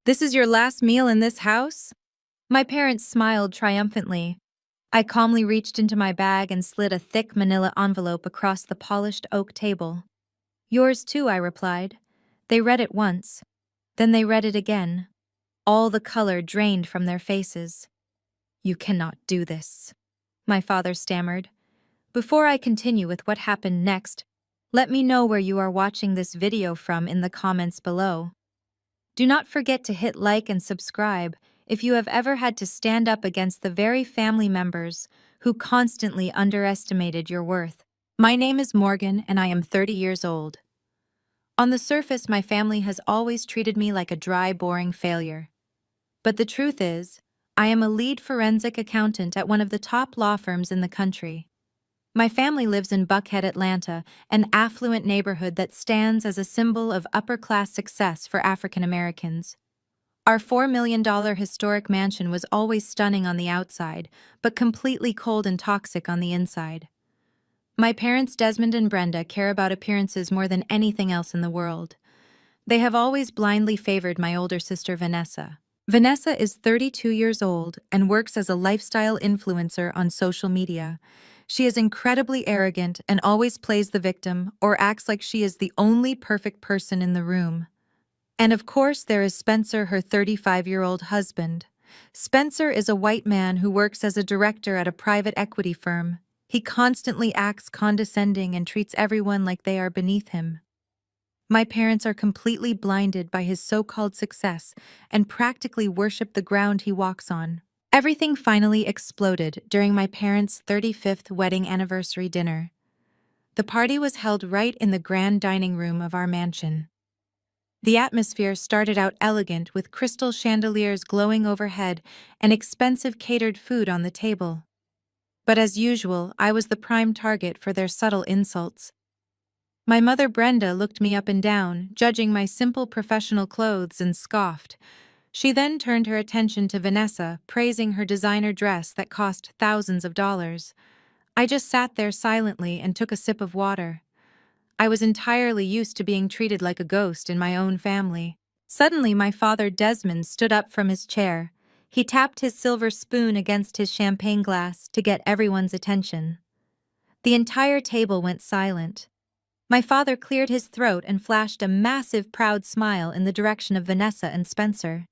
This is your last meal in this house? My parents smiled triumphantly. I calmly reached into my bag and slid a thick manila envelope across the polished oak table. Yours too, I replied. They read it once. Then they read it again. All the color drained from their faces. You cannot do this, my father stammered. Before I continue with what happened next, let me know where you are watching this video from in the comments below. Do not forget to hit like and subscribe if you have ever had to stand up against the very family members who constantly underestimated your worth. My name is Morgan and I am 30 years old. On the surface, my family has always treated me like a dry, boring failure. But the truth is, I am a lead forensic accountant at one of the top law firms in the country. My family lives in Buckhead, Atlanta, an affluent neighborhood that stands as a symbol of upper-class success for African Americans. Our $4 million historic mansion was always stunning on the outside, but completely cold and toxic on the inside. My parents, Desmond and Brenda, care about appearances more than anything else in the world. They have always blindly favored my older sister, Vanessa. Vanessa is 32 years old and works as a lifestyle influencer on social media. She is incredibly arrogant and always plays the victim or acts like she is the only perfect person in the room. And of course, there is Spencer, her 35-year-old husband. Spencer is a white man who works as a director at a private equity firm. He constantly acts condescending and treats everyone like they are beneath him. My parents are completely blinded by his so-called success and practically worship the ground he walks on. Everything finally exploded during my parents' 35th wedding anniversary dinner. The party was held right in the grand dining room of our mansion. The atmosphere started out elegant with crystal chandeliers glowing overhead and expensive catered food on the table. But as usual, I was the prime target for their subtle insults. My mother Brenda looked me up and down, judging my simple professional clothes, and scoffed. She then turned her attention to Vanessa, praising her designer dress that cost thousands of dollars. I just sat there silently and took a sip of water. I was entirely used to being treated like a ghost in my own family. Suddenly, my father Desmond stood up from his chair. He tapped his silver spoon against his champagne glass to get everyone's attention. The entire table went silent. My father cleared his throat and flashed a massive, proud smile in the direction of Vanessa and Spencer.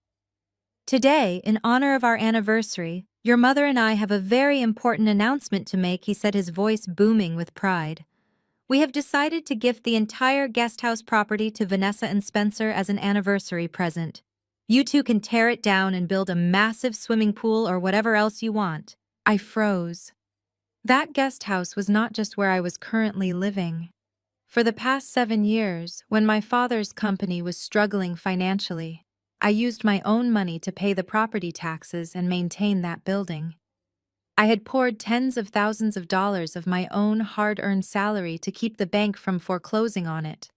Today, in honor of our anniversary, your mother and I have a very important announcement to make, he said, his voice booming with pride. We have decided to gift the entire guesthouse property to Vanessa and Spencer as an anniversary present. You two can tear it down and build a massive swimming pool or whatever else you want. I froze. That guest house was not just where I was currently living. For the past 7 years, when my father's company was struggling financially, I used my own money to pay the property taxes and maintain that building. I had poured tens of thousands of dollars of my own hard-earned salary to keep the bank from foreclosing on it.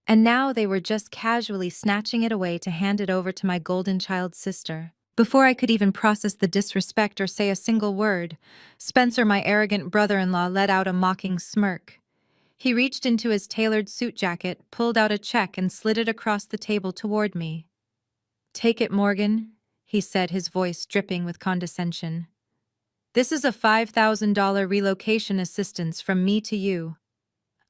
And now they were just casually snatching it away to hand it over to my golden child sister. Before I could even process the disrespect or say a single word, Spencer, my arrogant brother-in-law, let out a mocking smirk. He reached into his tailored suit jacket, pulled out a check, and slid it across the table toward me. "Take it, Morgan," he said, his voice dripping with condescension. "This is a $5,000 relocation assistance from me to you.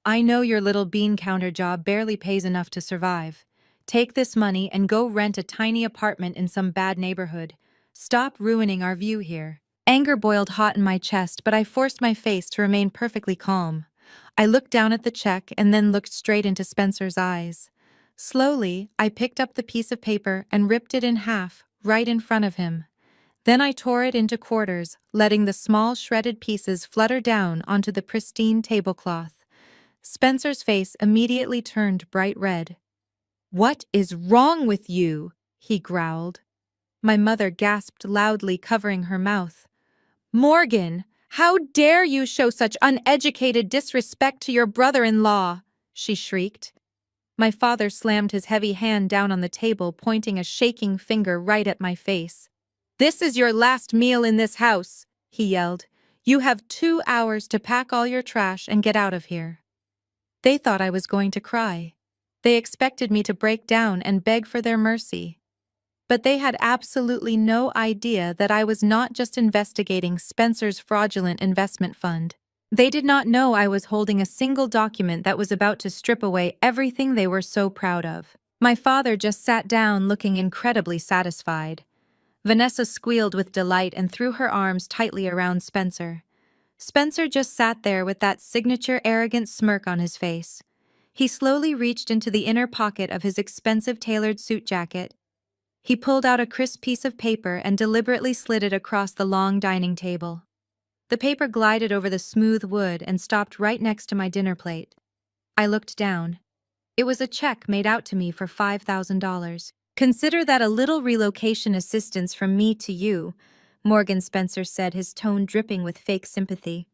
I know your little bean counter job barely pays enough to survive. Take this money and go rent a tiny apartment in some bad neighborhood. Stop ruining our view here." Anger boiled hot in my chest, but I forced my face to remain perfectly calm. I looked down at the check and then looked straight into Spencer's eyes. Slowly, I picked up the piece of paper and ripped it in half, right in front of him. Then I tore it into quarters, letting the small shredded pieces flutter down onto the pristine tablecloth. Spencer's face immediately turned bright red. "What is wrong with you?" he growled. My mother gasped loudly, covering her mouth. "Morgan, how dare you show such uneducated disrespect to your brother-in-law?" she shrieked. My father slammed his heavy hand down on the table, pointing a shaking finger right at my face. "This is your last meal in this house," he yelled. "You have 2 hours to pack all your trash and get out of here." They thought I was going to cry. They expected me to break down and beg for their mercy. But they had absolutely no idea that I was not just investigating Spencer's fraudulent investment fund. They did not know I was holding a single document that was about to strip away everything they were so proud of. My father just sat down looking incredibly satisfied. Vanessa squealed with delight and threw her arms tightly around Spencer. Spencer just sat there with that signature arrogant smirk on his face. He slowly reached into the inner pocket of his expensive tailored suit jacket. He pulled out a crisp piece of paper and deliberately slid it across the long dining table. The paper glided over the smooth wood and stopped right next to my dinner plate. I looked down. It was a check made out to me for $5,000. Consider that a little relocation assistance from me to you, Morgan Spencer said, his tone dripping with fake sympathy.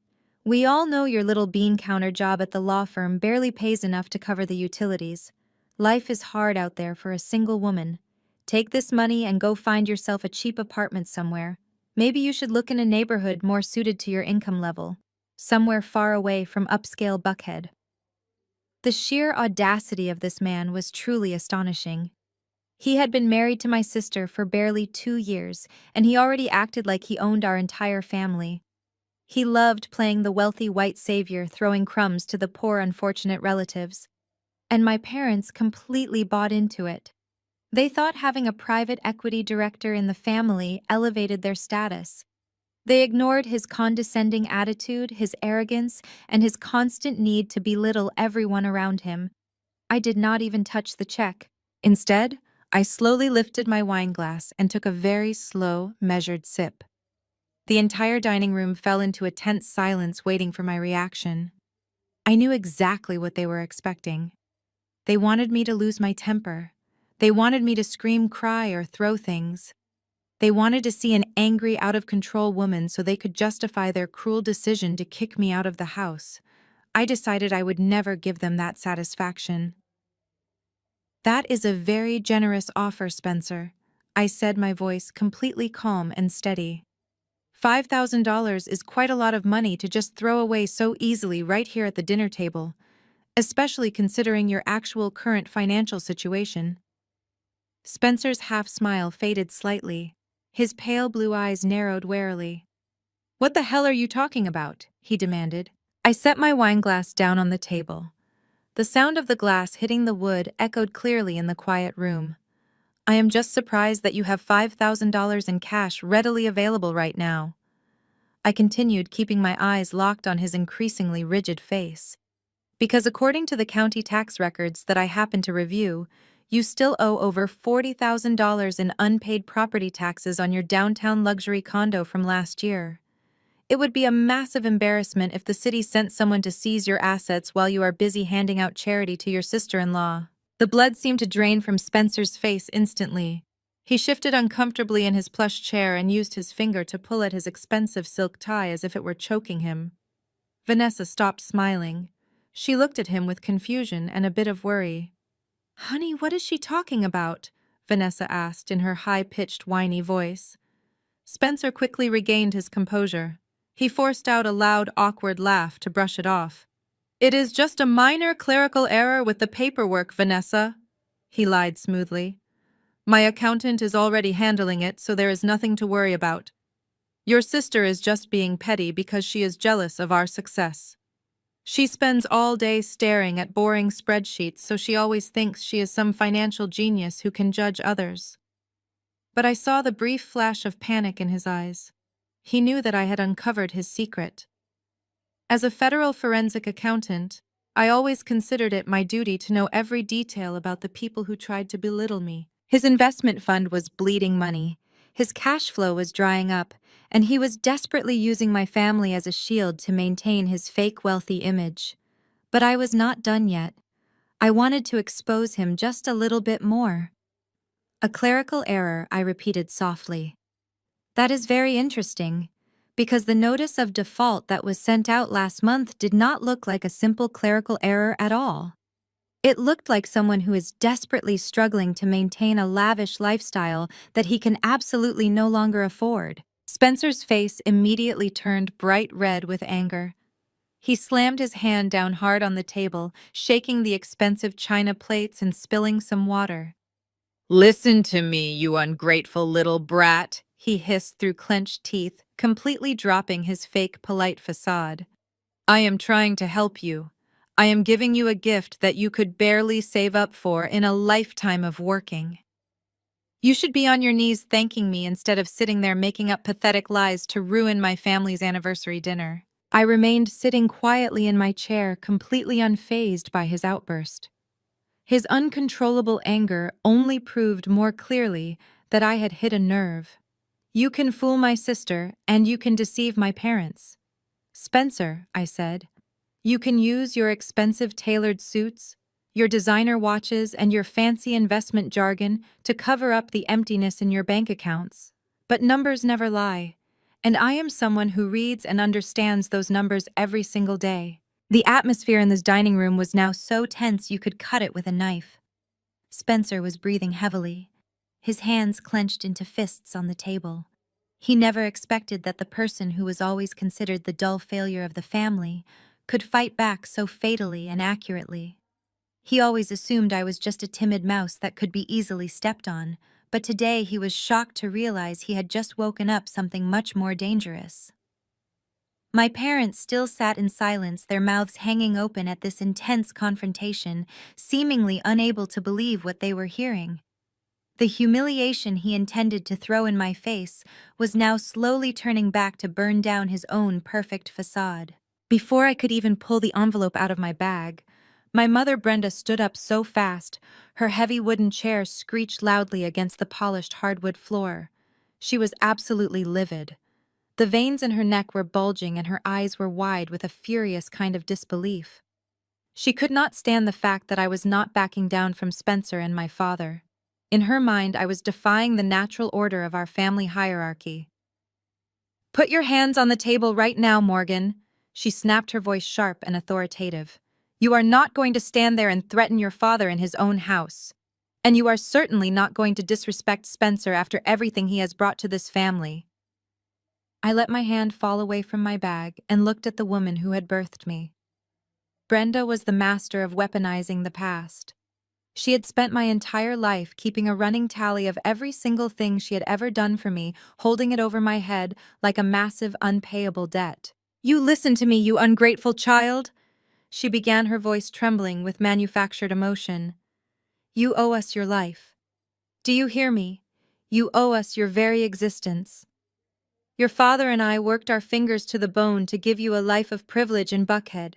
We all know your little bean counter job at the law firm barely pays enough to cover the utilities. Life is hard out there for a single woman. Take this money and go find yourself a cheap apartment somewhere. Maybe you should look in a neighborhood more suited to your income level, somewhere far away from upscale Buckhead. The sheer audacity of this man was truly astonishing. He had been married to my sister for barely 2 years, and he already acted like he owned our entire family. He loved playing the wealthy white savior, throwing crumbs to the poor unfortunate relatives. And my parents completely bought into it. They thought having a private equity director in the family elevated their status. They ignored his condescending attitude, his arrogance, and his constant need to belittle everyone around him. I did not even touch the check. Instead, I slowly lifted my wine glass and took a very slow, measured sip. The entire dining room fell into a tense silence waiting for my reaction. I knew exactly what they were expecting. They wanted me to lose my temper. They wanted me to scream, cry, or throw things. They wanted to see an angry, out-of-control woman so they could justify their cruel decision to kick me out of the house. I decided I would never give them that satisfaction. That is a very generous offer, Spencer, I said, my voice completely calm and steady. $5,000 is quite a lot of money to just throw away so easily right here at the dinner table, especially considering your actual current financial situation. Spencer's half-smile faded slightly. His pale blue eyes narrowed warily. "What the hell are you talking about?" he demanded. I set my wineglass down on the table. The sound of the glass hitting the wood echoed clearly in the quiet room. "I am just surprised that you have $5,000 in cash readily available right now." I continued, keeping my eyes locked on his increasingly rigid face. "Because according to the county tax records that I happened to review, you still owe over $40,000 in unpaid property taxes on your downtown luxury condo from last year. It would be a massive embarrassment if the city sent someone to seize your assets while you are busy handing out charity to your sister-in-law." The blood seemed to drain from Spencer's face instantly. He shifted uncomfortably in his plush chair and used his finger to pull at his expensive silk tie as if it were choking him. Vanessa stopped smiling. She looked at him with confusion and a bit of worry. "Honey, what is she talking about?" Vanessa asked in her high-pitched, whiny voice. Spencer quickly regained his composure. He forced out a loud, awkward laugh to brush it off. "It is just a minor clerical error with the paperwork, Vanessa," he lied smoothly. "My accountant is already handling it, so there is nothing to worry about. Your sister is just being petty because she is jealous of our success. She spends all day staring at boring spreadsheets, so she always thinks she is some financial genius who can judge others." But I saw the brief flash of panic in his eyes. He knew that I had uncovered his secret. As a federal forensic accountant, I always considered it my duty to know every detail about the people who tried to belittle me. His investment fund was bleeding money. His cash flow was drying up, and he was desperately using my family as a shield to maintain his fake wealthy image. But I was not done yet. I wanted to expose him just a little bit more. "A clerical error," I repeated softly. "That is very interesting, because the notice of default that was sent out last month did not look like a simple clerical error at all. It looked like someone who is desperately struggling to maintain a lavish lifestyle that he can absolutely no longer afford." Spencer's face immediately turned bright red with anger. He slammed his hand down hard on the table, shaking the expensive china plates and spilling some water. Listen to me, you ungrateful little brat, he hissed through clenched teeth, completely dropping his fake polite facade. I am trying to help you. I am giving you a gift that you could barely save up for in a lifetime of working. You should be on your knees thanking me instead of sitting there making up pathetic lies to ruin my family's anniversary dinner. I remained sitting quietly in my chair, completely unfazed by his outburst. His uncontrollable anger only proved more clearly that I had hit a nerve. You can fool my sister, and you can deceive my parents. Spencer, I said, you can use your expensive tailored suits, your designer watches, and your fancy investment jargon to cover up the emptiness in your bank accounts. But numbers never lie, and I am someone who reads and understands those numbers every single day. The atmosphere in this dining room was now so tense you could cut it with a knife. Spencer was breathing heavily, his hands clenched into fists on the table. He never expected that the person who was always considered the dull failure of the family could fight back so fatally and accurately. He always assumed I was just a timid mouse that could be easily stepped on, but today he was shocked to realize he had just woken up something much more dangerous. My parents still sat in silence, their mouths hanging open at this intense confrontation, seemingly unable to believe what they were hearing. The humiliation he intended to throw in my face was now slowly turning back to burn down his own perfect facade. Before I could even pull the envelope out of my bag, my mother Brenda stood up so fast, her heavy wooden chair screeched loudly against the polished hardwood floor. She was absolutely livid. The veins in her neck were bulging and her eyes were wide with a furious kind of disbelief. She could not stand the fact that I was not backing down from Spencer and my father. In her mind, I was defying the natural order of our family hierarchy. Put your hands on the table right now, Morgan. She snapped, her voice sharp and authoritative. You are not going to stand there and threaten your father in his own house. And you are certainly not going to disrespect Spencer after everything he has brought to this family. I let my hand fall away from my bag and looked at the woman who had birthed me. Brenda was the master of weaponizing the past. She had spent my entire life keeping a running tally of every single thing she had ever done for me, holding it over my head like a massive unpayable debt. You listen to me, you ungrateful child! She began, her voice trembling with manufactured emotion. You owe us your life. Do you hear me? You owe us your very existence. Your father and I worked our fingers to the bone to give you a life of privilege in Buckhead.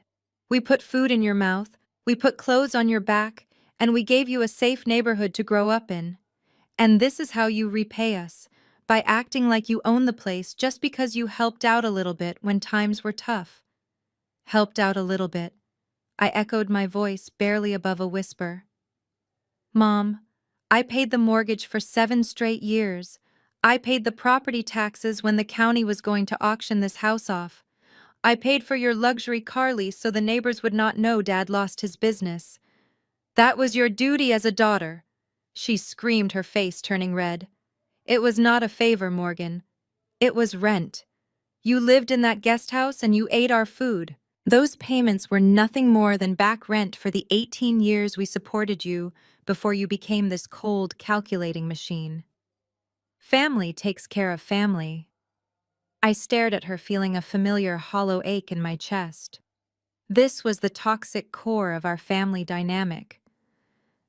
We put food in your mouth, we put clothes on your back, and we gave you a safe neighborhood to grow up in. And this is how you repay us, by acting like you own the place just because you helped out a little bit when times were tough. Helped out a little bit. I echoed, my voice barely above a whisper. Mom, I paid the mortgage for 7 straight years. I paid the property taxes when the county was going to auction this house off. I paid for your luxury car lease so the neighbors would not know Dad lost his business. That was your duty as a daughter. She screamed, her face turning red. It was not a favor, Morgan. It was rent. You lived in that guest house and you ate our food. Those payments were nothing more than back rent for the 18 years we supported you before you became this cold, calculating machine. Family takes care of family. I stared at her, feeling a familiar hollow ache in my chest. This was the toxic core of our family dynamic.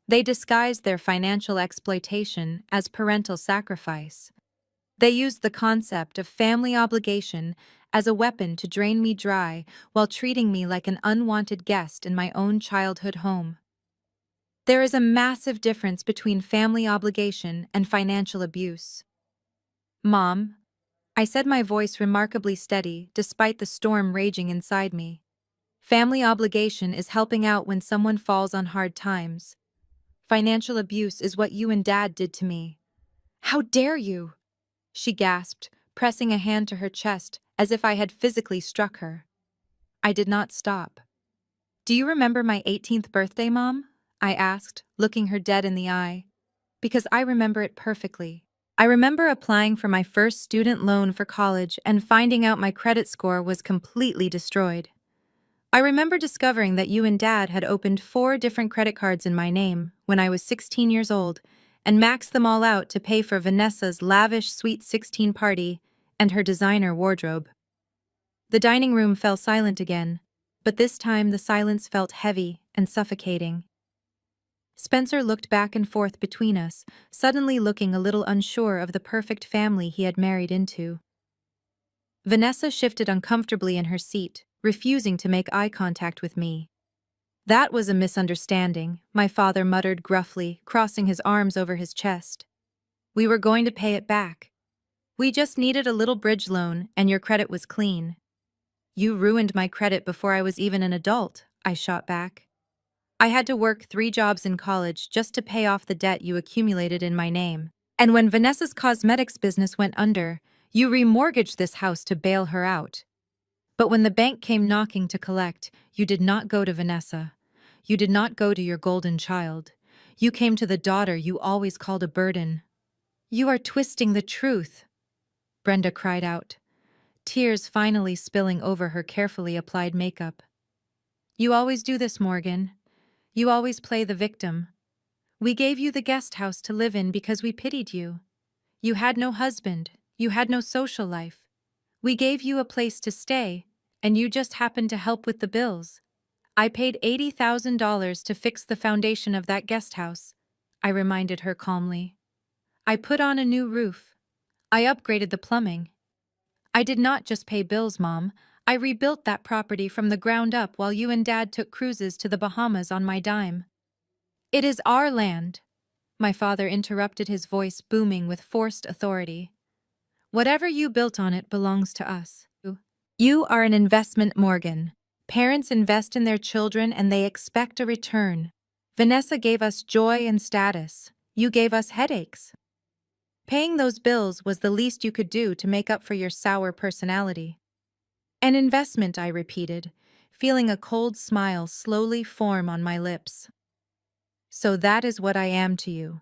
They disguised their financial exploitation as parental sacrifice. They used the concept of family obligation as a weapon to drain me dry while treating me like an unwanted guest in my own childhood home. There is a massive difference between family obligation and financial abuse. Mom, I said, my voice remarkably steady despite the storm raging inside me. Family obligation is helping out when someone falls on hard times. Financial abuse is what you and Dad did to me. How dare you? She gasped, pressing a hand to her chest as if I had physically struck her. I did not stop. Do you remember my 18th birthday, Mom? I asked, looking her dead in the eye. Because I remember it perfectly. I remember applying for my first student loan for college and finding out my credit score was completely destroyed. I remember discovering that you and Dad had opened 4 different credit cards in my name when I was 16 years old and maxed them all out to pay for Vanessa's lavish Sweet 16 party and her designer wardrobe. The dining room fell silent again, but this time the silence felt heavy and suffocating. Spencer looked back and forth between us, suddenly looking a little unsure of the perfect family he had married into. Vanessa shifted uncomfortably in her seat, refusing to make eye contact with me. "That was a misunderstanding," my father muttered gruffly, crossing his arms over his chest. "We were going to pay it back. We just needed a little bridge loan, and your credit was clean." "You ruined my credit before I was even an adult," I shot back. "I had to work 3 jobs in college just to pay off the debt you accumulated in my name. And when Vanessa's cosmetics business went under, you remortgaged this house to bail her out. But when the bank came knocking to collect, you did not go to Vanessa. You did not go to your golden child. You came to the daughter you always called a burden." "You are twisting the truth," Brenda cried out, tears finally spilling over her carefully applied makeup. "You always do this, Morgan. You always play the victim. We gave you the guest house to live in because we pitied you. You had no husband. You had no social life. We gave you a place to stay, and you just happened to help with the bills. I paid $80,000 to fix the foundation of that guest house," I reminded her calmly. "I put on a new roof. I upgraded the plumbing. I did not just pay bills, Mom. I rebuilt that property from the ground up while you and Dad took cruises to the Bahamas on my dime." "It is our land," my father interrupted, his voice booming with forced authority. "Whatever you built on it belongs to us. You are an investment, Morgan. Parents invest in their children and they expect a return. Vanessa gave us joy and status. You gave us headaches. Paying those bills was the least you could do to make up for your sour personality." "An investment," I repeated, feeling a cold smile slowly form on my lips. "So that is what I am to you.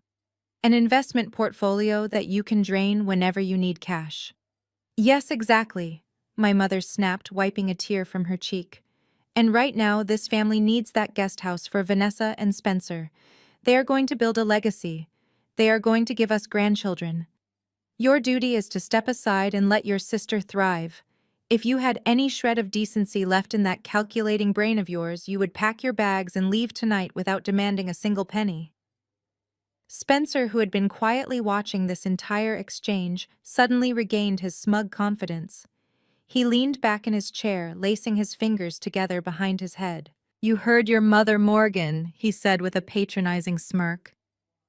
An investment portfolio that you can drain whenever you need cash." "Yes, exactly," my mother snapped, wiping a tear from her cheek. "And right now, this family needs that guest house for Vanessa and Spencer. They are going to build a legacy. They are going to give us grandchildren. Your duty is to step aside and let your sister thrive. If you had any shred of decency left in that calculating brain of yours, you would pack your bags and leave tonight without demanding a single penny." Spencer, who had been quietly watching this entire exchange, suddenly regained his smug confidence. He leaned back in his chair, lacing his fingers together behind his head. "You heard your mother, Morgan," he said with a patronizing smirk.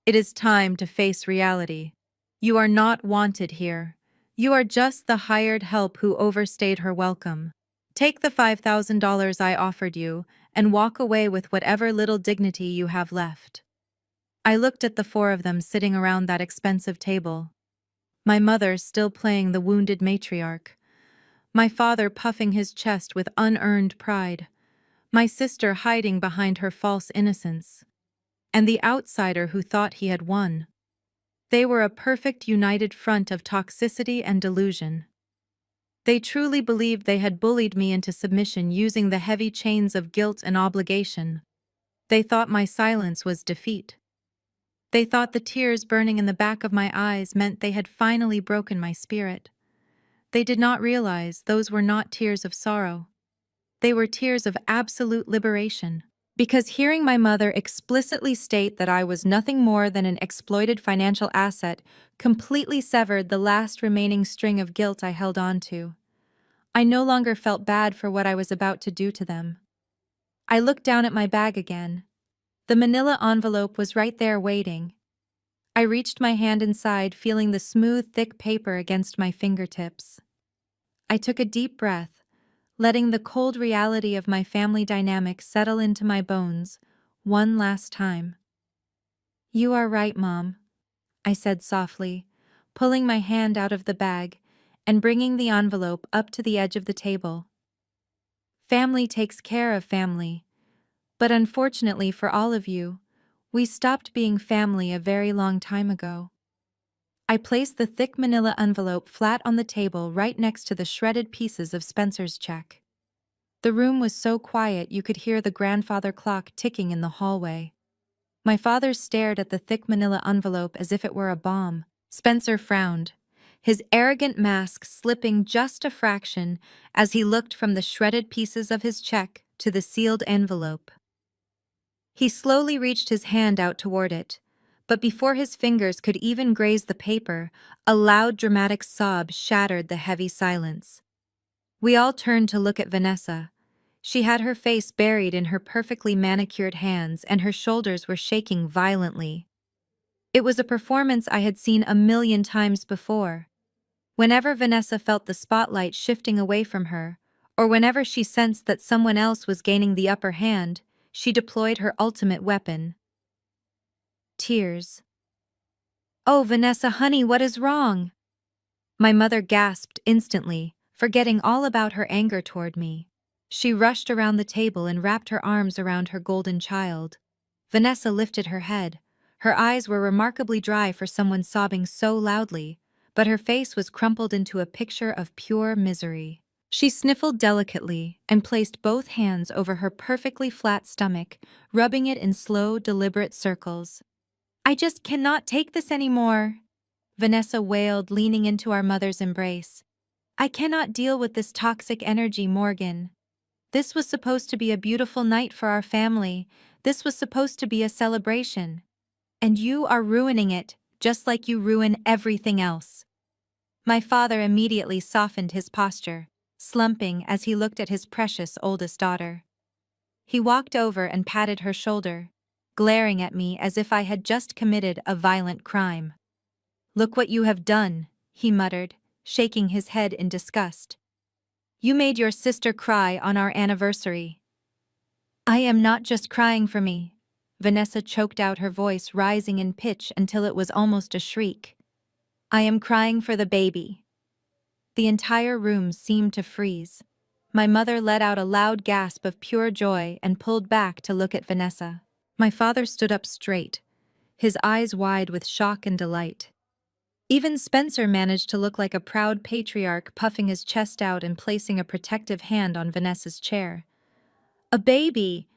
"It is time to face reality. You are not wanted here. You are just the hired help who overstayed her welcome. Take the $5,000 I offered you and walk away with whatever little dignity you have left." I looked at the 4 of them sitting around that expensive table. My mother still playing the wounded matriarch. My father puffing his chest with unearned pride. My sister hiding behind her false innocence. And the outsider who thought he had won. They were a perfect united front of toxicity and delusion. They truly believed they had bullied me into submission using the heavy chains of guilt and obligation. They thought my silence was defeat. They thought the tears burning in the back of my eyes meant they had finally broken my spirit. They did not realize those were not tears of sorrow. They were tears of absolute liberation. Because hearing my mother explicitly state that I was nothing more than an exploited financial asset completely severed the last remaining string of guilt I held on to. I no longer felt bad for what I was about to do to them. I looked down at my bag again. The manila envelope was right there waiting. I reached my hand inside, feeling the smooth, thick paper against my fingertips. I took a deep breath, letting the cold reality of my family dynamic settle into my bones one last time. "You are right, Mom," I said softly, pulling my hand out of the bag and bringing the envelope up to the edge of the table. "Family takes care of family, but unfortunately for all of you, we stopped being family a very long time ago." I placed the thick manila envelope flat on the table right next to the shredded pieces of Spencer's check. The room was so quiet you could hear the grandfather clock ticking in the hallway. My father stared at the thick manila envelope as if it were a bomb. Spencer frowned, his arrogant mask slipping just a fraction as he looked from the shredded pieces of his check to the sealed envelope. He slowly reached his hand out toward it, but before his fingers could even graze the paper, a loud dramatic sob shattered the heavy silence. We all turned to look at Vanessa. She had her face buried in her perfectly manicured hands and her shoulders were shaking violently. It was a performance I had seen a million times before. Whenever Vanessa felt the spotlight shifting away from her, or whenever she sensed that someone else was gaining the upper hand, she deployed her ultimate weapon. Tears. "Oh, Vanessa, honey, what is wrong?" My mother gasped instantly, forgetting all about her anger toward me. She rushed around the table and wrapped her arms around her golden child. Vanessa lifted her head. Her eyes were remarkably dry for someone sobbing so loudly, but her face was crumpled into a picture of pure misery. She sniffled delicately and placed both hands over her perfectly flat stomach, rubbing it in slow, deliberate circles. "I just cannot take this anymore," Vanessa wailed, leaning into our mother's embrace. "I cannot deal with this toxic energy, Morgan. This was supposed to be a beautiful night for our family. This was supposed to be a celebration. And you are ruining it, just like you ruin everything else." My father immediately softened his posture, slumping as he looked at his precious oldest daughter. He walked over and patted her shoulder, glaring at me as if I had just committed a violent crime. "Look what you have done," he muttered, shaking his head in disgust. "You made your sister cry on our anniversary." "I am not just crying for me," Vanessa choked out, her voice rising in pitch until it was almost a shriek. "I am crying for the baby." The entire room seemed to freeze. My mother let out a loud gasp of pure joy and pulled back to look at Vanessa. My father stood up straight, his eyes wide with shock and delight. Even Spencer managed to look like a proud patriarch, puffing his chest out and placing a protective hand on Vanessa's chair. "A baby!"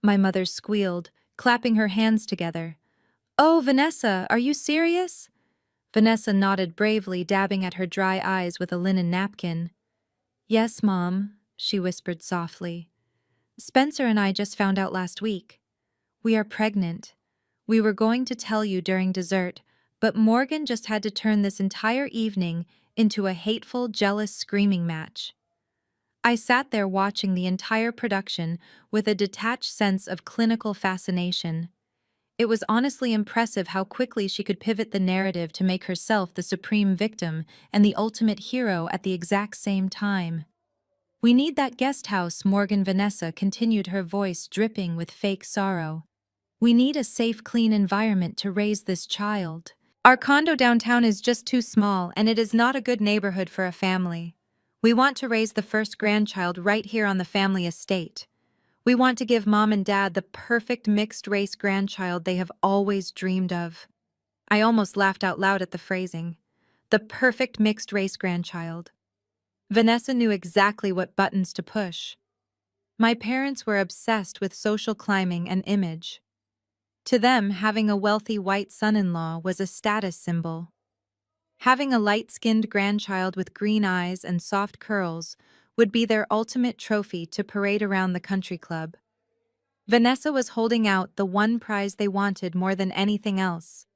my mother squealed, clapping her hands together. "Oh, Vanessa, are you serious?" Vanessa nodded bravely, dabbing at her dry eyes with a linen napkin. "Yes, Mom," she whispered softly. "Spencer and I just found out last week. We are pregnant. We were going to tell you during dessert, but Morgan just had to turn this entire evening into a hateful, jealous screaming match." I sat there watching the entire production with a detached sense of clinical fascination. It was honestly impressive how quickly she could pivot the narrative to make herself the supreme victim and the ultimate hero at the exact same time. "We need that guest house," Morgan Vanessa continued, her voice dripping with fake sorrow. "We need a safe, clean environment to raise this child. Our condo downtown is just too small and it is not a good neighborhood for a family. We want to raise the first grandchild right here on the family estate. We want to give Mom and Dad the perfect mixed-race grandchild they have always dreamed of." I almost laughed out loud at the phrasing. The perfect mixed-race grandchild. Vanessa knew exactly what buttons to push. My parents were obsessed with social climbing and image. To them, having a wealthy white son-in-law was a status symbol. Having a light-skinned grandchild with green eyes and soft curls would be their ultimate trophy to parade around the country club. Vanessa was holding out the one prize they wanted more than anything else,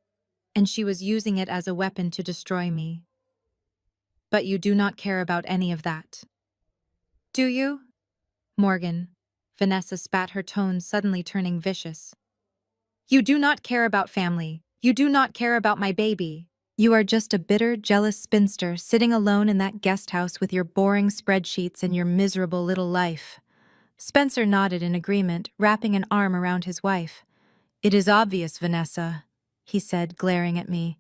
and she was using it as a weapon to destroy me. "But you do not care about any of that, do you, Morgan?" Vanessa spat, her tone suddenly turning vicious. "You do not care about family. You do not care about my baby. You are just a bitter, jealous spinster sitting alone in that guest house with your boring spreadsheets and your miserable little life." Spencer nodded in agreement, wrapping an arm around his wife. "It is obvious, Vanessa," he said, glaring at me.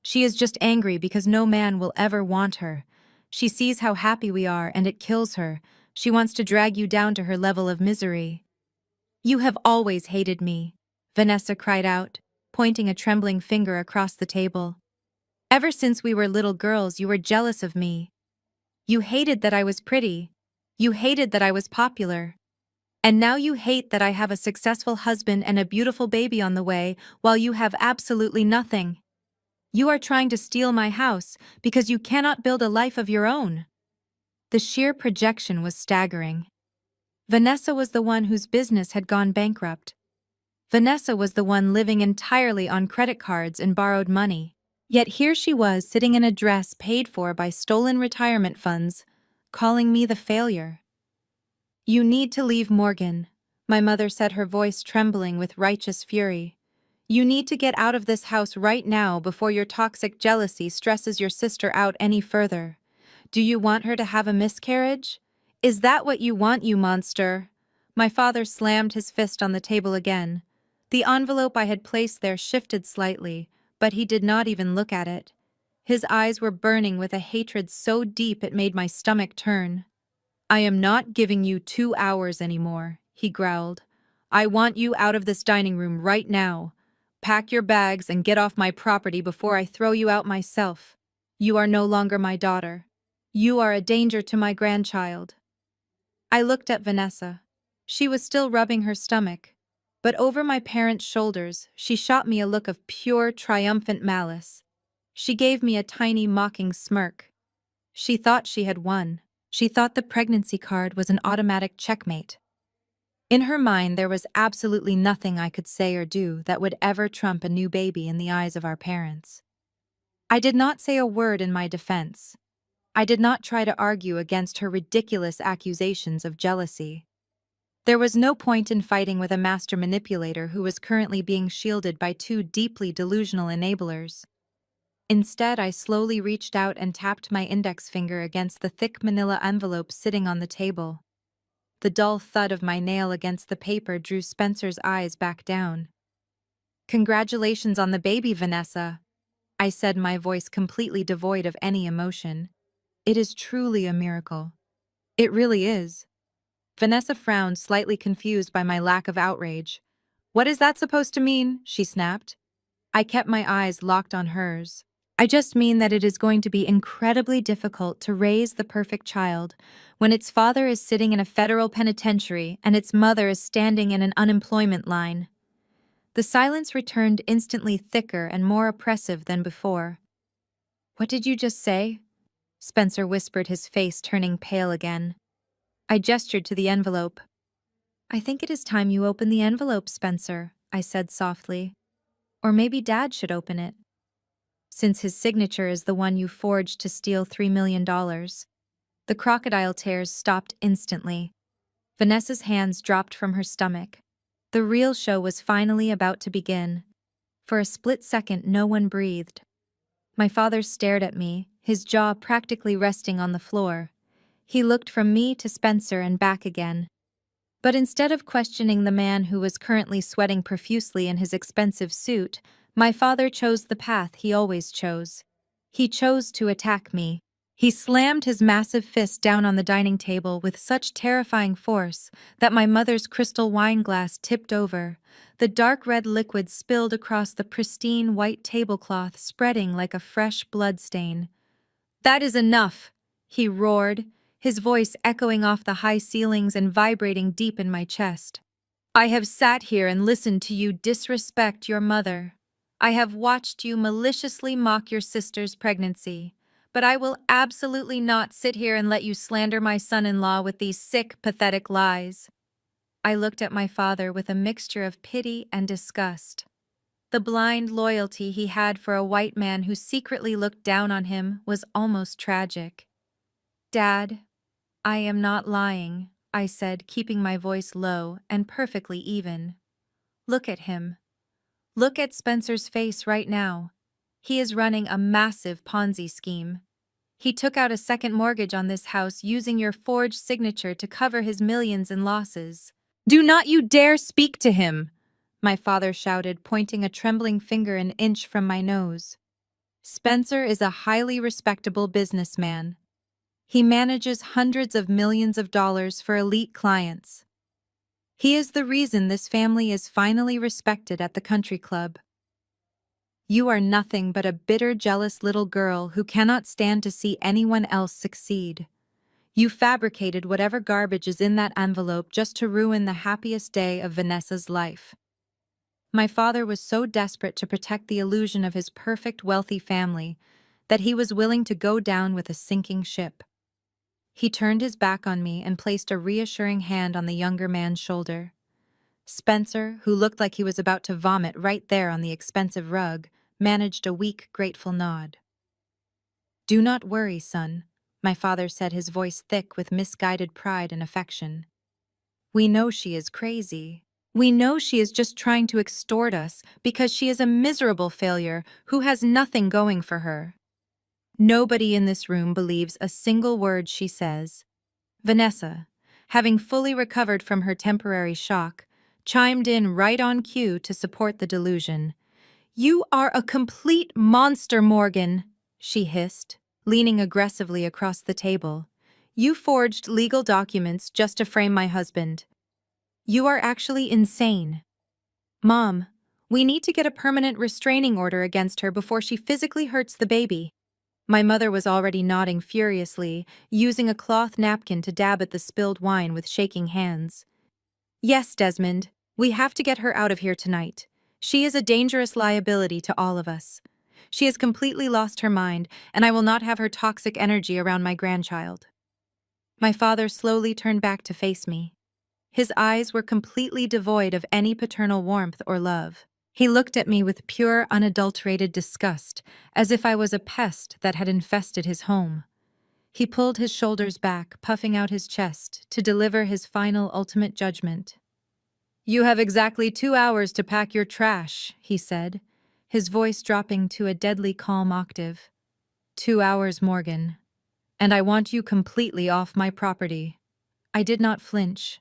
"She is just angry because no man will ever want her. She sees how happy we are and it kills her. She wants to drag you down to her level of misery." "You have always hated me," Vanessa cried out, pointing a trembling finger across the table. "Ever since we were little girls, you were jealous of me. You hated that I was pretty. You hated that I was popular. And now you hate that I have a successful husband and a beautiful baby on the way, while you have absolutely nothing. You are trying to steal my house because you cannot build a life of your own." The sheer projection was staggering. Vanessa was the one whose business had gone bankrupt. Vanessa was the one living entirely on credit cards and borrowed money. Yet here she was sitting in a dress paid for by stolen retirement funds, calling me the failure. "You need to leave Morgan," my mother said, her voice trembling with righteous fury. "You need to get out of this house right now before your toxic jealousy stresses your sister out any further. Do you want her to have a miscarriage? Is that what you want, you monster?" My father slammed his fist on the table again. The envelope I had placed there shifted slightly, but he did not even look at it. His eyes were burning with a hatred so deep it made my stomach turn. "I am not giving you 2 hours anymore," he growled. "I want you out of this dining room right now. Pack your bags and get off my property before I throw you out myself. You are no longer my daughter. You are a danger to my grandchild." I looked at Vanessa. She was still rubbing her stomach, but over my parents' shoulders she shot me a look of pure, triumphant malice. She gave me a tiny, mocking smirk. She thought she had won. She thought the pregnancy card was an automatic checkmate. In her mind, there was absolutely nothing I could say or do that would ever trump a new baby in the eyes of our parents. I did not say a word in my defense. I did not try to argue against her ridiculous accusations of jealousy. There was no point in fighting with a master manipulator who was currently being shielded by two deeply delusional enablers. Instead, I slowly reached out and tapped my index finger against the thick manila envelope sitting on the table. The dull thud of my nail against the paper drew Spencer's eyes back down. "Congratulations on the baby, Vanessa," I said, my voice completely devoid of any emotion. "It is truly a miracle. It really is." Vanessa frowned, slightly confused by my lack of outrage. "What is that supposed to mean?" she snapped. I kept my eyes locked on hers. "I just mean that it is going to be incredibly difficult to raise the perfect child when its father is sitting in a federal penitentiary and its mother is standing in an unemployment line." The silence returned instantly thicker and more oppressive than before. "What did you just say?" Spencer whispered, his face turning pale again. I gestured to the envelope. "I think it is time you open the envelope, Spencer," I said softly. "Or maybe Dad should open it, since his signature is the one you forged to steal $3 million. The crocodile tears stopped instantly. Vanessa's hands dropped from her stomach. The real show was finally about to begin. For a split second, no one breathed. My father stared at me, his jaw practically resting on the floor. He looked from me to Spencer and back again. But instead of questioning the man who was currently sweating profusely in his expensive suit, my father chose the path he always chose. He chose to attack me. He slammed his massive fist down on the dining table with such terrifying force that my mother's crystal wine glass tipped over. The dark red liquid spilled across the pristine white tablecloth, spreading like a fresh blood stain. "That is enough," he roared, his voice echoing off the high ceilings and vibrating deep in my chest. "I have sat here and listened to you disrespect your mother. I have watched you maliciously mock your sister's pregnancy. But I will absolutely not sit here and let you slander my son-in-law with these sick, pathetic lies." I looked at my father with a mixture of pity and disgust. The blind loyalty he had for a white man who secretly looked down on him was almost tragic. "Dad, I am not lying," I said, keeping my voice low and perfectly even. "Look at him. Look at Spencer's face right now. He is running a massive Ponzi scheme. He took out a second mortgage on this house using your forged signature to cover his millions in losses." "Do not you dare speak to him!" my father shouted, pointing a trembling finger an inch from my nose. "Spencer is a highly respectable businessman. He manages hundreds of millions of dollars for elite clients. He is the reason this family is finally respected at the country club. You are nothing but a bitter, jealous little girl who cannot stand to see anyone else succeed. You fabricated whatever garbage is in that envelope just to ruin the happiest day of Vanessa's life. My father was so desperate to protect the illusion of his perfect wealthy family that he was willing to go down with a sinking ship. He turned his back on me and placed a reassuring hand on the younger man's shoulder. Spencer, who looked like he was about to vomit right there on the expensive rug, managed a weak, grateful nod. "Do not worry, son," my father said, his voice thick with misguided pride and affection. "We know she is crazy. We know she is just trying to extort us because she is a miserable failure who has nothing going for her. Nobody in this room believes a single word she says." Vanessa, having fully recovered from her temporary shock, chimed in right on cue to support the delusion. "You are a complete monster, Morgan," she hissed, leaning aggressively across the table. "You forged legal documents just to frame my husband. You are actually insane. Mom, we need to get a permanent restraining order against her before she physically hurts the baby." My mother was already nodding furiously, using a cloth napkin to dab at the spilled wine with shaking hands. "Yes, Desmond, we have to get her out of here tonight. She is a dangerous liability to all of us. She has completely lost her mind, and I will not have her toxic energy around my grandchild." My father slowly turned back to face me. His eyes were completely devoid of any paternal warmth or love. He looked at me with pure, unadulterated disgust, as if I was a pest that had infested his home. He pulled his shoulders back, puffing out his chest, to deliver his final ultimate judgment. "You have exactly 2 hours to pack your trash," he said, his voice dropping to a deadly calm octave. "2 hours, Morgan. And I want you completely off my property." I did not flinch.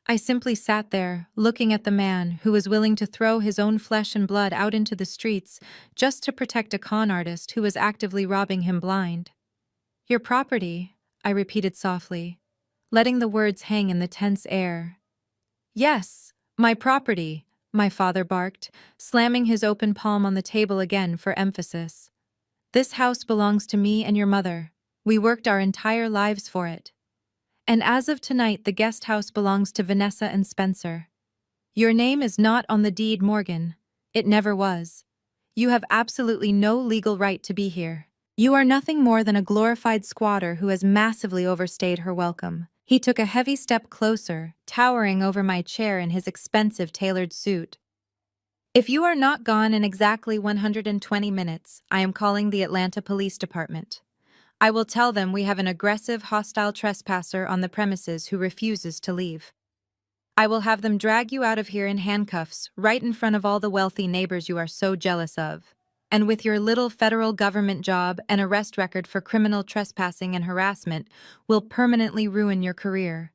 I simply sat there, looking at the man who was willing to throw his own flesh and blood out into the streets just to protect a con artist who was actively robbing him blind. "Your property," I repeated softly, letting the words hang in the tense air. "Yes, my property," my father barked, slamming his open palm on the table again for emphasis. "This house belongs to me and your mother. We worked our entire lives for it. And as of tonight, the guest house belongs to Vanessa and Spencer. Your name is not on the deed, Morgan. It never was. You have absolutely no legal right to be here. You are nothing more than a glorified squatter who has massively overstayed her welcome." He took a heavy step closer, towering over my chair in his expensive tailored suit. "If you are not gone in exactly 120 minutes, I am calling the Atlanta Police Department. I will tell them we have an aggressive, hostile trespasser on the premises who refuses to leave. I will have them drag you out of here in handcuffs, right in front of all the wealthy neighbors you are so jealous of. And with your little federal government job and arrest record for criminal trespassing and harassment, will permanently ruin your career.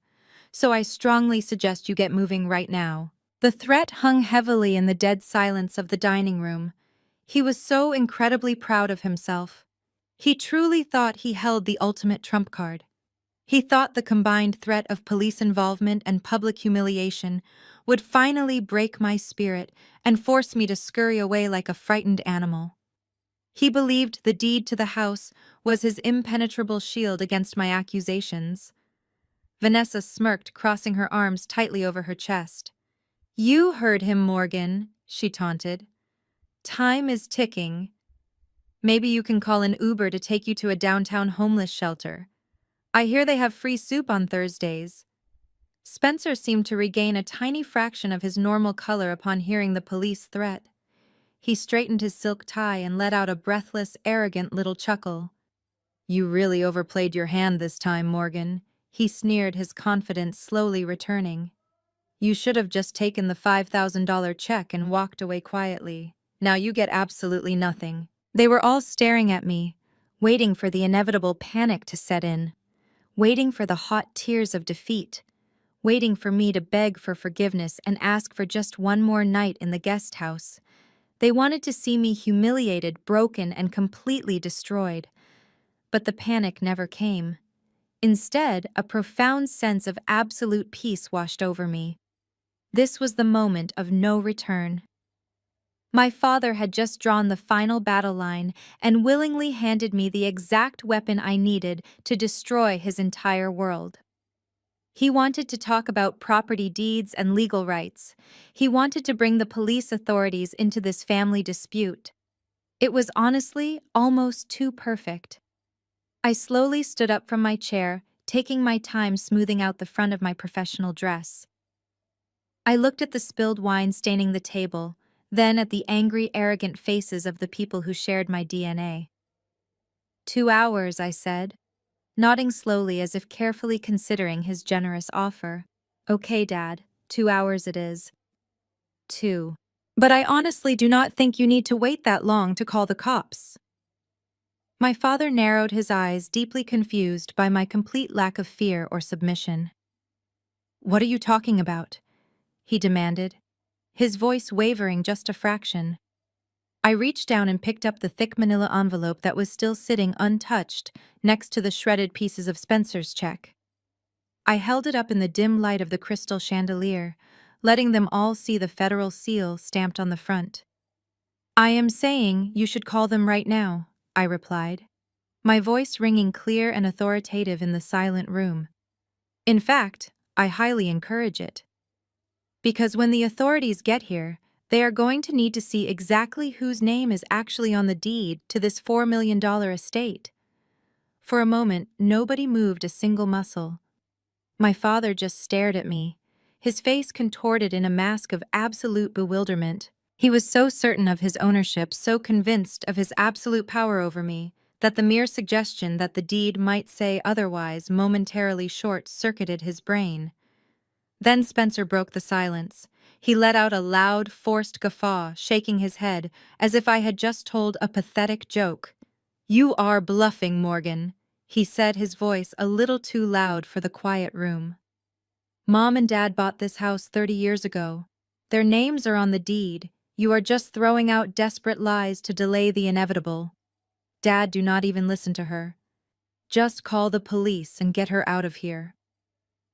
So I strongly suggest you get moving right now." The threat hung heavily in the dead silence of the dining room. He was so incredibly proud of himself. He truly thought he held the ultimate trump card. He thought the combined threat of police involvement and public humiliation would finally break my spirit and force me to scurry away like a frightened animal. He believed the deed to the house was his impenetrable shield against my accusations. Vanessa smirked, crossing her arms tightly over her chest. "You heard him, Morgan," she taunted. "Time is ticking. Maybe you can call an Uber to take you to a downtown homeless shelter. I hear they have free soup on Thursdays." Spencer seemed to regain a tiny fraction of his normal color upon hearing the police threat. He straightened his silk tie and let out a breathless, arrogant little chuckle. "You really overplayed your hand this time, Morgan," he sneered, his confidence slowly returning. "You should have just taken the $5,000 check and walked away quietly. Now you get absolutely nothing." They were all staring at me, waiting for the inevitable panic to set in, waiting for the hot tears of defeat, waiting for me to beg for forgiveness and ask for just one more night in the guest house. They wanted to see me humiliated, broken, and completely destroyed. But the panic never came. Instead, a profound sense of absolute peace washed over me. This was the moment of no return. My father had just drawn the final battle line and willingly handed me the exact weapon I needed to destroy his entire world. He wanted to talk about property deeds and legal rights. He wanted to bring the police authorities into this family dispute. It was honestly almost too perfect. I slowly stood up from my chair, taking my time smoothing out the front of my professional dress. I looked at the spilled wine staining the table, then at the angry, arrogant faces of the people who shared my DNA. 2 hours, I said, nodding slowly as if carefully considering his generous offer. Okay, Dad, 2 hours it is. 2. But I honestly do not think you need to wait that long to call the cops. My father narrowed his eyes, deeply confused by my complete lack of fear or submission. What are you talking about? He demanded, his voice wavering just a fraction. I reached down and picked up the thick manila envelope that was still sitting untouched next to the shredded pieces of Spencer's check. I held it up in the dim light of the crystal chandelier, letting them all see the federal seal stamped on the front. I am saying you should call them right now, I replied, my voice ringing clear and authoritative in the silent room. In fact, I highly encourage it. Because when the authorities get here, they are going to need to see exactly whose name is actually on the deed to this $4 million estate. For a moment, nobody moved a single muscle. My father just stared at me, his face contorted in a mask of absolute bewilderment. He was so certain of his ownership, so convinced of his absolute power over me, that the mere suggestion that the deed might say otherwise momentarily short-circuited his brain. Then Spencer broke the silence. He let out a loud, forced guffaw, shaking his head, as if I had just told a pathetic joke. You are bluffing, Morgan, he said, his voice a little too loud for the quiet room. Mom and Dad bought this house 30 years ago. Their names are on the deed. You are just throwing out desperate lies to delay the inevitable. Dad, do not even listen to her. Just call the police and get her out of here.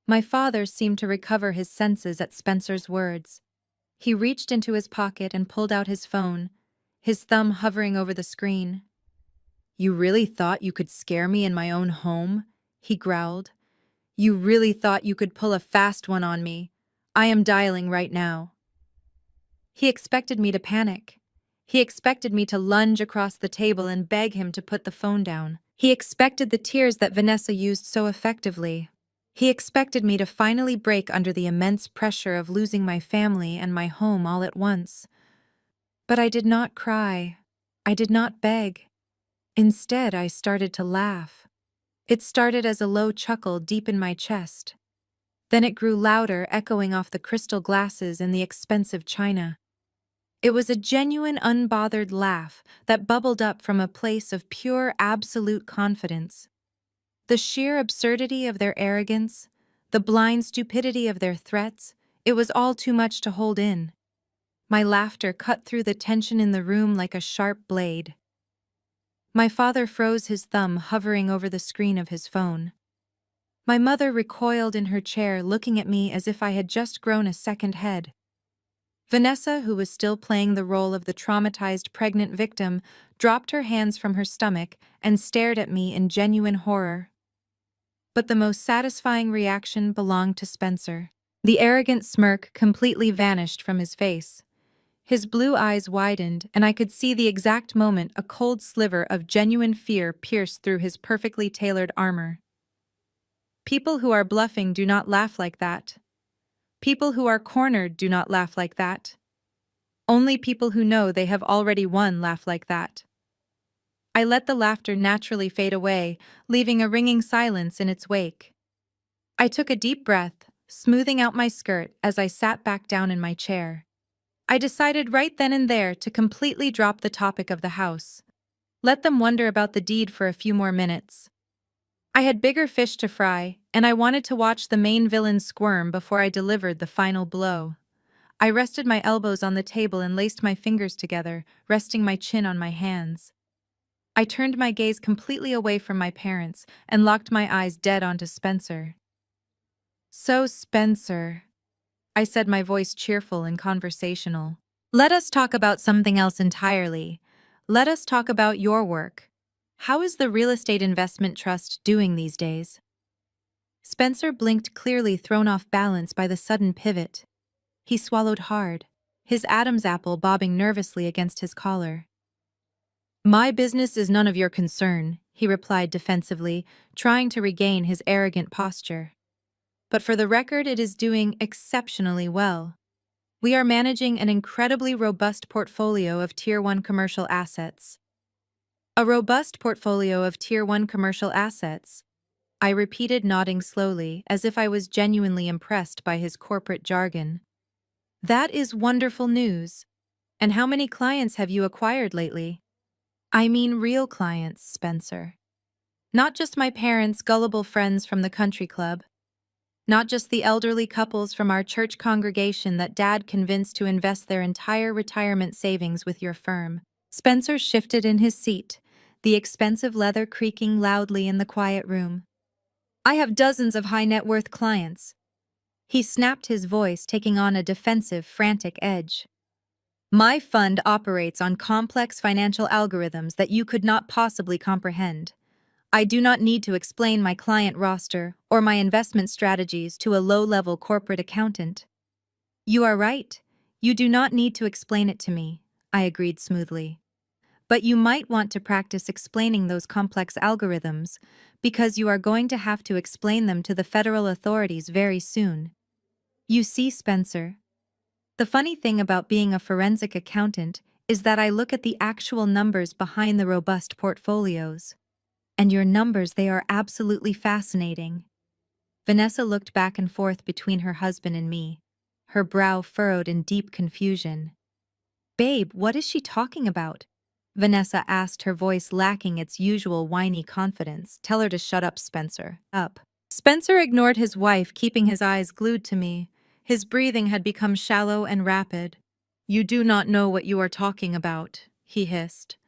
My father seemed to recover his senses at Spencer's words. He reached into his pocket and pulled out his phone, his thumb hovering over the screen. You really thought you could scare me in my own home? He growled. You really thought you could pull a fast one on me? I am dialing right now. He expected me to panic. He expected me to lunge across the table and beg him to put the phone down. He expected the tears that Vanessa used so effectively. He expected me to finally break under the immense pressure of losing my family and my home all at once. But I did not cry. I did not beg. Instead, I started to laugh. It started as a low chuckle deep in my chest. Then it grew louder, echoing off the crystal glasses and the expensive china. It was a genuine, unbothered laugh that bubbled up from a place of pure, absolute confidence. The sheer absurdity of their arrogance, the blind stupidity of their threats, it was all too much to hold in. My laughter cut through the tension in the room like a sharp blade. My father froze, his thumb hovering over the screen of his phone. My mother recoiled in her chair, looking at me as if I had just grown a second head. Vanessa, who was still playing the role of the traumatized pregnant victim, dropped her hands from her stomach and stared at me in genuine horror. But the most satisfying reaction belonged to Spencer. The arrogant smirk completely vanished from his face. His blue eyes widened, and I could see the exact moment a cold sliver of genuine fear pierced through his perfectly tailored armor. People who are bluffing do not laugh like that. People who are cornered do not laugh like that. Only people who know they have already won laugh like that. I let the laughter naturally fade away, leaving a ringing silence in its wake. I took a deep breath, smoothing out my skirt as I sat back down in my chair. I decided right then and there to completely drop the topic of the house. Let them wonder about the deed for a few more minutes. I had bigger fish to fry, and I wanted to watch the main villain squirm before I delivered the final blow. I rested my elbows on the table and laced my fingers together, resting my chin on my hands. I turned my gaze completely away from my parents and locked my eyes dead onto Spencer. So, Spencer, I said, my voice cheerful and conversational. Let us talk about something else entirely. Let us talk about your work. How is the real estate investment trust doing these days? Spencer blinked, clearly thrown off balance by the sudden pivot. He swallowed hard, his Adam's apple bobbing nervously against his collar. My business is none of your concern, he replied defensively, trying to regain his arrogant posture. But for the record, it is doing exceptionally well. We are managing an incredibly robust portfolio of Tier 1 commercial assets. A robust portfolio of Tier 1 commercial assets, I repeated, nodding slowly, as if I was genuinely impressed by his corporate jargon. That is wonderful news. And how many clients have you acquired lately? I mean real clients, Spencer. Not just my parents' gullible friends from the country club. Not just the elderly couples from our church congregation that Dad convinced to invest their entire retirement savings with your firm. Spencer shifted in his seat, the expensive leather creaking loudly in the quiet room. I have dozens of high-net-worth clients. He snapped, his voice taking on a defensive, frantic edge. My fund operates on complex financial algorithms that you could not possibly comprehend. I do not need to explain my client roster or my investment strategies to a low-level corporate accountant. You are right. You do not need to explain it to me, I agreed smoothly. But you might want to practice explaining those complex algorithms, because you are going to have to explain them to the federal authorities very soon. You see, Spencer, the funny thing about being a forensic accountant is that I look at the actual numbers behind the robust portfolios. And your numbers, they are absolutely fascinating. Vanessa looked back and forth between her husband and me, her brow furrowed in deep confusion. Babe, what is she talking about? Vanessa asked, her voice lacking its usual whiny confidence. Tell her to shut up, Spencer. Up. Spencer ignored his wife, keeping his eyes glued to me. His breathing had become shallow and rapid. You do not know what you are talking about, he hissed.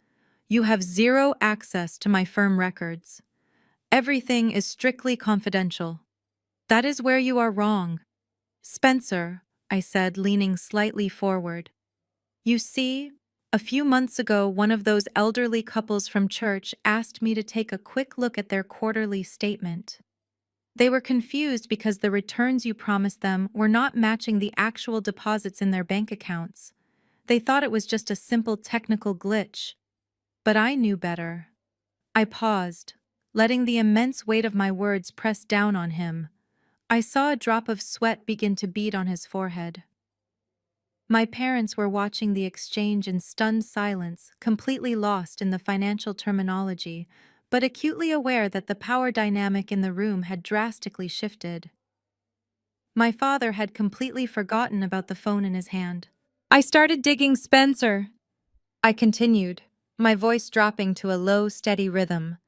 You have zero access to my firm records. Everything is strictly confidential. That is where you are wrong. Spencer, I said, leaning slightly forward. You see, a few months ago, one of those elderly couples from church asked me to take a quick look at their quarterly statement. They were confused because the returns you promised them were not matching the actual deposits in their bank accounts. They thought it was just a simple technical glitch. But I knew better. I paused, letting the immense weight of my words press down on him. I saw a drop of sweat begin to bead on his forehead. My parents were watching the exchange in stunned silence, completely lost in the financial terminology, but acutely aware that the power dynamic in the room had drastically shifted. My father had completely forgotten about the phone in his hand. I started digging, Spencer, I continued, my voice dropping to a low, steady rhythm.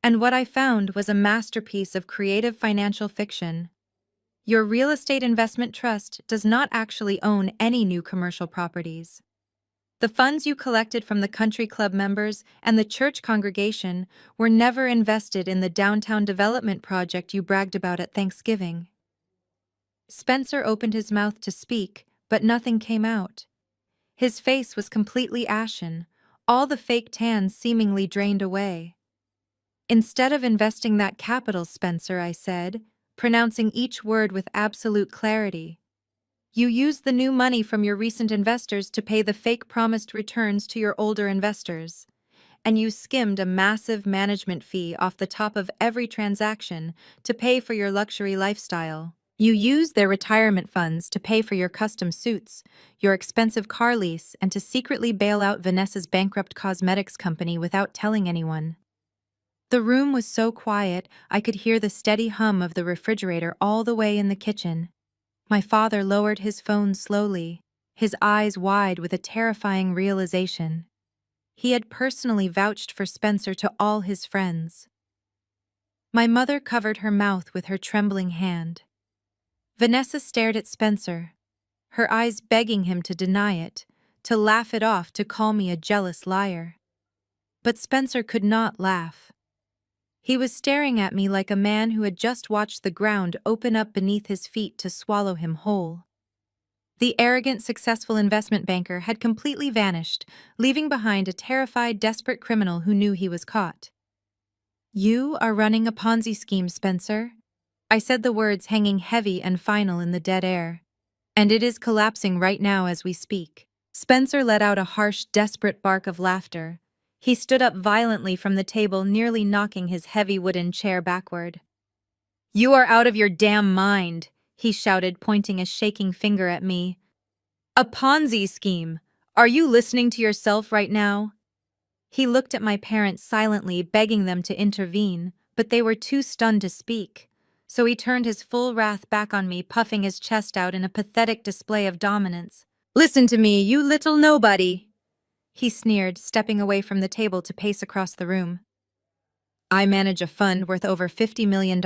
And what I found was a masterpiece of creative financial fiction. Your real estate investment trust does not actually own any new commercial properties. The funds you collected from the country club members and the church congregation were never invested in the downtown development project you bragged about at Thanksgiving. Spencer opened his mouth to speak, but nothing came out. His face was completely ashen, all the fake tan seemingly drained away. Instead of investing that capital, Spencer, I said, pronouncing each word with absolute clarity, you used the new money from your recent investors to pay the fake promised returns to your older investors. And you skimmed a massive management fee off the top of every transaction to pay for your luxury lifestyle. You used their retirement funds to pay for your custom suits, your expensive car lease, and to secretly bail out Vanessa's bankrupt cosmetics company without telling anyone. The room was so quiet, I could hear the steady hum of the refrigerator all the way in the kitchen. My father lowered his phone slowly, his eyes wide with a terrifying realization. He had personally vouched for Spencer to all his friends. My mother covered her mouth with her trembling hand. Vanessa stared at Spencer, her eyes begging him to deny it, to laugh it off, to call me a jealous liar. But Spencer could not laugh. He was staring at me like a man who had just watched the ground open up beneath his feet to swallow him whole. The arrogant, successful investment banker had completely vanished, leaving behind a terrified, desperate criminal who knew he was caught. "You are running a Ponzi scheme, Spencer." I said the words hanging heavy and final in the dead air. "And it is collapsing right now as we speak." Spencer let out a harsh, desperate bark of laughter. He stood up violently from the table, nearly knocking his heavy wooden chair backward. "You are out of your damn mind," he shouted, pointing a shaking finger at me. "A Ponzi scheme! Are you listening to yourself right now?" He looked at my parents silently, begging them to intervene, but they were too stunned to speak. So he turned his full wrath back on me, puffing his chest out in a pathetic display of dominance. "Listen to me, you little nobody," he sneered, stepping away from the table to pace across the room. "I manage a fund worth over $50 million.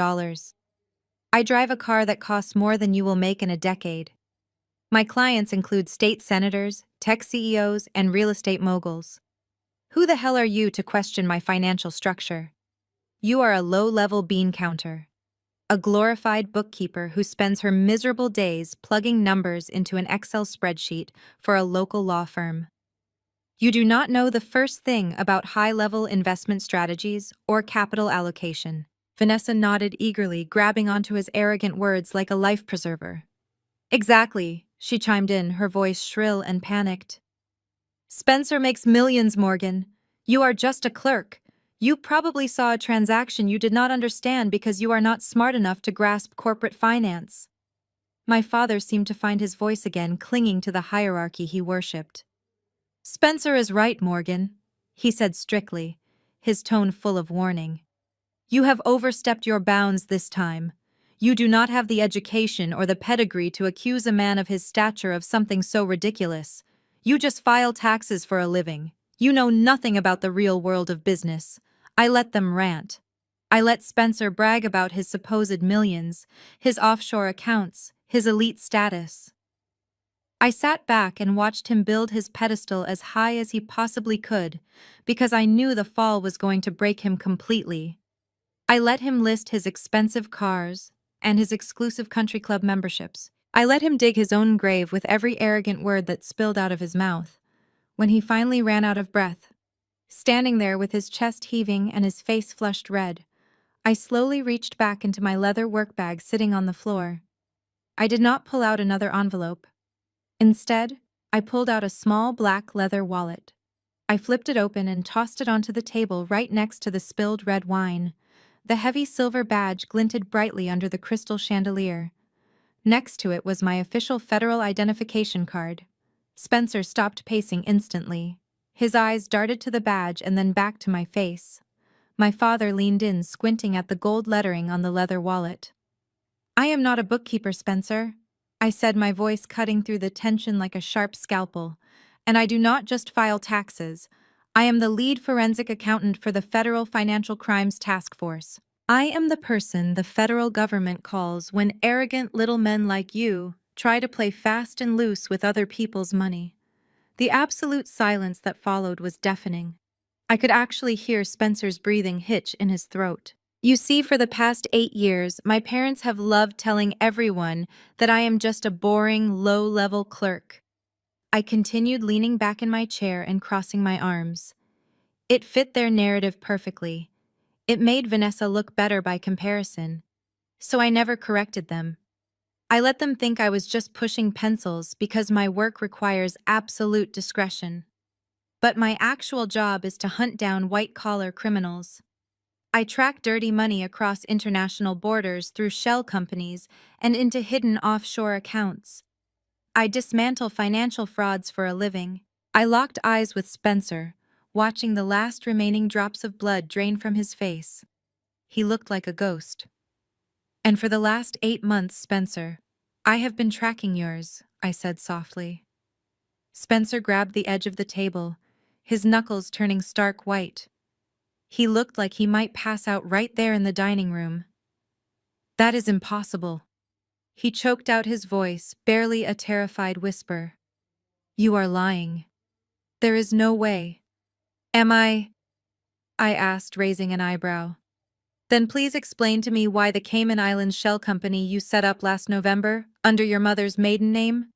I drive a car that costs more than you will make in a decade. My clients include state senators, tech CEOs, and real estate moguls. Who the hell are you to question my financial structure? You are a low-level bean counter, a glorified bookkeeper who spends her miserable days plugging numbers into an Excel spreadsheet for a local law firm. You do not know the first thing about high-level investment strategies or capital allocation." Vanessa nodded eagerly, grabbing onto his arrogant words like a life preserver. "Exactly," she chimed in, her voice shrill and panicked. "Spencer makes millions, Morgan. You are just a clerk. You probably saw a transaction you did not understand because you are not smart enough to grasp corporate finance." My father seemed to find his voice again, clinging to the hierarchy he worshipped. "Spencer is right, Morgan," he said strictly, his tone full of warning. "You have overstepped your bounds this time. You do not have the education or the pedigree to accuse a man of his stature of something so ridiculous. You just file taxes for a living. You know nothing about the real world of business." I let them rant. I let Spencer brag about his supposed millions, his offshore accounts, his elite status. I sat back and watched him build his pedestal as high as he possibly could, because I knew the fall was going to break him completely. I let him list his expensive cars and his exclusive country club memberships. I let him dig his own grave with every arrogant word that spilled out of his mouth. When he finally ran out of breath, standing there with his chest heaving and his face flushed red, I slowly reached back into my leather work bag sitting on the floor. I did not pull out another envelope. Instead, I pulled out a small black leather wallet. I flipped it open and tossed it onto the table right next to the spilled red wine. The heavy silver badge glinted brightly under the crystal chandelier. Next to it was my official federal identification card. Spencer stopped pacing instantly. His eyes darted to the badge and then back to my face. My father leaned in, squinting at the gold lettering on the leather wallet. "I am not a bookkeeper, Spencer," I said, my voice cutting through the tension like a sharp scalpel. "And I do not just file taxes. I am the lead forensic accountant for the Federal Financial Crimes Task Force. I am the person the federal government calls when arrogant little men like you try to play fast and loose with other people's money." The absolute silence that followed was deafening. I could actually hear Spencer's breathing hitch in his throat. "You see, for the past 8 years, my parents have loved telling everyone that I am just a boring, low-level clerk." I continued, leaning back in my chair and crossing my arms. It fit their narrative perfectly. It made Vanessa look better by comparison. So I never corrected them. I let them think I was just pushing pencils because my work requires absolute discretion. But my actual job is to hunt down white-collar criminals. I track dirty money across international borders through shell companies and into hidden offshore accounts. I dismantle financial frauds for a living. I locked eyes with Spencer, watching the last remaining drops of blood drain from his face. He looked like a ghost. "And for the last 8 months, Spencer, I have been tracking yours," I said softly. Spencer grabbed the edge of the table, his knuckles turning stark white. He looked like he might pass out right there in the dining room. "That is impossible." He choked out his voice, barely a terrified whisper. "You are lying. There is no way." "Am I?" I asked, raising an eyebrow. "Then please explain to me why the Cayman Islands shell company you set up last November, under your mother's maiden name?"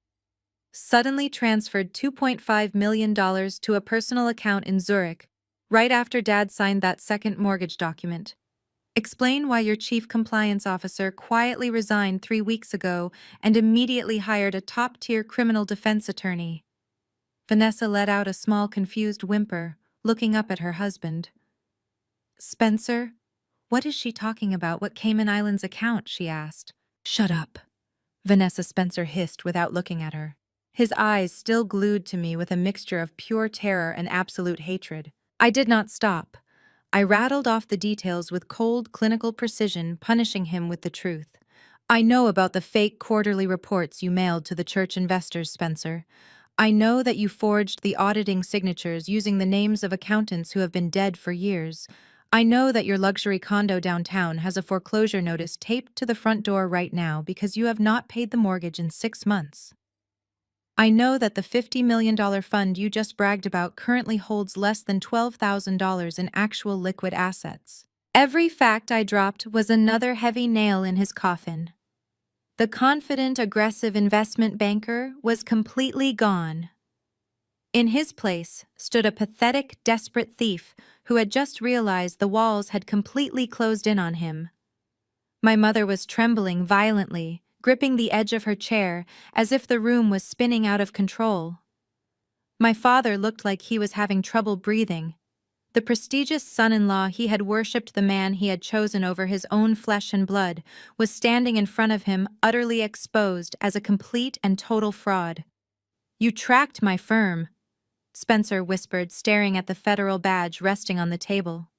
suddenly transferred $2.5 million to a personal account in Zurich, right after Dad signed that second mortgage document. Explain why your chief compliance officer quietly resigned 3 weeks ago and immediately hired a top-tier criminal defense attorney. Vanessa let out a small confused whimper, looking up at her husband. Spencer? What is she talking about? What Cayman Islands account? She asked. Shut up, Vanessa Spencer hissed without looking at her. His eyes still glued to me with a mixture of pure terror and absolute hatred. I did not stop. I rattled off the details with cold, clinical precision, punishing him with the truth. I know about the fake quarterly reports you mailed to the church investors, Spencer. I know that you forged the auditing signatures using the names of accountants who have been dead for years. I know that your luxury condo downtown has a foreclosure notice taped to the front door right now because you have not paid the mortgage in 6 months. I know that the $50 million fund you just bragged about currently holds less than $12,000 in actual liquid assets. Every fact I dropped was another heavy nail in his coffin. The confident, aggressive investment banker was completely gone. In his place stood a pathetic, desperate thief who had just realized the walls had completely closed in on him. My mother was trembling violently, gripping the edge of her chair as if the room was spinning out of control. My father looked like he was having trouble breathing. The prestigious son-in-law he had worshipped, the man he had chosen over his own flesh and blood, was standing in front of him, utterly exposed as a complete and total fraud. "You tracked my firm," Spencer whispered, staring at the federal badge resting on the table.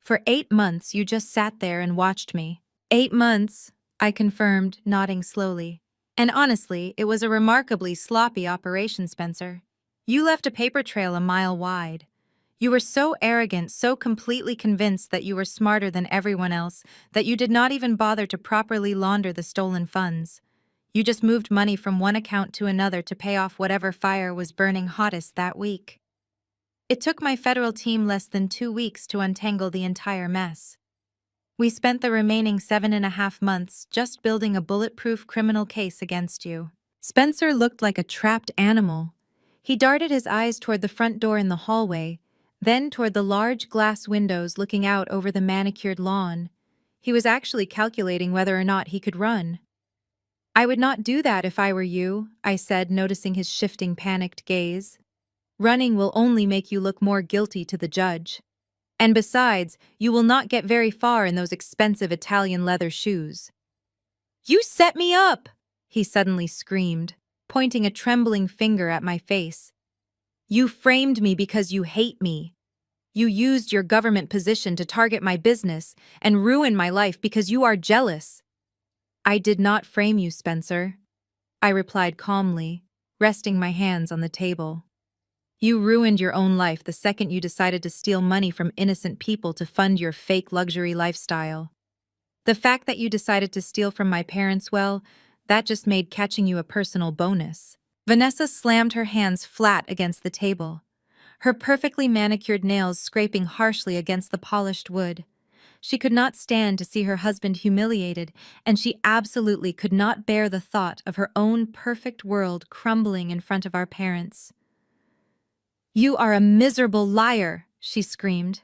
"For 8 months you just sat there and watched me." 8 months, I confirmed, nodding slowly. "And honestly, it was a remarkably sloppy operation, Spencer. You left a paper trail a mile wide. You were so arrogant, so completely convinced that you were smarter than everyone else, that you did not even bother to properly launder the stolen funds. You just moved money from one account to another to pay off whatever fire was burning hottest that week. It took my federal team less than 2 weeks to untangle the entire mess. We spent the remaining 7.5 months just building a bulletproof criminal case against you." Spencer looked like a trapped animal. He darted his eyes toward the front door in the hallway, then toward the large glass windows looking out over the manicured lawn. He was actually calculating whether or not he could run. "I would not do that if I were you," I said, noticing his shifting, panicked gaze. "Running will only make you look more guilty to the judge. And besides, you will not get very far in those expensive Italian leather shoes." "You set me up!" he suddenly screamed, pointing a trembling finger at my face. "You framed me because you hate me. You used your government position to target my business and ruin my life because you are jealous." "I did not frame you, Spencer," I replied calmly, resting my hands on the table. "You ruined your own life the second you decided to steal money from innocent people to fund your fake luxury lifestyle. The fact that you decided to steal from my parents, well, that just made catching you a personal bonus." Vanessa slammed her hands flat against the table, her perfectly manicured nails scraping harshly against the polished wood. She could not stand to see her husband humiliated, and she absolutely could not bear the thought of her own perfect world crumbling in front of our parents. "You are a miserable liar," she screamed,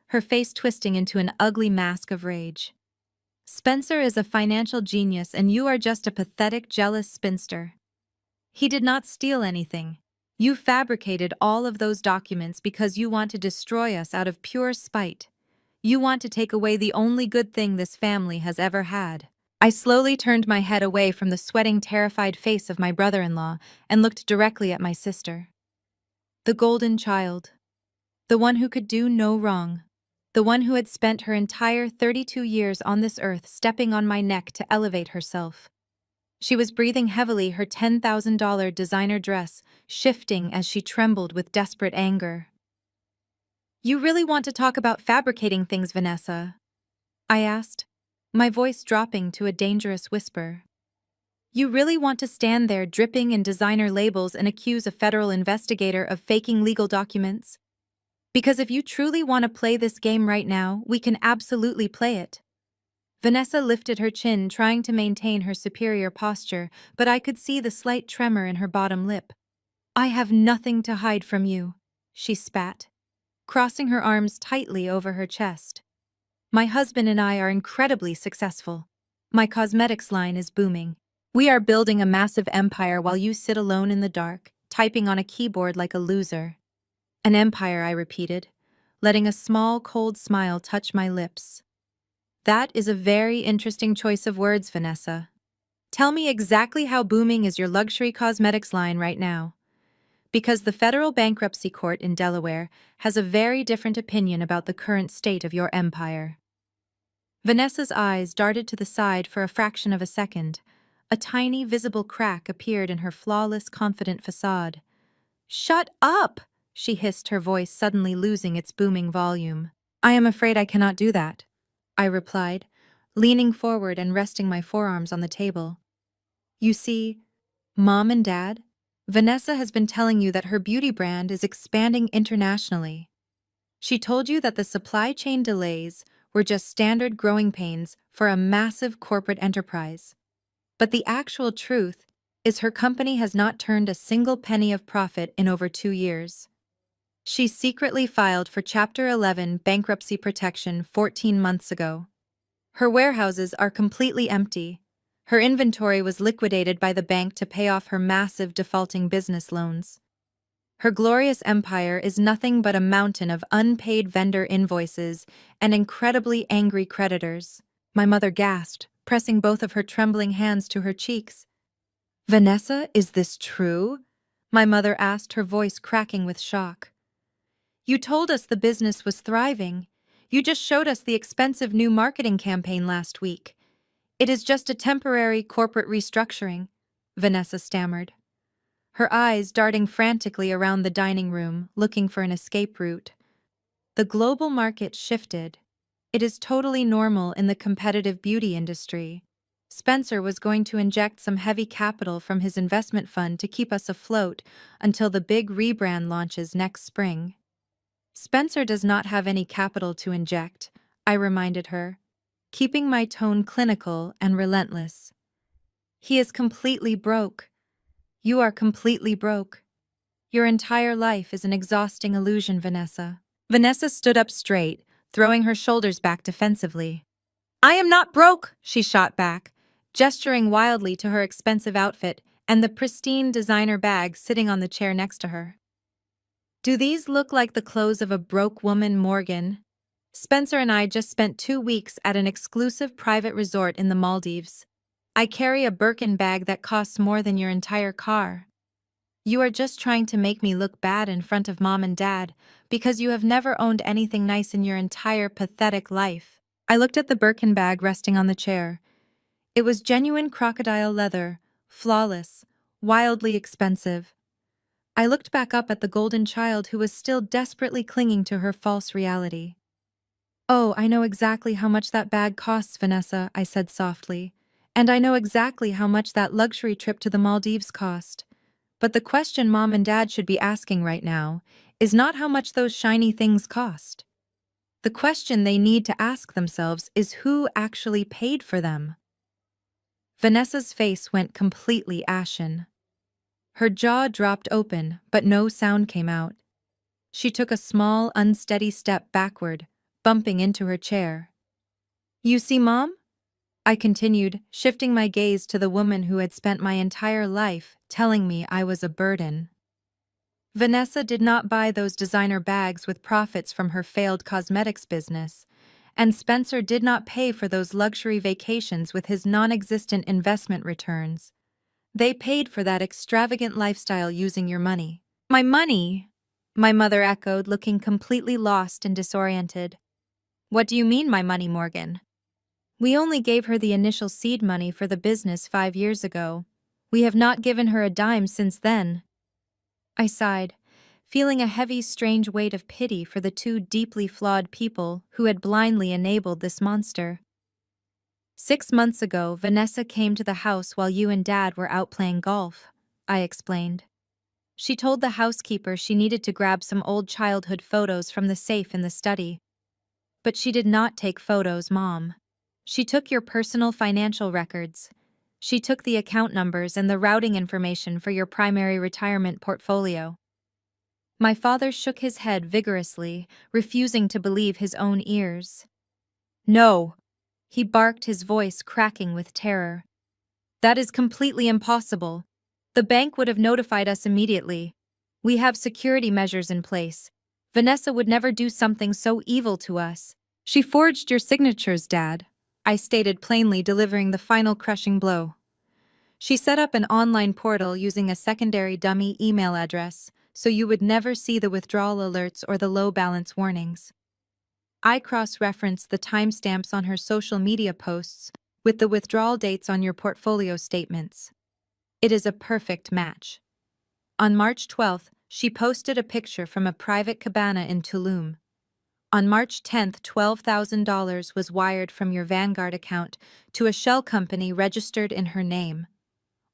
her face twisting into an ugly mask of rage. "Spencer is a financial genius and you are just a pathetic, jealous spinster. He did not steal anything. You fabricated all of those documents because you want to destroy us out of pure spite. You want to take away the only good thing this family has ever had." I slowly turned my head away from the sweating, terrified face of my brother-in-law and looked directly at my sister. The golden child. The one who could do no wrong. The one who had spent her entire 32 years on this earth stepping on my neck to elevate herself. She was breathing heavily, her $10,000 designer dress shifting as she trembled with desperate anger. "You really want to talk about fabricating things, Vanessa?" I asked, my voice dropping to a dangerous whisper. "You really want to stand there dripping in designer labels and accuse a federal investigator of faking legal documents? Because if you truly want to play this game right now, we can absolutely play it." Vanessa lifted her chin, trying to maintain her superior posture, but I could see the slight tremor in her bottom lip. "I have nothing to hide from you," she spat, crossing her arms tightly over her chest. "My husband and I are incredibly successful. My cosmetics line is booming. We are building a massive empire while you sit alone in the dark, typing on a keyboard like a loser." "An empire," I repeated, letting a small, cold smile touch my lips. "That is a very interesting choice of words, Vanessa. Tell me exactly how booming is your luxury cosmetics line right now? Because the federal bankruptcy court in Delaware has a very different opinion about the current state of your empire." Vanessa's eyes darted to the side for a fraction of a second. A tiny, visible crack appeared in her flawless, confident facade. "Shut up!" she hissed, her voice suddenly losing its booming volume. "I am afraid I cannot do that," I replied, leaning forward and resting my forearms on the table. "You see, Mom and Dad, Vanessa has been telling you that her beauty brand is expanding internationally. She told you that the supply chain delays were just standard growing pains for a massive corporate enterprise. But the actual truth is her company has not turned a single penny of profit in over 2 years. She secretly filed for Chapter 11 bankruptcy protection 14 months ago. Her warehouses are completely empty. Her inventory was liquidated by the bank to pay off her massive defaulting business loans. Her glorious empire is nothing but a mountain of unpaid vendor invoices and incredibly angry creditors." My mother gasped, pressing both of her trembling hands to her cheeks. "Vanessa, is this true?" my mother asked, her voice cracking with shock. "You told us the business was thriving. You just showed us the expensive new marketing campaign last week. It is just a temporary corporate restructuring," Vanessa stammered, her eyes darting frantically around the dining room, looking for an escape route. "The global market shifted. It is totally normal in the competitive beauty industry. Spencer was going to inject some heavy capital from his investment fund to keep us afloat until the big rebrand launches next spring." "Spencer does not have any capital to inject," I reminded her, keeping my tone clinical and relentless. "He is completely broke. You are completely broke. Your entire life is an exhausting illusion, Vanessa." Vanessa stood up straight, throwing her shoulders back defensively. "I am not broke," she shot back, gesturing wildly to her expensive outfit and the pristine designer bag sitting on the chair next to her. "Do these look like the clothes of a broke woman, Morgan? Spencer and I just spent 2 weeks at an exclusive private resort in the Maldives. I carry a Birkin bag that costs more than your entire car. You are just trying to make me look bad in front of Mom and Dad because you have never owned anything nice in your entire pathetic life." I looked at the Birkin bag resting on the chair. It was genuine crocodile leather, flawless, wildly expensive. I looked back up at the golden child who was still desperately clinging to her false reality. "Oh, I know exactly how much that bag costs, Vanessa," I said softly. "And I know exactly how much that luxury trip to the Maldives cost. But the question Mom and Dad should be asking right now is not how much those shiny things cost. The question they need to ask themselves is who actually paid for them." Vanessa's face went completely ashen. Her jaw dropped open, but no sound came out. She took a small, unsteady step backward, bumping into her chair. "You see, Mom?" I continued, shifting my gaze to the woman who had spent my entire life telling me I was a burden. Vanessa did not buy those designer bags with profits from her failed cosmetics business, and Spencer did not pay for those luxury vacations with his non-existent investment returns. They paid for that extravagant lifestyle using your money. "My money?" my mother echoed, looking completely lost and disoriented. "What do you mean, my money, Morgan?" "We only gave her the initial seed money for the business 5 years ago. We have not given her a dime since then." I sighed, feeling a heavy, strange weight of pity for the two deeply flawed people who had blindly enabled this monster. "6 months ago, Vanessa came to the house while you and Dad were out playing golf," I explained. "She told the housekeeper she needed to grab some old childhood photos from the safe in the study. But she did not take photos, Mom. She took your personal financial records. She took the account numbers and the routing information for your primary retirement portfolio. My father shook his head vigorously, refusing to believe his own ears. No! He barked, his voice cracking with terror. That is completely impossible. The bank would have notified us immediately. We have security measures in place. Vanessa would never do something so evil to us. She forged your signatures, Dad, I stated plainly, delivering the final crushing blow. She set up an online portal using a secondary dummy email address, so you would never see the withdrawal alerts or the low balance warnings. I cross-referenced the timestamps on her social media posts with the withdrawal dates on your portfolio statements. It is a perfect match. On March 12th, she posted a picture from a private cabana in Tulum. On March 10th, $12,000 was wired from your Vanguard account to a shell company registered in her name.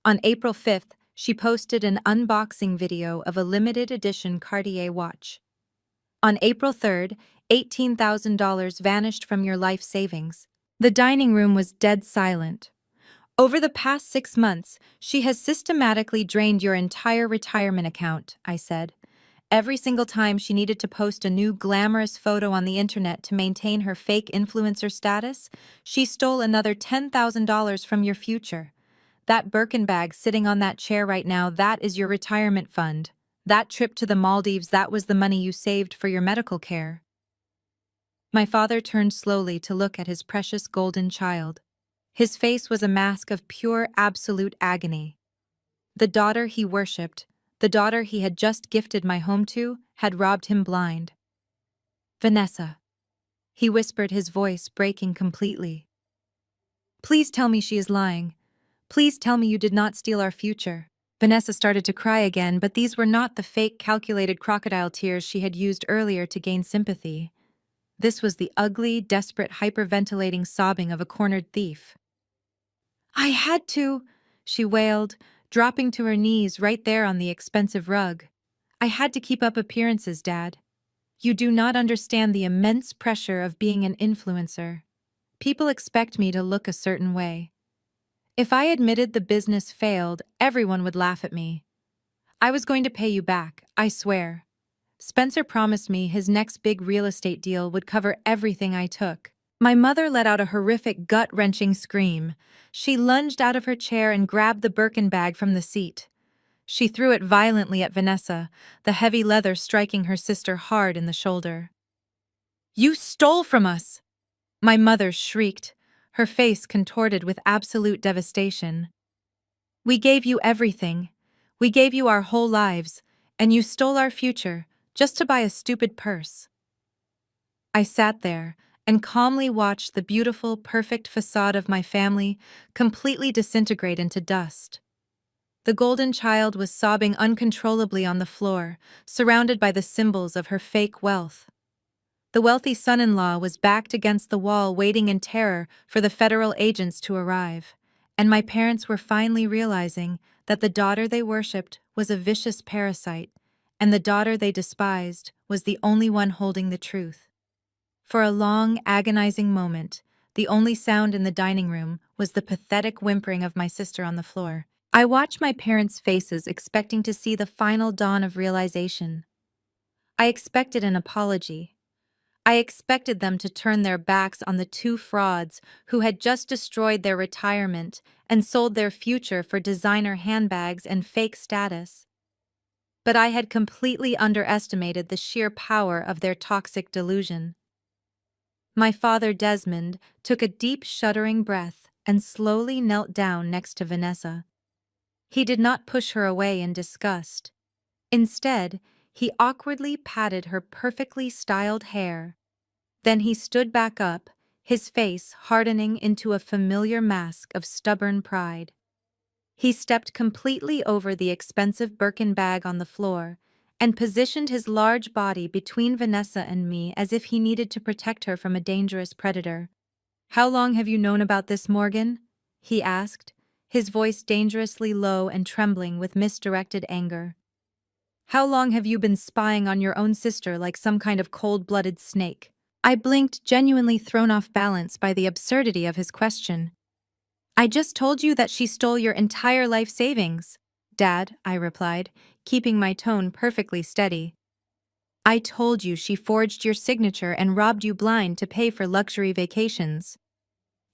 On April 5th, she posted an unboxing video of a limited edition Cartier watch. On April 3rd, $18,000 vanished from your life savings. The dining room was dead silent. Over the past 6 months, she has systematically drained your entire retirement account, I said. Every single time she needed to post a new glamorous photo on the internet to maintain her fake influencer status, she stole another $10,000 from your future. That Birkin bag sitting on that chair right now, that is your retirement fund. That trip to the Maldives, that was the money you saved for your medical care. My father turned slowly to look at his precious golden child. His face was a mask of pure, absolute agony. The daughter he worshipped, the daughter he had just gifted my home to, had robbed him blind. Vanessa. He whispered, his voice breaking completely. Please tell me she is lying. Please tell me you did not steal our future. Vanessa started to cry again, but these were not the fake, calculated crocodile tears she had used earlier to gain sympathy. This was the ugly, desperate, hyperventilating sobbing of a cornered thief. I had to, she wailed, dropping to her knees right there on the expensive rug. I had to keep up appearances, Dad. You do not understand the immense pressure of being an influencer. People expect me to look a certain way. If I admitted the business failed, everyone would laugh at me. I was going to pay you back, I swear. Spencer promised me his next big real estate deal would cover everything I took. My mother let out a horrific, gut-wrenching scream. She lunged out of her chair and grabbed the Birkin bag from the seat. She threw it violently at Vanessa, the heavy leather striking her sister hard in the shoulder. You stole from us! My mother shrieked, her face contorted with absolute devastation. We gave you everything. We gave you our whole lives, and you stole our future just to buy a stupid purse. I sat there and calmly watched the beautiful, perfect facade of my family completely disintegrate into dust. The golden child was sobbing uncontrollably on the floor, surrounded by the symbols of her fake wealth. The wealthy son-in-law was backed against the wall, waiting in terror for the federal agents to arrive, and my parents were finally realizing that the daughter they worshipped was a vicious parasite, and the daughter they despised was the only one holding the truth. For a long, agonizing moment, the only sound in the dining room was the pathetic whimpering of my sister on the floor. I watched my parents' faces, expecting to see the final dawn of realization. I expected an apology. I expected them to turn their backs on the two frauds who had just destroyed their retirement and sold their future for designer handbags and fake status. But I had completely underestimated the sheer power of their toxic delusion. My father, Desmond, took a deep, shuddering breath and slowly knelt down next to Vanessa. He did not push her away in disgust. Instead, he awkwardly patted her perfectly styled hair. Then he stood back up, his face hardening into a familiar mask of stubborn pride. He stepped completely over the expensive Birkin bag on the floor and positioned his large body between Vanessa and me as if he needed to protect her from a dangerous predator. How long have you known about this, Morgan? He asked, his voice dangerously low and trembling with misdirected anger. How long have you been spying on your own sister like some kind of cold-blooded snake? I blinked, genuinely thrown off balance by the absurdity of his question. I just told you that she stole your entire life savings, Dad, I replied, keeping my tone perfectly steady. I told you she forged your signature and robbed you blind to pay for luxury vacations.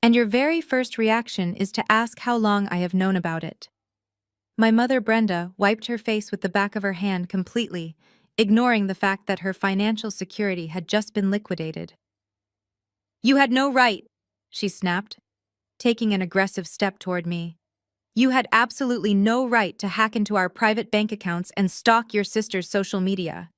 And your very first reaction is to ask how long I have known about it. My mother Brenda wiped her face with the back of her hand completely, ignoring the fact that her financial security had just been liquidated. You had no right, she snapped, taking an aggressive step toward me. You had absolutely no right to hack into our private bank accounts and stalk your sister's social media.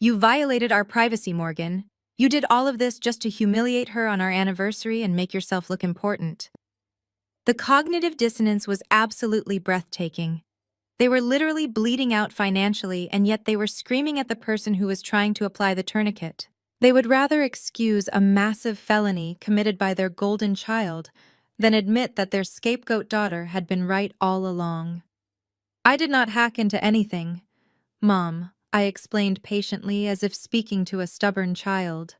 You violated our privacy, Morgan. You did all of this just to humiliate her on our anniversary and make yourself look important. The cognitive dissonance was absolutely breathtaking. They were literally bleeding out financially, and yet they were screaming at the person who was trying to apply the tourniquet. They would rather excuse a massive felony committed by their golden child than admit that their scapegoat daughter had been right all along. I did not hack into anything, Mom, I explained patiently as if speaking to a stubborn child.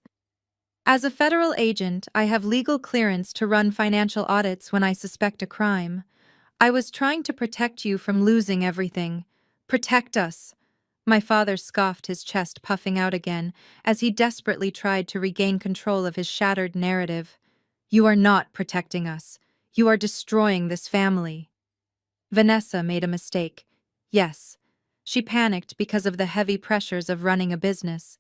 As a federal agent, I have legal clearance to run financial audits when I suspect a crime. I was trying to protect you from losing everything. Protect us. My father scoffed, his chest puffing out again, as he desperately tried to regain control of his shattered narrative. You are not protecting us. You are destroying this family. Vanessa made a mistake. Yes. She panicked because of the heavy pressures of running a business.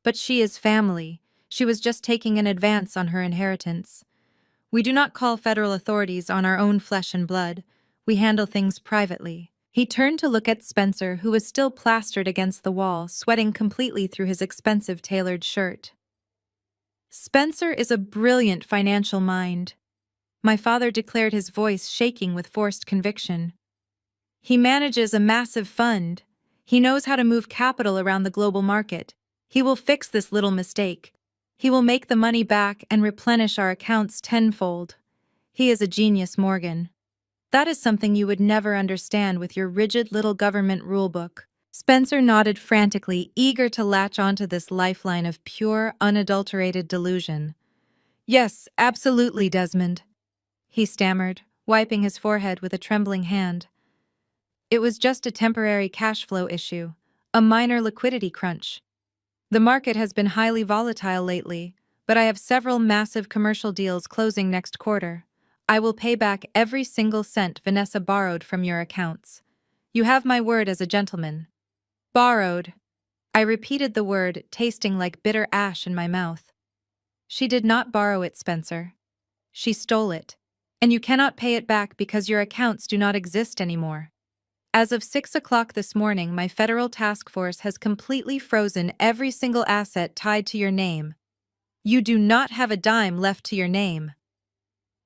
But she is family. She was just taking an advance on her inheritance. We do not call federal authorities on our own flesh and blood. We handle things privately. He turned to look at Spencer, who was still plastered against the wall, sweating completely through his expensive tailored shirt. Spencer is a brilliant financial mind. My father declared, his voice shaking with forced conviction. He manages a massive fund. He knows how to move capital around the global market. He will fix this little mistake. He will make the money back and replenish our accounts tenfold. He is a genius, Morgan. That is something you would never understand with your rigid little government rulebook. Spencer nodded frantically, eager to latch onto this lifeline of pure, unadulterated delusion. Yes, absolutely, Desmond, he stammered, wiping his forehead with a trembling hand. It was just a temporary cash flow issue, a minor liquidity crunch. The market has been highly volatile lately, but I have several massive commercial deals closing next quarter. I will pay back every single cent Vanessa borrowed from your accounts. You have my word as a gentleman. Borrowed. I repeated the word, tasting like bitter ash in my mouth. She did not borrow it, Spencer. She stole it. And you cannot pay it back because your accounts do not exist anymore. As of 6 o'clock this morning, my federal task force has completely frozen every single asset tied to your name. You do not have a dime left to your name.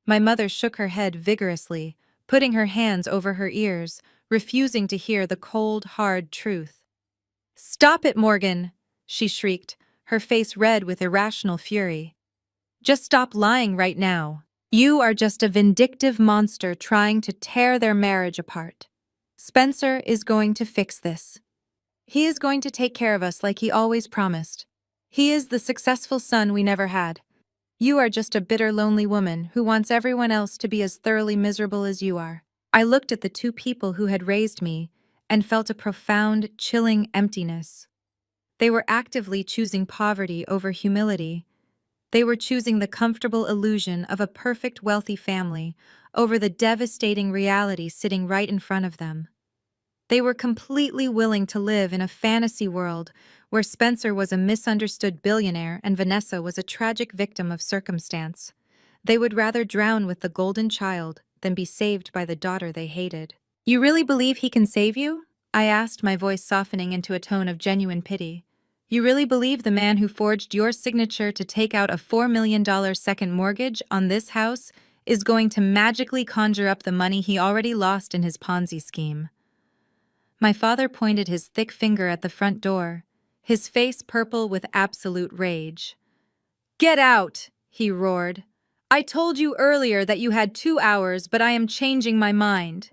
My mother shook her head vigorously, putting her hands over her ears, refusing to hear the cold, hard truth. Stop it, Morgan, she shrieked, her face red with irrational fury. Just stop lying right now. You are just a vindictive monster trying to tear their marriage apart. Spencer is going to fix this. He is going to take care of us like he always promised. He is the successful son we never had. You are just a bitter, lonely woman who wants everyone else to be as thoroughly miserable as you are. I looked at the two people who had raised me and felt a profound, chilling emptiness. They were actively choosing poverty over humility. They were choosing the comfortable illusion of a perfect, wealthy family over the devastating reality sitting right in front of them. They were completely willing to live in a fantasy world where Spencer was a misunderstood billionaire and Vanessa was a tragic victim of circumstance. They would rather drown with the golden child than be saved by the daughter they hated. You really believe he can save you? I asked, my voice softening into a tone of genuine pity. You really believe the man who forged your signature to take out a $4 million second mortgage on this house is going to magically conjure up the money he already lost in his Ponzi scheme? My father pointed his thick finger at the front door, his face purple with absolute rage. Get out, he roared. I told you earlier that you had 2 hours, but I am changing my mind.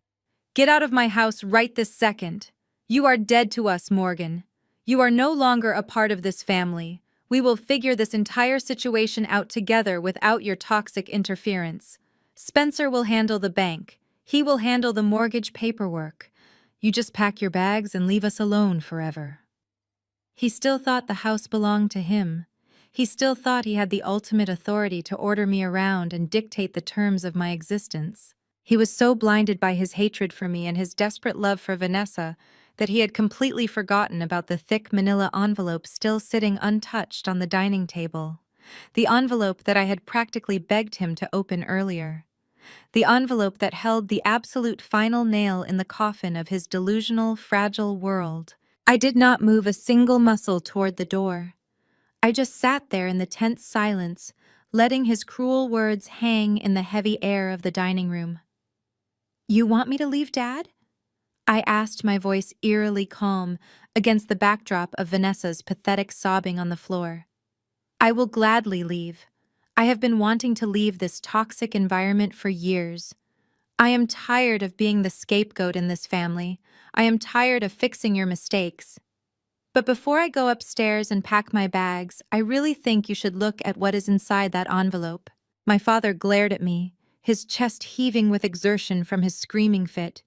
Get out of my house right this second. You are dead to us, Morgan. You are no longer a part of this family. We will figure this entire situation out together without your toxic interference. Spencer will handle the bank. He will handle the mortgage paperwork. You just pack your bags and leave us alone forever. He still thought the house belonged to him. He still thought he had the ultimate authority to order me around and dictate the terms of my existence. He was so blinded by his hatred for me and his desperate love for Vanessa that he had completely forgotten about the thick manila envelope still sitting untouched on the dining table. The envelope that I had practically begged him to open earlier. The envelope that held the absolute final nail in the coffin of his delusional, fragile world. I did not move a single muscle toward the door. I just sat there in the tense silence, letting his cruel words hang in the heavy air of the dining room. "You want me to leave, Dad?" I asked, my voice eerily calm against the backdrop of Vanessa's pathetic sobbing on the floor. "I will gladly leave. I have been wanting to leave this toxic environment for years. I am tired of being the scapegoat in this family. I am tired of fixing your mistakes. But before I go upstairs and pack my bags, I really think you should look at what is inside that envelope." My father glared at me, his chest heaving with exertion from his screaming fit.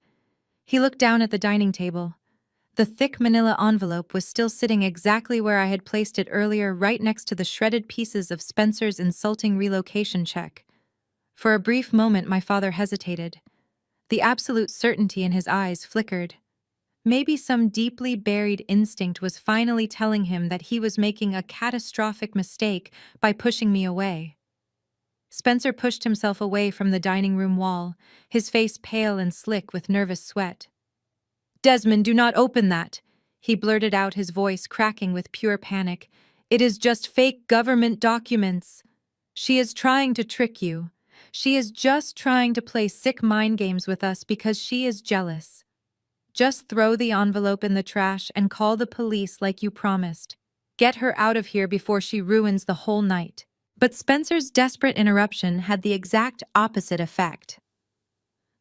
He looked down at the dining table. The thick manila envelope was still sitting exactly where I had placed it earlier, right next to the shredded pieces of Spencer's insulting relocation check. For a brief moment, my father hesitated. The absolute certainty in his eyes flickered. Maybe some deeply buried instinct was finally telling him that he was making a catastrophic mistake by pushing me away. Spencer pushed himself away from the dining room wall, his face pale and slick with nervous sweat. "Desmond, do not open that," he blurted out, his voice cracking with pure panic. "It is just fake government documents. She is trying to trick you. She is just trying to play sick mind games with us because she is jealous. Just throw the envelope in the trash and call the police like you promised. Get her out of here before she ruins the whole night." But Spencer's desperate interruption had the exact opposite effect.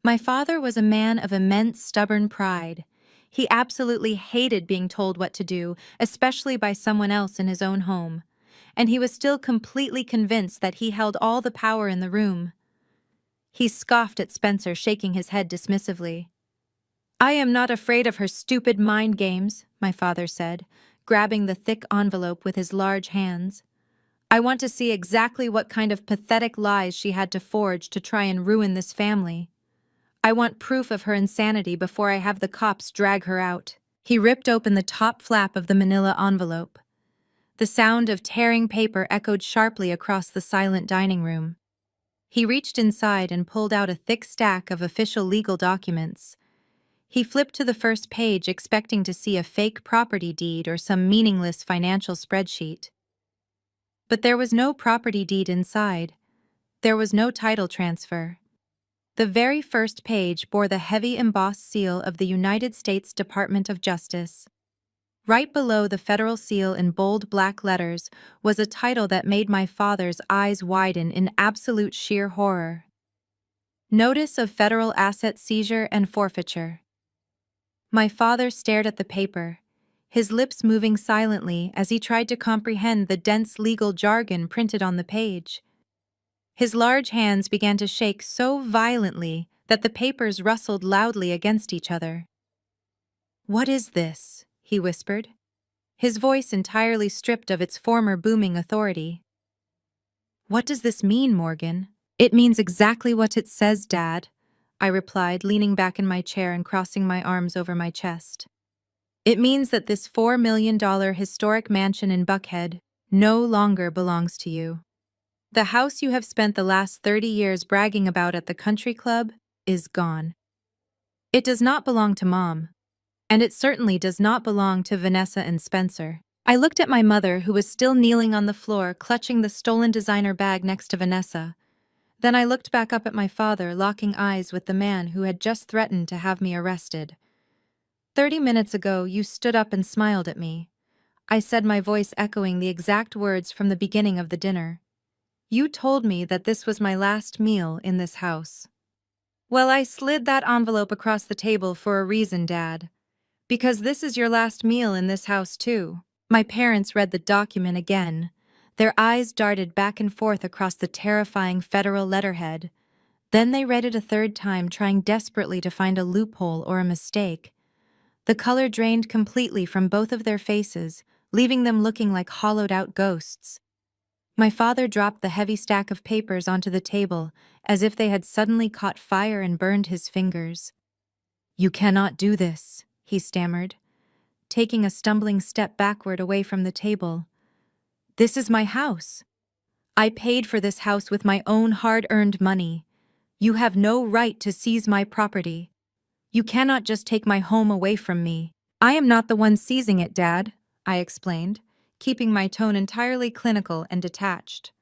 My father was a man of immense stubborn pride. He absolutely hated being told what to do, especially by someone else in his own home. And he was still completely convinced that he held all the power in the room. He scoffed at Spencer, shaking his head dismissively. "I am not afraid of her stupid mind games," my father said, grabbing the thick envelope with his large hands. "I want to see exactly what kind of pathetic lies she had to forge to try and ruin this family. I want proof of her insanity before I have the cops drag her out." He ripped open the top flap of the manila envelope. The sound of tearing paper echoed sharply across the silent dining room. He reached inside and pulled out a thick stack of official legal documents. He flipped to the first page, expecting to see a fake property deed or some meaningless financial spreadsheet. But there was no property deed inside. There was no title transfer. The very first page bore the heavy embossed seal of the United States Department of Justice. Right below the federal seal in bold black letters was a title that made my father's eyes widen in absolute sheer horror. Notice of Federal Asset Seizure and Forfeiture. My father stared at the paper, his lips moving silently as he tried to comprehend the dense legal jargon printed on the page. His large hands began to shake so violently that the papers rustled loudly against each other. "What is this?" he whispered, his voice entirely stripped of its former booming authority. "What does this mean, Morgan?" "It means exactly what it says, Dad," I replied, leaning back in my chair and crossing my arms over my chest. "It means that this $4 million historic mansion in Buckhead no longer belongs to you. The house you have spent the last 30 years bragging about at the country club is gone. It does not belong to Mom, and it certainly does not belong to Vanessa and Spencer." I looked at my mother, who was still kneeling on the floor, clutching the stolen designer bag next to Vanessa. Then I looked back up at my father, locking eyes with the man who had just threatened to have me arrested. "30 minutes ago, you stood up and smiled at me," I said, my voice echoing the exact words from the beginning of the dinner. "You told me that this was my last meal in this house." "Well, I slid that envelope across the table for a reason, Dad. Because this is your last meal in this house, too." My parents read the document again. Their eyes darted back and forth across the terrifying federal letterhead. Then they read it a third time, trying desperately to find a loophole or a mistake. The color drained completely from both of their faces, leaving them looking like hollowed-out ghosts. My father dropped the heavy stack of papers onto the table, as if they had suddenly caught fire and burned his fingers. "You cannot do this," he stammered, taking a stumbling step backward away from the table. "This is my house. I paid for this house with my own hard-earned money. You have no right to seize my property. You cannot just take my home away from me." "I am not the one seizing it, Dad," I explained, keeping my tone entirely clinical and detached.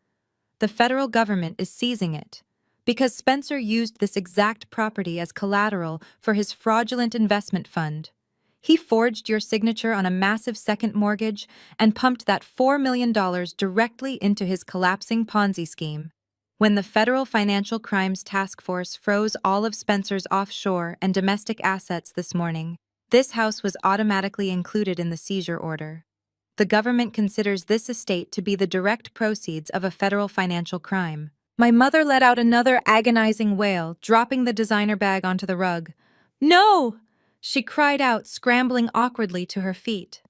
"The federal government is seizing it because Spencer used this exact property as collateral for his fraudulent investment fund. He forged your signature on a massive second mortgage and pumped that $4 million directly into his collapsing Ponzi scheme. When the Federal Financial Crimes Task Force froze all of Spencer's offshore and domestic assets this morning, this house was automatically included in the seizure order. The government considers this estate to be the direct proceeds of a federal financial crime." My mother let out another agonizing wail, dropping the designer bag onto the rug. "No!" she cried out, scrambling awkwardly to her feet.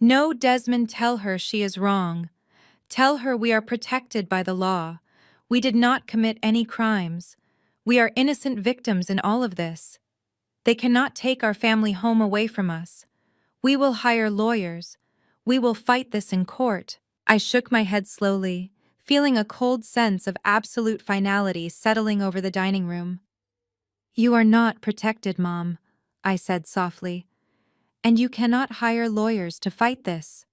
"No, Desmond, tell her she is wrong. Tell her we are protected by the law. We did not commit any crimes. We are innocent victims in all of this. They cannot take our family home away from us. We will hire lawyers. We will fight this in court." I shook my head slowly, feeling a cold sense of absolute finality settling over the dining room. "You are not protected, Mom," I said softly, "and you cannot hire lawyers to fight this.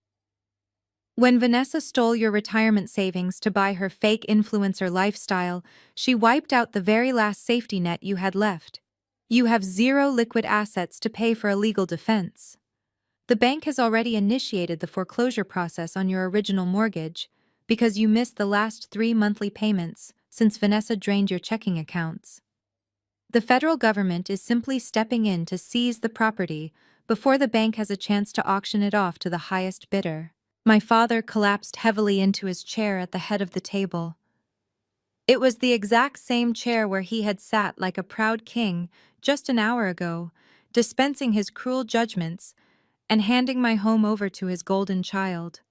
When Vanessa stole your retirement savings to buy her fake influencer lifestyle, she wiped out the very last safety net you had left. You have zero liquid assets to pay for a legal defense. The bank has already initiated the foreclosure process on your original mortgage because you missed the last 3 monthly payments since Vanessa drained your checking accounts. The federal government is simply stepping in to seize the property before the bank has a chance to auction it off to the highest bidder." My father collapsed heavily into his chair at the head of the table. It was the exact same chair where he had sat like a proud king just an hour ago, dispensing his cruel judgments and handing my home over to his golden child.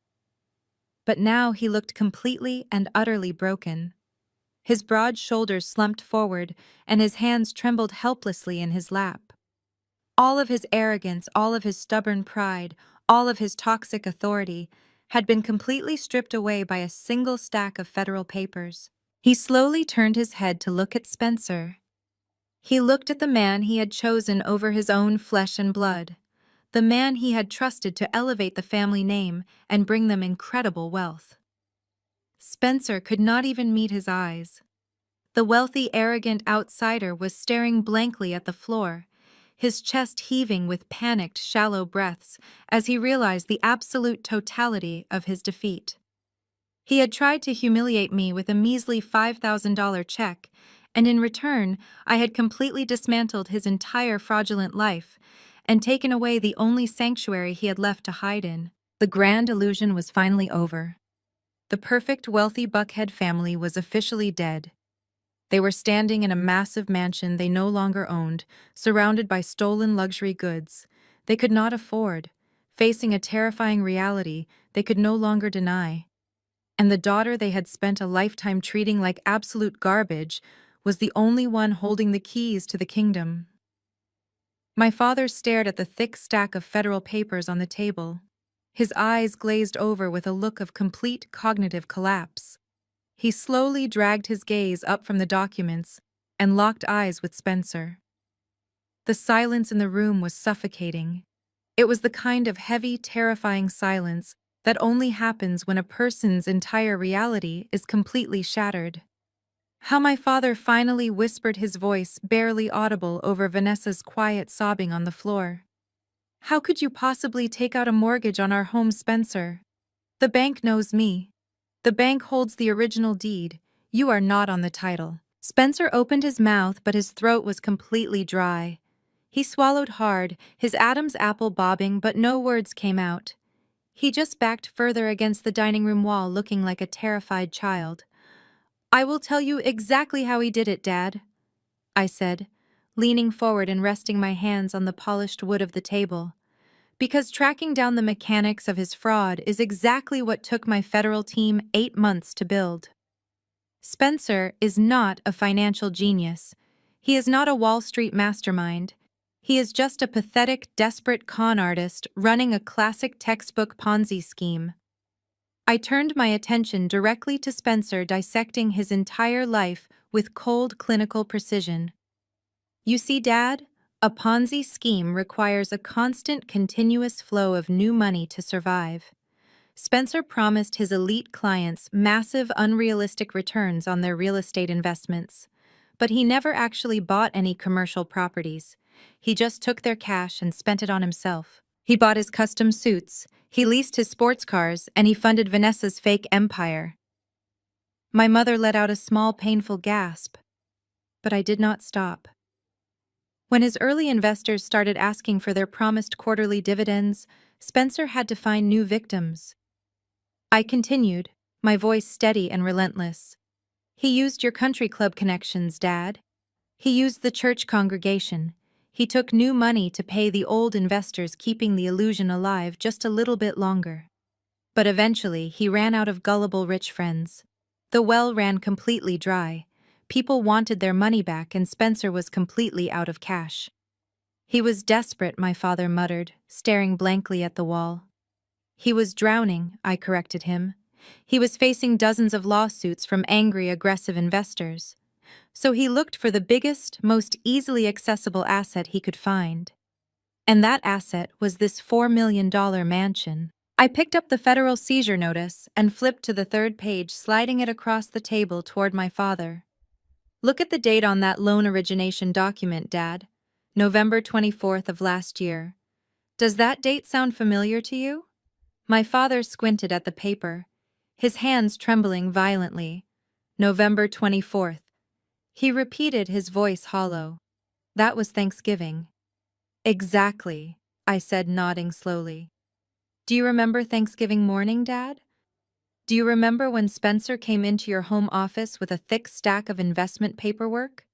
But now he looked completely and utterly broken. His broad shoulders slumped forward, and his hands trembled helplessly in his lap. All of his arrogance, all of his stubborn pride, all of his toxic authority had been completely stripped away by a single stack of federal papers. He slowly turned his head to look at Spencer. He looked at the man he had chosen over his own flesh and blood, the man he had trusted to elevate the family name and bring them incredible wealth. Spencer could not even meet his eyes. The wealthy, arrogant outsider was staring blankly at the floor, his chest heaving with panicked, shallow breaths as he realized the absolute totality of his defeat. He had tried to humiliate me with a measly $5,000 check, and in return, I had completely dismantled his entire fraudulent life and taken away the only sanctuary he had left to hide in. The grand illusion was finally over. The perfect, wealthy Buckhead family was officially dead. They were standing in a massive mansion they no longer owned, surrounded by stolen luxury goods they could not afford, facing a terrifying reality they could no longer deny. And the daughter they had spent a lifetime treating like absolute garbage was the only one holding the keys to the kingdom. My father stared at the thick stack of federal papers on the table. His eyes glazed over with a look of complete cognitive collapse. He slowly dragged his gaze up from the documents and locked eyes with Spencer. The silence in the room was suffocating. It was the kind of heavy, terrifying silence that only happens when a person's entire reality is completely shattered. How my father finally whispered, his voice barely audible over Vanessa's quiet sobbing on the floor. "How could you possibly take out a mortgage on our home, Spencer? The bank knows me. The bank holds the original deed. You are not on the title." Spencer opened his mouth, but his throat was completely dry. He swallowed hard, his Adam's apple bobbing, but no words came out. He just backed further against the dining room wall, looking like a terrified child. "I will tell you exactly how he did it, Dad," I said, leaning forward and resting my hands on the polished wood of the table. "Because tracking down the mechanics of his fraud is exactly what took my federal team 8 months to build. Spencer is not a financial genius. He is not a Wall Street mastermind. He is just a pathetic, desperate con artist running a classic textbook Ponzi scheme." I turned my attention directly to Spencer, dissecting his entire life with cold, clinical precision. "You see, Dad, a Ponzi scheme requires a constant, continuous flow of new money to survive. Spencer promised his elite clients massive, unrealistic returns on their real estate investments, but he never actually bought any commercial properties. He just took their cash and spent it on himself. He bought his custom suits, he leased his sports cars, and he funded Vanessa's fake empire." My mother let out a small, painful gasp, but I did not stop. When his early investors started asking for their promised quarterly dividends, Spencer had to find new victims. I continued, my voice steady and relentless. "He used your country club connections, Dad. He used the church congregation. He took new money to pay the old investors, keeping the illusion alive just a little bit longer. But eventually, he ran out of gullible rich friends. The well ran completely dry. People wanted their money back, and Spencer was completely out of cash." "He was desperate," my father muttered, staring blankly at the wall. "He was drowning," I corrected him. "He was facing dozens of lawsuits from angry, aggressive investors. So he looked for the biggest, most easily accessible asset he could find. And that asset was this $4 million mansion." I picked up the federal seizure notice and flipped to the third page, sliding it across the table toward my father. "Look at the date on that loan origination document, Dad. November 24th of last year. Does that date sound familiar to you?" My father squinted at the paper, his hands trembling violently. "November 24th. He repeated, his voice hollow. "That was Thanksgiving." "Exactly," I said, nodding slowly. "Do you remember Thanksgiving morning, Dad? Do you remember when Spencer came into your home office with a thick stack of investment paperwork?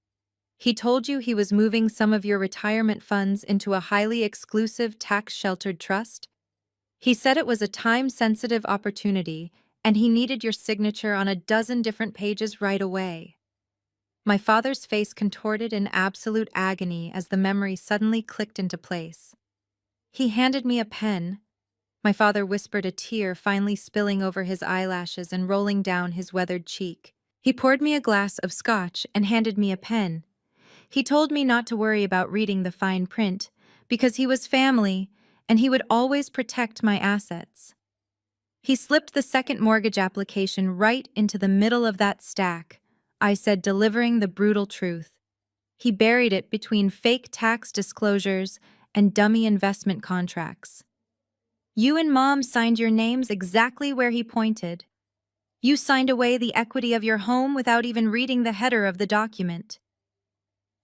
He told you he was moving some of your retirement funds into a highly exclusive, tax-sheltered trust? He said it was a time-sensitive opportunity, and he needed your signature on a dozen different pages right away." My father's face contorted in absolute agony as the memory suddenly clicked into place. "He handed me a pen." My father whispered, a tear finally spilling over his eyelashes and rolling down his weathered cheek. "He poured me a glass of scotch and handed me a pen. He told me not to worry about reading the fine print, because he was family, and he would always protect my assets. He slipped the second mortgage application right into the middle of that stack," I said, delivering the brutal truth. "He buried it between fake tax disclosures and dummy investment contracts. You and Mom signed your names exactly where he pointed. You signed away the equity of your home without even reading the header of the document."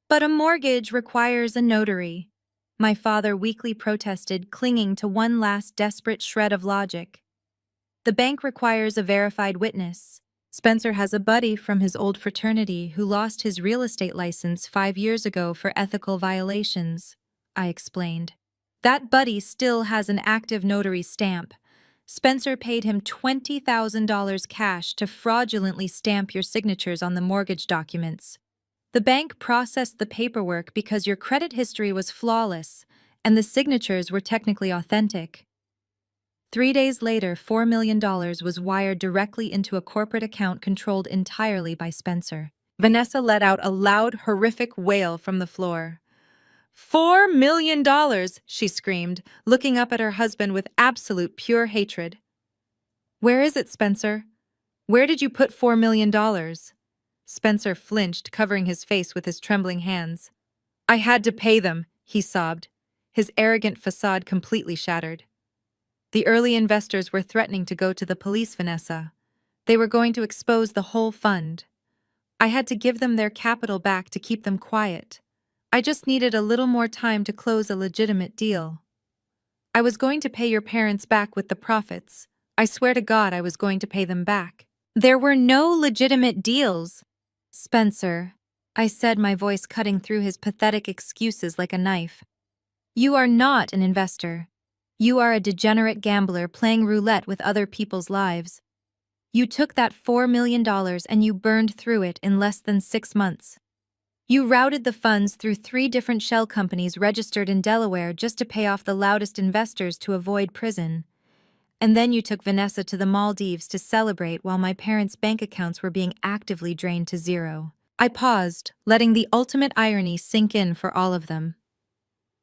"But a mortgage requires a notary," my father weakly protested, clinging to one last desperate shred of logic. "The bank requires a verified witness. Spencer has a buddy from his old fraternity who lost his real estate license 5 years ago for ethical violations," I explained. "That buddy still has an active notary stamp. Spencer paid him $20,000 cash to fraudulently stamp your signatures on the mortgage documents. The bank processed the paperwork because your credit history was flawless, and the signatures were technically authentic. 3 days later, $4 million was wired directly into a corporate account controlled entirely by Spencer." Vanessa let out a loud, horrific wail from the floor. $4 million, she screamed, looking up at her husband with absolute pure hatred. "Where is it, Spencer? Where did you put $4 million? Spencer flinched, covering his face with his trembling hands. "I had to pay them," he sobbed, his arrogant facade completely shattered. "The early investors were threatening to go to the police, Vanessa. They were going to expose the whole fund. I had to give them their capital back to keep them quiet. I just needed a little more time to close a legitimate deal." I was going to pay your parents back with the profits. I swear to God I was going to pay them back. There were no legitimate deals. Spencer, I said, my voice cutting through his pathetic excuses like a knife. You are not an investor. You are a degenerate gambler playing roulette with other people's lives. You took that $4 million and you burned through it in less than 6 months. You routed the funds through 3 different shell companies registered in Delaware just to pay off the loudest investors to avoid prison. And then you took Vanessa to the Maldives to celebrate while my parents' bank accounts were being actively drained to zero. I paused, letting the ultimate irony sink in for all of them.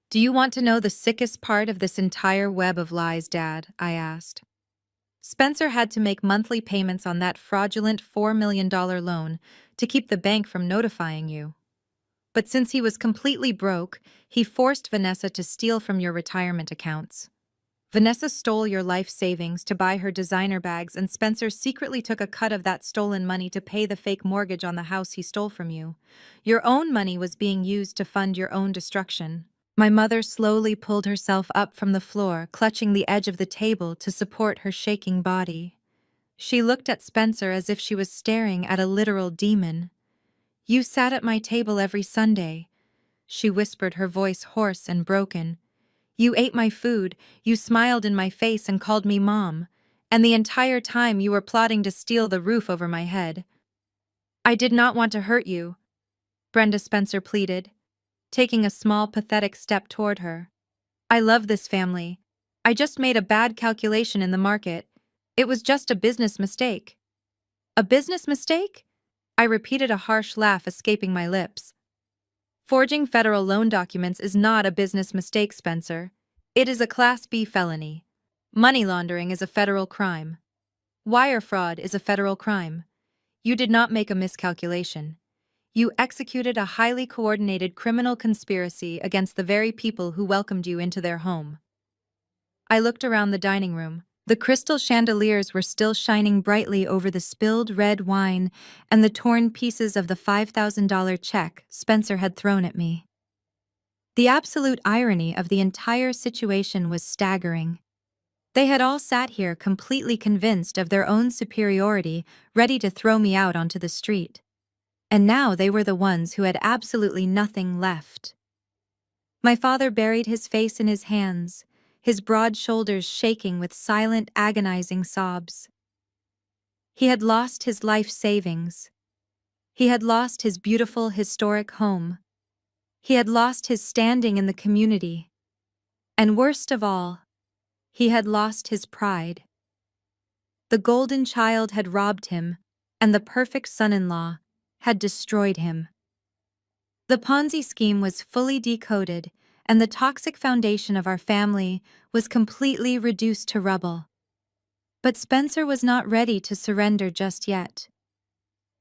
Do you want to know the sickest part of this entire web of lies, Dad? I asked. Spencer had to make monthly payments on that fraudulent $4 million loan to keep the bank from notifying you. But since he was completely broke, he forced Vanessa to steal from your retirement accounts. Vanessa stole your life savings to buy her designer bags, and Spencer secretly took a cut of that stolen money to pay the fake mortgage on the house he stole from you. Your own money was being used to fund your own destruction. My mother slowly pulled herself up from the floor, clutching the edge of the table to support her shaking body. She looked at Spencer as if she was staring at a literal demon. You sat at my table every Sunday, she whispered, her voice hoarse and broken. You ate my food, you smiled in my face and called me Mom, and the entire time you were plotting to steal the roof over my head. I did not want to hurt you, Brenda Spencer pleaded, taking a small, pathetic step toward her. I love this family. I just made a bad calculation in the market. It was just a business mistake. A business mistake? I repeated, a harsh laugh escaping my lips. Forging federal loan documents is not a business mistake, Spencer. It is a Class B felony. Money laundering is a federal crime. Wire fraud is a federal crime. You did not make a miscalculation. You executed a highly coordinated criminal conspiracy against the very people who welcomed you into their home. I looked around the dining room. The crystal chandeliers were still shining brightly over the spilled red wine and the torn pieces of the $5,000 check Spencer had thrown at me. The absolute irony of the entire situation was staggering. They had all sat here completely convinced of their own superiority, ready to throw me out onto the street. And now they were the ones who had absolutely nothing left. My father buried his face in his hands, his broad shoulders shaking with silent, agonizing sobs. He had lost his life savings. He had lost his beautiful, historic home. He had lost his standing in the community. And worst of all, he had lost his pride. The golden child had robbed him, and the perfect son-in-law had destroyed him. The Ponzi scheme was fully decoded, and the toxic foundation of our family was completely reduced to rubble. But Spencer was not ready to surrender just yet.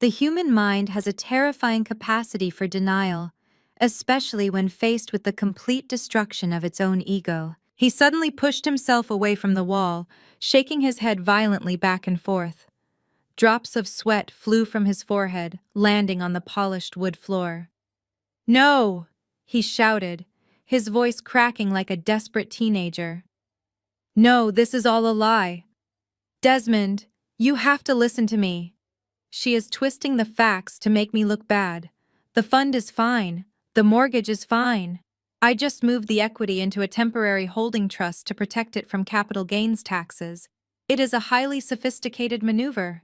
The human mind has a terrifying capacity for denial, especially when faced with the complete destruction of its own ego. He suddenly pushed himself away from the wall, shaking his head violently back and forth. Drops of sweat flew from his forehead, landing on the polished wood floor. "No!" he shouted, his voice cracking like a desperate teenager. "No, this is all a lie. Desmond, you have to listen to me. She is twisting the facts to make me look bad. The fund is fine. The mortgage is fine. I just moved the equity into a temporary holding trust to protect it from capital gains taxes. It is a highly sophisticated maneuver."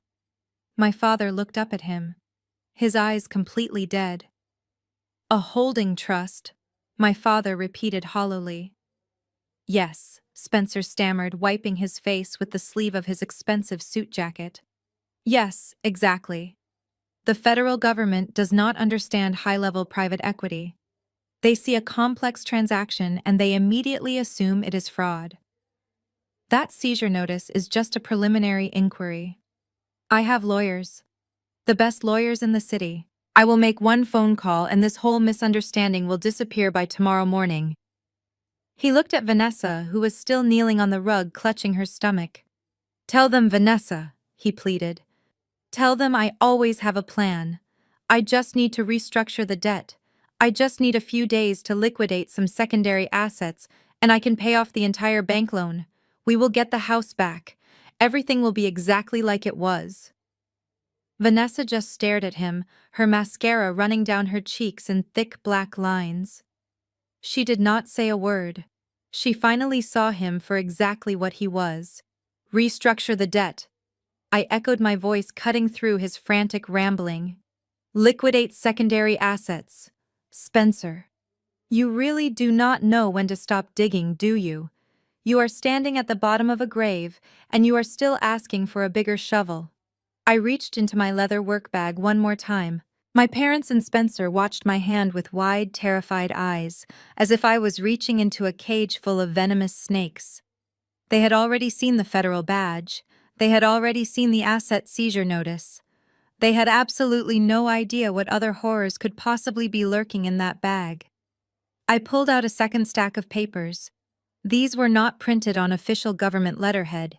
My father looked up at him, his eyes completely dead. "A holding trust," my father repeated hollowly. "Yes," Spencer stammered, wiping his face with the sleeve of his expensive suit jacket. "Yes, exactly. The federal government does not understand high-level private equity. They see a complex transaction and they immediately assume it is fraud. That seizure notice is just a preliminary inquiry. I have lawyers. The best lawyers in the city. I will make one phone call and this whole misunderstanding will disappear by tomorrow morning." He looked at Vanessa, who was still kneeling on the rug, clutching her stomach. "Tell them, Vanessa," he pleaded. "Tell them I always have a plan. I just need to restructure the debt. I just need a few days to liquidate some secondary assets, And I can pay off the entire bank loan. We will get the house back. Everything will be exactly like it was. Vanessa just stared at him, her mascara running down her cheeks in thick black lines. She did not say a word. She finally saw him for exactly what he was. Restructure the debt. I echoed my voice cutting through his frantic rambling. Liquidate secondary assets. Spencer. You really do not know when to stop digging, do you? You are standing at the bottom of a grave, and you are still asking for a bigger shovel. I reached into my leather work bag one more time. My parents and Spencer watched my hand with wide, terrified eyes, as if I was reaching into a cage full of venomous snakes. They had already seen the federal badge. They had already seen the asset seizure notice. They had absolutely no idea what other horrors could possibly be lurking in that bag. I pulled out a second stack of papers. These were not printed on official government letterhead.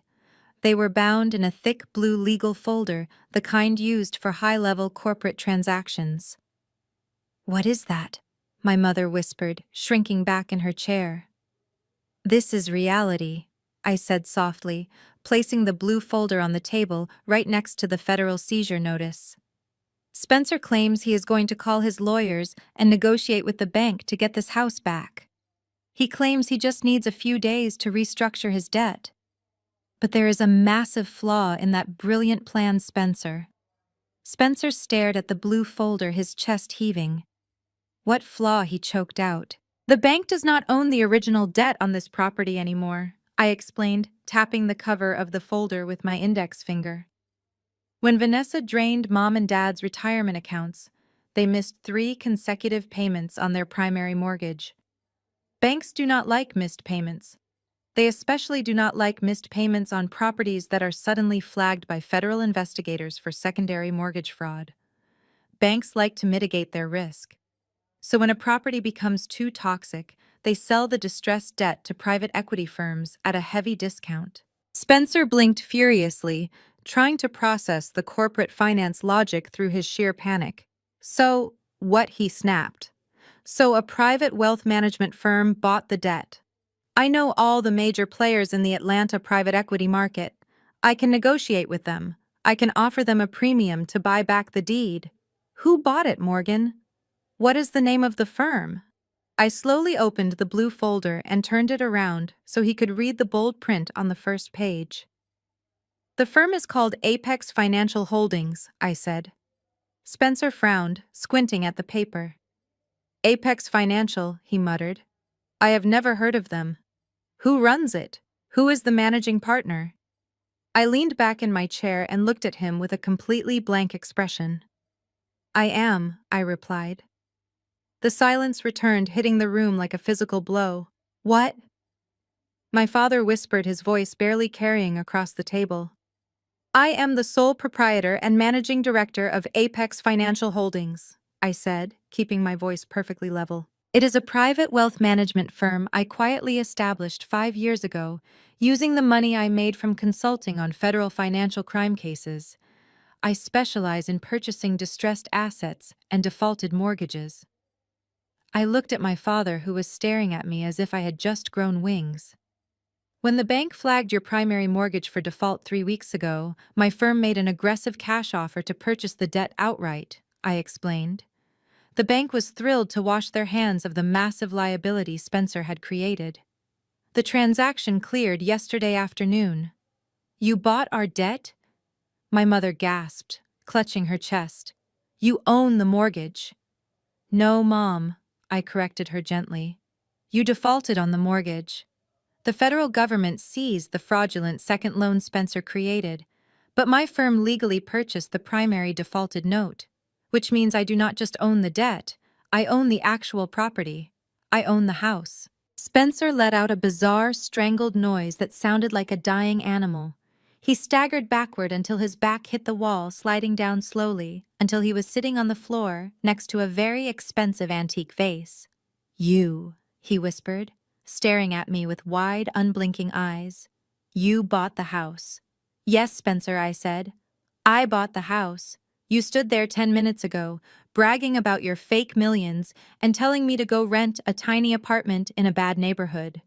They were bound in a thick blue legal folder, the kind used for high-level corporate transactions. "What is that?" my mother whispered, shrinking back in her chair. "This is reality," I said softly, placing the blue folder on the table right next to the federal seizure notice. "Spencer claims he is going to call his lawyers and negotiate with the bank to get this house back. He claims he just needs a few days to restructure his debt. But there is a massive flaw in that brilliant plan, Spencer." Spencer stared at the blue folder, his chest heaving. "What flaw?" he choked out. "The bank does not own the original debt on this property anymore," I explained, tapping the cover of the folder with my index finger. "When Vanessa drained Mom and Dad's retirement accounts, they missed 3 consecutive payments on their primary mortgage. Banks do not like missed payments. They especially do not like missed payments on properties that are suddenly flagged by federal investigators for secondary mortgage fraud. Banks like to mitigate their risk. So when a property becomes too toxic, they sell the distressed debt to private equity firms at a heavy discount." Spencer blinked furiously, trying to process the corporate finance logic through his sheer panic. "So, what?" he snapped. "So a private wealth management firm bought the debt. I know all the major players in the Atlanta private equity market. I can negotiate with them. I can offer them a premium to buy back the deed. Who bought it, Morgan? What is the name of the firm?" I slowly opened the blue folder and turned it around so he could read the bold print on the first page. "The firm is called Apex Financial Holdings," I said. Spencer frowned, squinting at the paper. "Apex Financial," he muttered. "I have never heard of them. Who runs it? Who is the managing partner?" I leaned back in my chair and looked at him with a completely blank expression. "I am," I replied. The silence returned, hitting the room like a physical blow. "What?" My father whispered, his voice barely carrying across the table. "I am the sole proprietor and managing director of Apex Financial Holdings," I said, keeping my voice perfectly level. "It is a private wealth management firm I quietly established 5 years ago, using the money I made from consulting on federal financial crime cases. I specialize in purchasing distressed assets and defaulted mortgages." I looked at my father, who was staring at me as if I had just grown wings. "When the bank flagged your primary mortgage for default 3 weeks ago, my firm made an aggressive cash offer to purchase the debt outright," I explained. "The bank was thrilled to wash their hands of the massive liability Spencer had created. The transaction cleared yesterday afternoon." "You bought our debt?" My mother gasped, clutching her chest. "You own the mortgage." "No, Mom," I corrected her gently. "You defaulted on the mortgage. The federal government seized the fraudulent second loan Spencer created, but my firm legally purchased the primary defaulted note, which means I do not just own the debt, I own the actual property. I own the house." Spencer let out a bizarre, strangled noise that sounded like a dying animal. He staggered backward until his back hit the wall, sliding down slowly, until he was sitting on the floor next to a very expensive antique vase. "You," he whispered, staring at me with wide, unblinking eyes. "You bought the house." "Yes, Spencer," I said. "I bought the house. You stood there 10 minutes ago, bragging about your fake millions and telling me to go rent a tiny apartment in a bad neighborhood."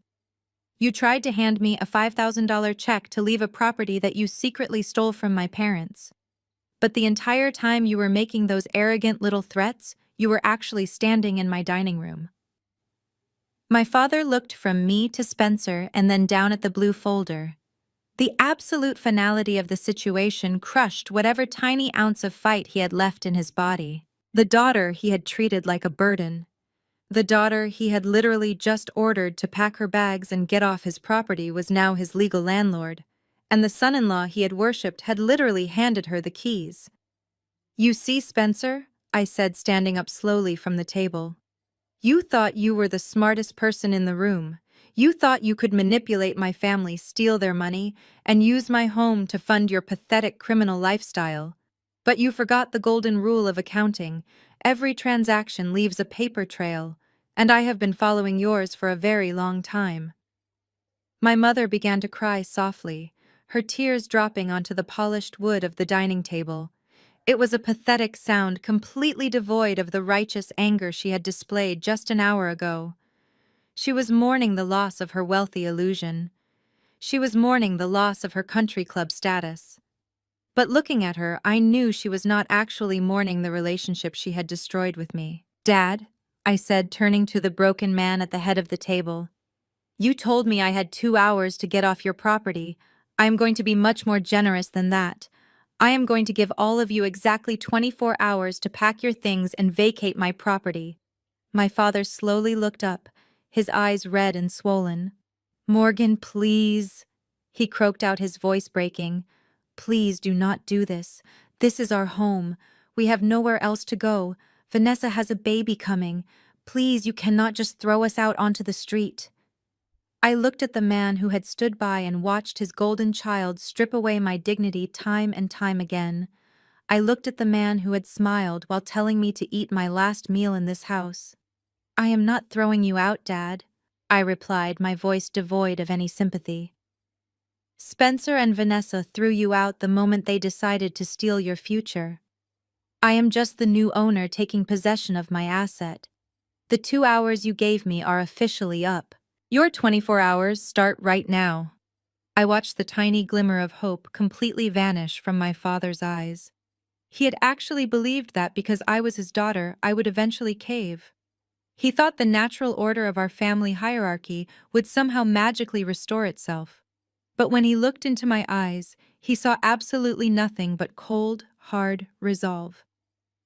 You tried to hand me a $5,000 check to leave a property that you secretly stole from my parents. But the entire time you were making those arrogant little threats, you were actually standing in my dining room. My father looked from me to Spencer and then down at the blue folder. The absolute finality of the situation crushed whatever tiny ounce of fight he had left in his body. The daughter he had treated like a burden. The daughter he had literally just ordered to pack her bags and get off his property was now his legal landlord, and the son-in-law he had worshipped had literally handed her the keys. "You see, Spencer," I said, standing up slowly from the table. "You thought you were the smartest person in the room. You thought you could manipulate my family, steal their money, and use my home to fund your pathetic criminal lifestyle. But you forgot the golden rule of accounting. Every transaction leaves a paper trail, and I have been following yours for a very long time." My mother began to cry softly, her tears dropping onto the polished wood of the dining table. It was a pathetic sound, completely devoid of the righteous anger she had displayed just an hour ago. She was mourning the loss of her wealthy illusion. She was mourning the loss of her country club status. But looking at her, I knew she was not actually mourning the relationship she had destroyed with me. "Dad," I said, turning to the broken man at the head of the table, "you told me I had 2 hours to get off your property. I am going to be much more generous than that. I am going to give all of you exactly 24 hours to pack your things and vacate my property." My father slowly looked up, his eyes red and swollen. "Morgan, please," he croaked out, his voice breaking. "Please do not do this. This is our home. We have nowhere else to go. Vanessa has a baby coming. Please, you cannot just throw us out onto the street." I looked at the man who had stood by and watched his golden child strip away my dignity time and time again. I looked at the man who had smiled while telling me to eat my last meal in this house. "I am not throwing you out, Dad," I replied, my voice devoid of any sympathy. "Spencer and Vanessa threw you out the moment they decided to steal your future. I am just the new owner taking possession of my asset. The 2 hours you gave me are officially up. Your 24 hours start right now." I watched the tiny glimmer of hope completely vanish from my father's eyes. He had actually believed that because I was his daughter, I would eventually cave. He thought the natural order of our family hierarchy would somehow magically restore itself. But when he looked into my eyes, he saw absolutely nothing but cold, hard resolve.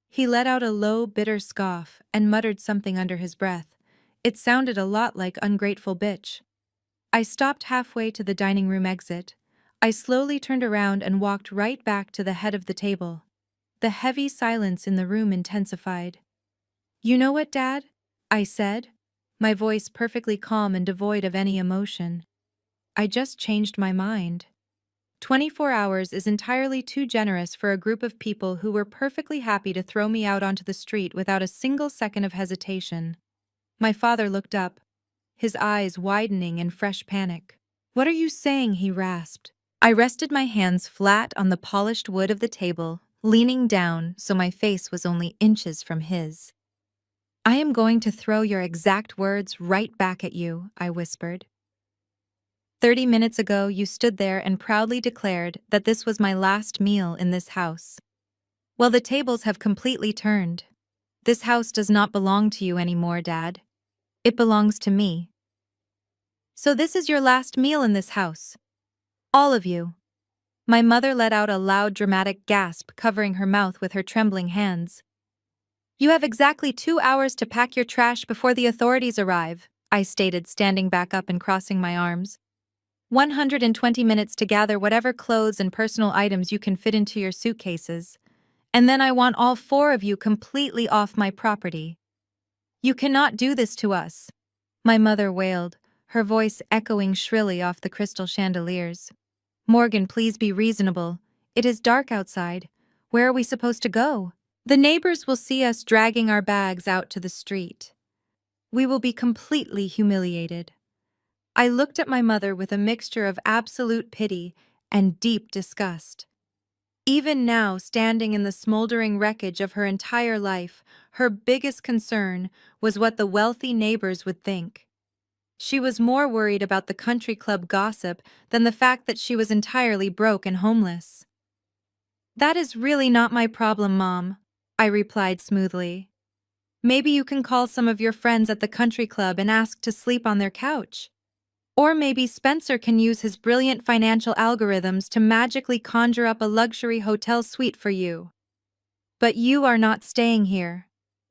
He let out a low, bitter scoff and muttered something under his breath. It sounded a lot like "ungrateful bitch." I stopped halfway to the dining room exit. I slowly turned around and walked right back to the head of the table. The heavy silence in the room intensified. "You know what, Dad?" I said, my voice perfectly calm and devoid of any emotion. "I just changed my mind. 24 hours is entirely too generous for a group of people who were perfectly happy to throw me out onto the street without a single second of hesitation." My father looked up, his eyes widening in fresh panic. "What are you saying?" he rasped. I rested my hands flat on the polished wood of the table, leaning down so my face was only inches from his. "I am going to throw your exact words right back at you," I whispered. 30 minutes ago, you stood there and proudly declared that this was my last meal in this house. Well, the tables have completely turned. This house does not belong to you anymore, Dad. It belongs to me. So this is your last meal in this house. All of you." My mother let out a loud, dramatic gasp, covering her mouth with her trembling hands. "You have exactly 2 hours to pack your trash before the authorities arrive," I stated, standing back up and crossing my arms. 120 minutes to gather whatever clothes and personal items you can fit into your suitcases. And then I want all 4 of you completely off my property. You cannot do this to us," my mother wailed, her voice echoing shrilly off the crystal chandeliers. "Morgan, please be reasonable. It is dark outside. Where are we supposed to go? The neighbors will see us dragging our bags out to the street. We will be completely humiliated." I looked at my mother with a mixture of absolute pity and deep disgust. Even now, standing in the smoldering wreckage of her entire life, her biggest concern was what the wealthy neighbors would think. She was more worried about the country club gossip than the fact that she was entirely broke and homeless. "That is really not my problem, Mom," I replied smoothly. "Maybe you can call some of your friends at the country club and ask to sleep on their couch. Or maybe Spencer can use his brilliant financial algorithms to magically conjure up a luxury hotel suite for you. But you are not staying here."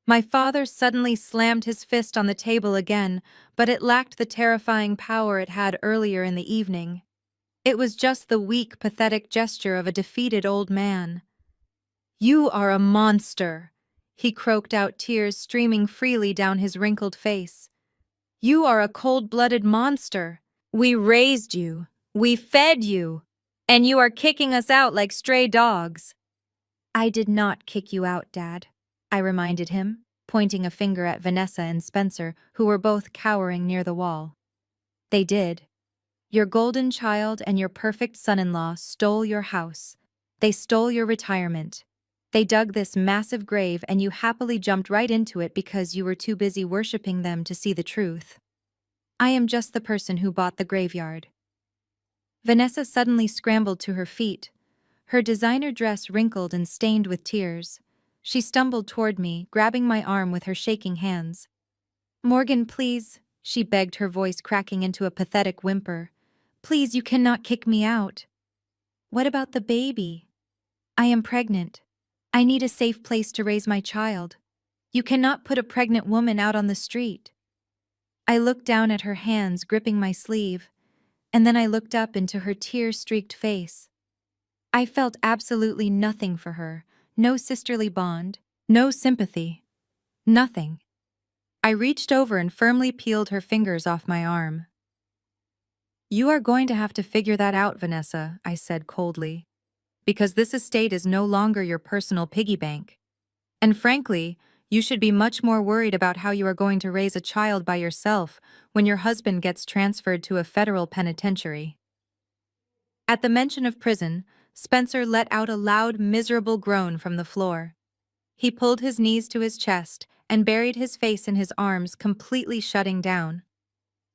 My father suddenly slammed his fist on the table again, but it lacked the terrifying power it had earlier in the evening. It was just the weak, pathetic gesture of a defeated old man. "You are a monster," he croaked out, tears streaming freely down his wrinkled face. "You are a cold-blooded monster. We raised you, we fed you, and you are kicking us out like stray dogs." "I did not kick you out, Dad," I reminded him, pointing a finger at Vanessa and Spencer, who were both cowering near the wall. "They did. Your golden child and your perfect son-in-law stole your house. They stole your retirement. They dug this massive grave and you happily jumped right into it because you were too busy worshiping them to see the truth. I am just the person who bought the graveyard." Vanessa suddenly scrambled to her feet, her designer dress wrinkled and stained with tears. She stumbled toward me, grabbing my arm with her shaking hands. "Morgan, please," she begged, her voice cracking into a pathetic whimper. "Please, you cannot kick me out." "What about the baby? I am pregnant. I need a safe place to raise my child. You cannot put a pregnant woman out on the street." I looked down at her hands gripping my sleeve, and then I looked up into her tear-streaked face. I felt absolutely nothing for her, no sisterly bond, no sympathy, nothing. I reached over and firmly peeled her fingers off my arm. "You are going to have to figure that out, Vanessa," I said coldly, "because this estate is no longer your personal piggy bank. And frankly, you should be much more worried about how you are going to raise a child by yourself when your husband gets transferred to a federal penitentiary." At the mention of prison, Spencer let out a loud, miserable groan from the floor. He pulled his knees to his chest and buried his face in his arms, completely shutting down.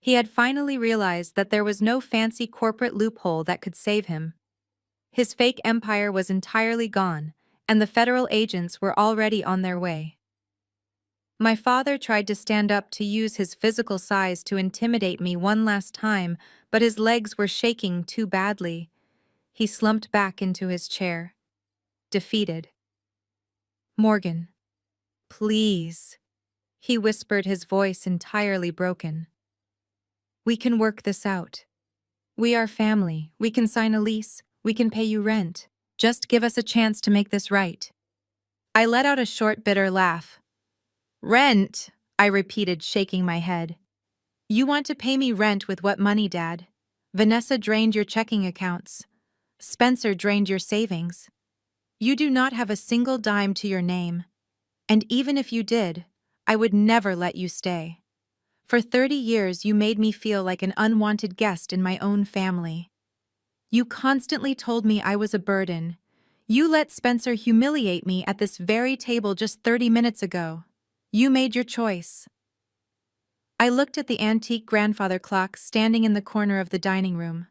He had finally realized that there was no fancy corporate loophole that could save him. His fake empire was entirely gone, and the federal agents were already on their way. My father tried to stand up to use his physical size to intimidate me one last time, but his legs were shaking too badly. He slumped back into his chair, defeated. "Morgan, please," he whispered, his voice entirely broken. "We can work this out. We are family. We can sign a lease. We can pay you rent. Just give us a chance to make this right." I let out a short, bitter laugh. "Rent?" I repeated, shaking my head. "You want to pay me rent with what money, Dad? Vanessa drained your checking accounts. Spencer drained your savings. You do not have a single dime to your name. And even if you did, I would never let you stay. For 30 years, you made me feel like an unwanted guest in my own family. You constantly told me I was a burden. You let Spencer humiliate me at this very table just 30 minutes ago. You made your choice." I looked at the antique grandfather clock standing in the corner of the dining room.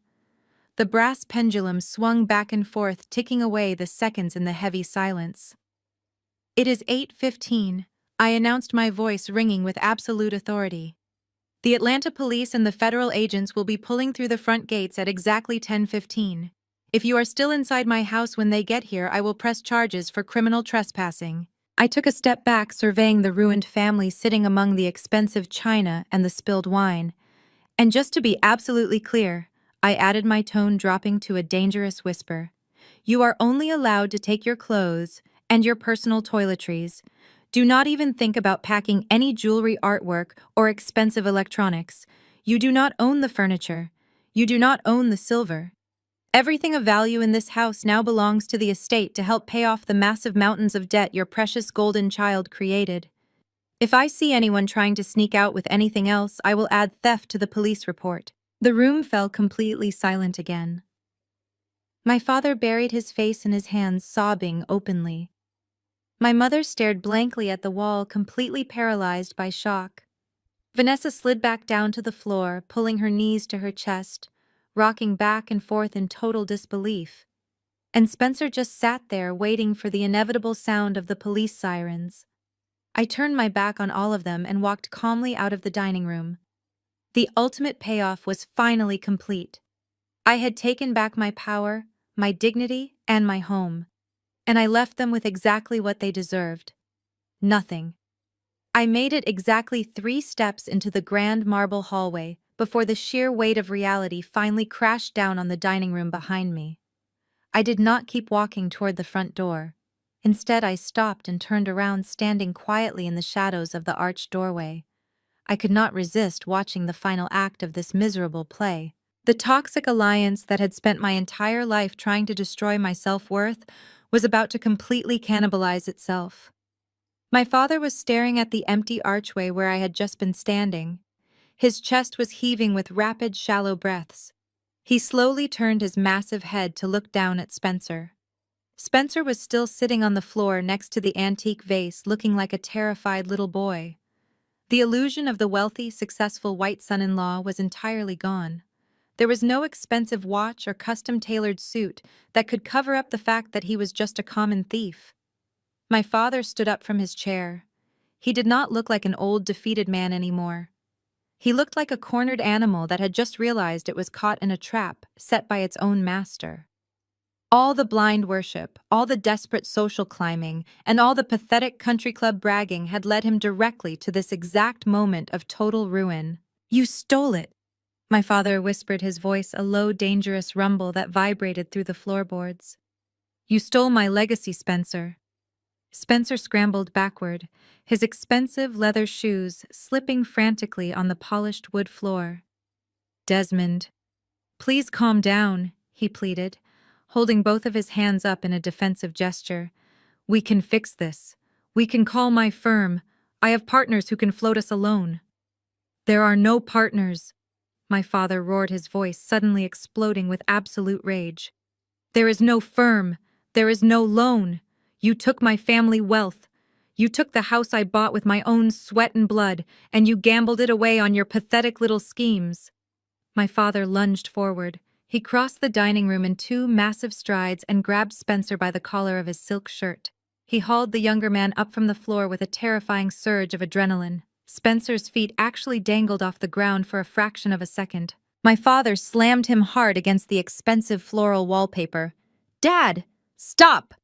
The brass pendulum swung back and forth, ticking away the seconds in the heavy silence. "It is 8:15, I announced, my voice ringing with absolute authority. "The Atlanta police and the federal agents will be pulling through the front gates at exactly 10:15. If you are still inside my house when they get here, I will press charges for criminal trespassing." I took a step back, surveying the ruined family sitting among the expensive china and the spilled wine. And just to be absolutely clear, I added, my tone dropping to a dangerous whisper. "You are only allowed to take your clothes and your personal toiletries. Do not even think about packing any jewelry, artwork, or expensive electronics. You do not own the furniture. You do not own the silver. Everything of value in this house now belongs to the estate to help pay off the massive mountains of debt your precious golden child created. If I see anyone trying to sneak out with anything else, I will add theft to the police report." The room fell completely silent again. My father buried his face in his hands, sobbing openly. My mother stared blankly at the wall, completely paralyzed by shock. Vanessa slid back down to the floor, pulling her knees to her chest, rocking back and forth in total disbelief. And Spencer just sat there waiting for the inevitable sound of the police sirens. I turned my back on all of them and walked calmly out of the dining room. The ultimate payoff was finally complete. I had taken back my power, my dignity, and my home. And I left them with exactly what they deserved. Nothing. I made it exactly 3 steps into the grand marble hallway before the sheer weight of reality finally crashed down on the dining room behind me. I did not keep walking toward the front door. Instead, I stopped and turned around, standing quietly in the shadows of the arched doorway. I could not resist watching the final act of this miserable play. The toxic alliance that had spent my entire life trying to destroy my self-worth was about to completely cannibalize itself. My father was staring at the empty archway where I had just been standing. His chest was heaving with rapid, shallow breaths. He slowly turned his massive head to look down at Spencer. Spencer was still sitting on the floor next to the antique vase, looking like a terrified little boy. The illusion of the wealthy, successful white son-in-law was entirely gone. There was no expensive watch or custom-tailored suit that could cover up the fact that he was just a common thief. My father stood up from his chair. He did not look like an old, defeated man anymore. He looked like a cornered animal that had just realized it was caught in a trap set by its own master. All the blind worship, all the desperate social climbing, and all the pathetic country club bragging had led him directly to this exact moment of total ruin. "You stole it," my father whispered, his voice a low, dangerous rumble that vibrated through the floorboards. "You stole my legacy, Spencer." Spencer scrambled backward, his expensive leather shoes slipping frantically on the polished wood floor. "Desmond, please calm down," he pleaded, holding both of his hands up in a defensive gesture. "We can fix this. We can call my firm. I have partners who can float us a loan." "There are no partners," my father roared, his voice suddenly exploding with absolute rage. "There is no firm. There is no loan. You took my family wealth. You took the house I bought with my own sweat and blood, and you gambled it away on your pathetic little schemes." My father lunged forward. He crossed the dining room in 2 massive strides and grabbed Spencer by the collar of his silk shirt. He hauled the younger man up from the floor with a terrifying surge of adrenaline. Spencer's feet actually dangled off the ground for a fraction of a second. My father slammed him hard against the expensive floral wallpaper. "Dad, stop!"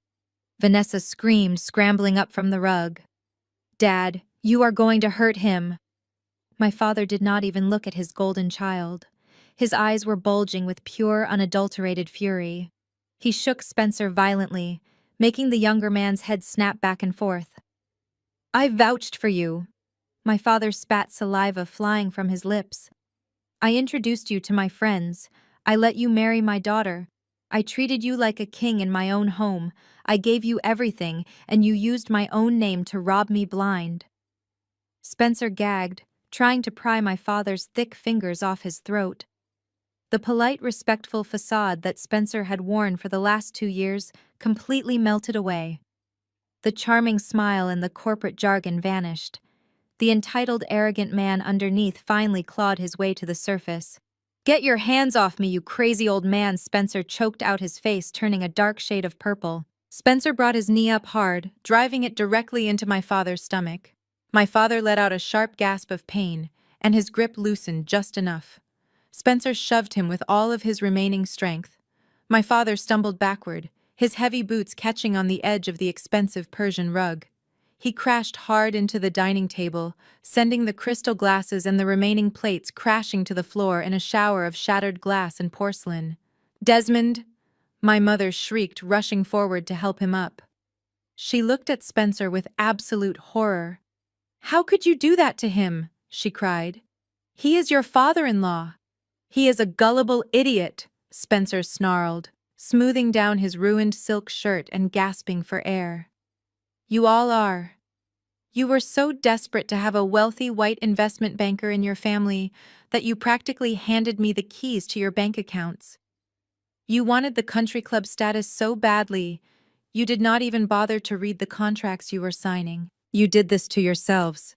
Vanessa screamed, scrambling up from the rug. "Dad, you are going to hurt him." My father did not even look at his golden child. His eyes were bulging with pure, unadulterated fury. He shook Spencer violently, making the younger man's head snap back and forth. "I vouched for you." My father spat saliva flying from his lips. "I introduced you to my friends. I let you marry my daughter. I treated you like a king in my own home. I gave you everything, and you used my own name to rob me blind." Spencer gagged, trying to pry my father's thick fingers off his throat. The polite, respectful facade that Spencer had worn for the last 2 years completely melted away. The charming smile and the corporate jargon vanished. The entitled, arrogant man underneath finally clawed his way to the surface. "Get your hands off me, you crazy old man," Spencer choked out, his face turning a dark shade of purple. Spencer brought his knee up hard, driving it directly into my father's stomach. My father let out a sharp gasp of pain, and his grip loosened just enough. Spencer shoved him with all of his remaining strength. My father stumbled backward, his heavy boots catching on the edge of the expensive Persian rug. He crashed hard into the dining table, sending the crystal glasses and the remaining plates crashing to the floor in a shower of shattered glass and porcelain. "Desmond!" my mother shrieked, rushing forward to help him up. She looked at Spencer with absolute horror. "How could you do that to him?" she cried. "He is your father-in-law." "He is a gullible idiot," Spencer snarled, smoothing down his ruined silk shirt and gasping for air. "You all are. You were so desperate to have a wealthy white investment banker in your family that you practically handed me the keys to your bank accounts. You wanted the country club status so badly, you did not even bother to read the contracts you were signing. You did this to yourselves."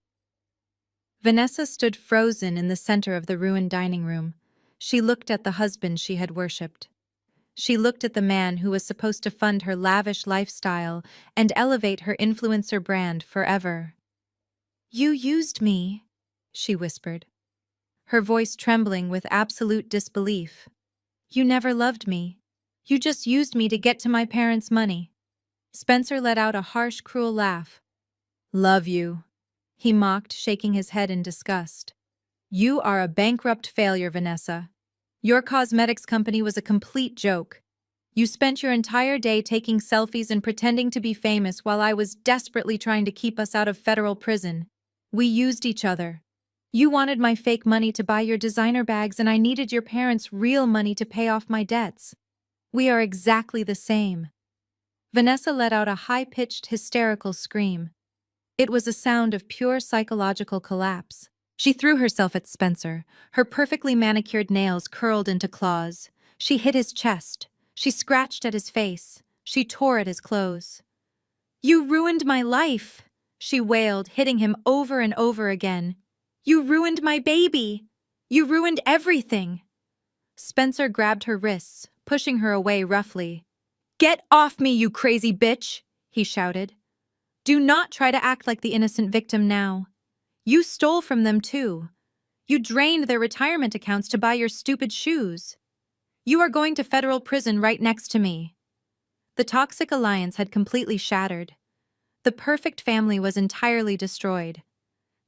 Vanessa stood frozen in the center of the ruined dining room. She looked at the husband she had worshipped. She looked at the man who was supposed to fund her lavish lifestyle and elevate her influencer brand forever. "You used me," she whispered, her voice trembling with absolute disbelief. "You never loved me. You just used me to get to my parents' money." Spencer let out a harsh, cruel laugh. "Love you," he mocked, shaking his head in disgust. "You are a bankrupt failure, Vanessa. Your cosmetics company was a complete joke. You spent your entire day taking selfies and pretending to be famous while I was desperately trying to keep us out of federal prison. We used each other. You wanted my fake money to buy your designer bags, and I needed your parents' real money to pay off my debts. We are exactly the same." Vanessa let out a high-pitched, hysterical scream. It was a sound of pure psychological collapse. She threw herself at Spencer, her perfectly manicured nails curled into claws. She hit his chest. She scratched at his face. She tore at his clothes. "You ruined my life," she wailed, hitting him over and over again. "You ruined my baby. You ruined everything." Spencer grabbed her wrists, pushing her away roughly. "Get off me, you crazy bitch!" he shouted. "Do not try to act like the innocent victim now. You stole from them too. You drained their retirement accounts to buy your stupid shoes. You are going to federal prison right next to me." The toxic alliance had completely shattered. The perfect family was entirely destroyed.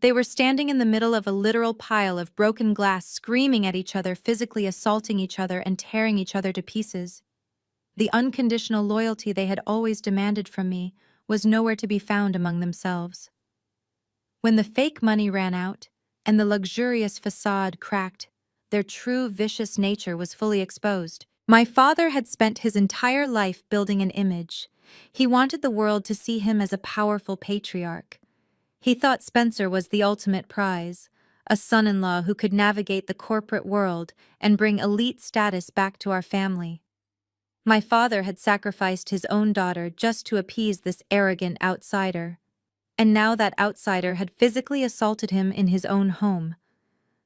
They were standing in the middle of a literal pile of broken glass, screaming at each other, physically assaulting each other, and tearing each other to pieces. The unconditional loyalty they had always demanded from me was nowhere to be found among themselves. When the fake money ran out and the luxurious facade cracked, their true vicious nature was fully exposed. My father had spent his entire life building an image. He wanted the world to see him as a powerful patriarch. He thought Spencer was the ultimate prize, a son-in-law who could navigate the corporate world and bring elite status back to our family. My father had sacrificed his own daughter just to appease this arrogant outsider. And now that outsider had physically assaulted him in his own home.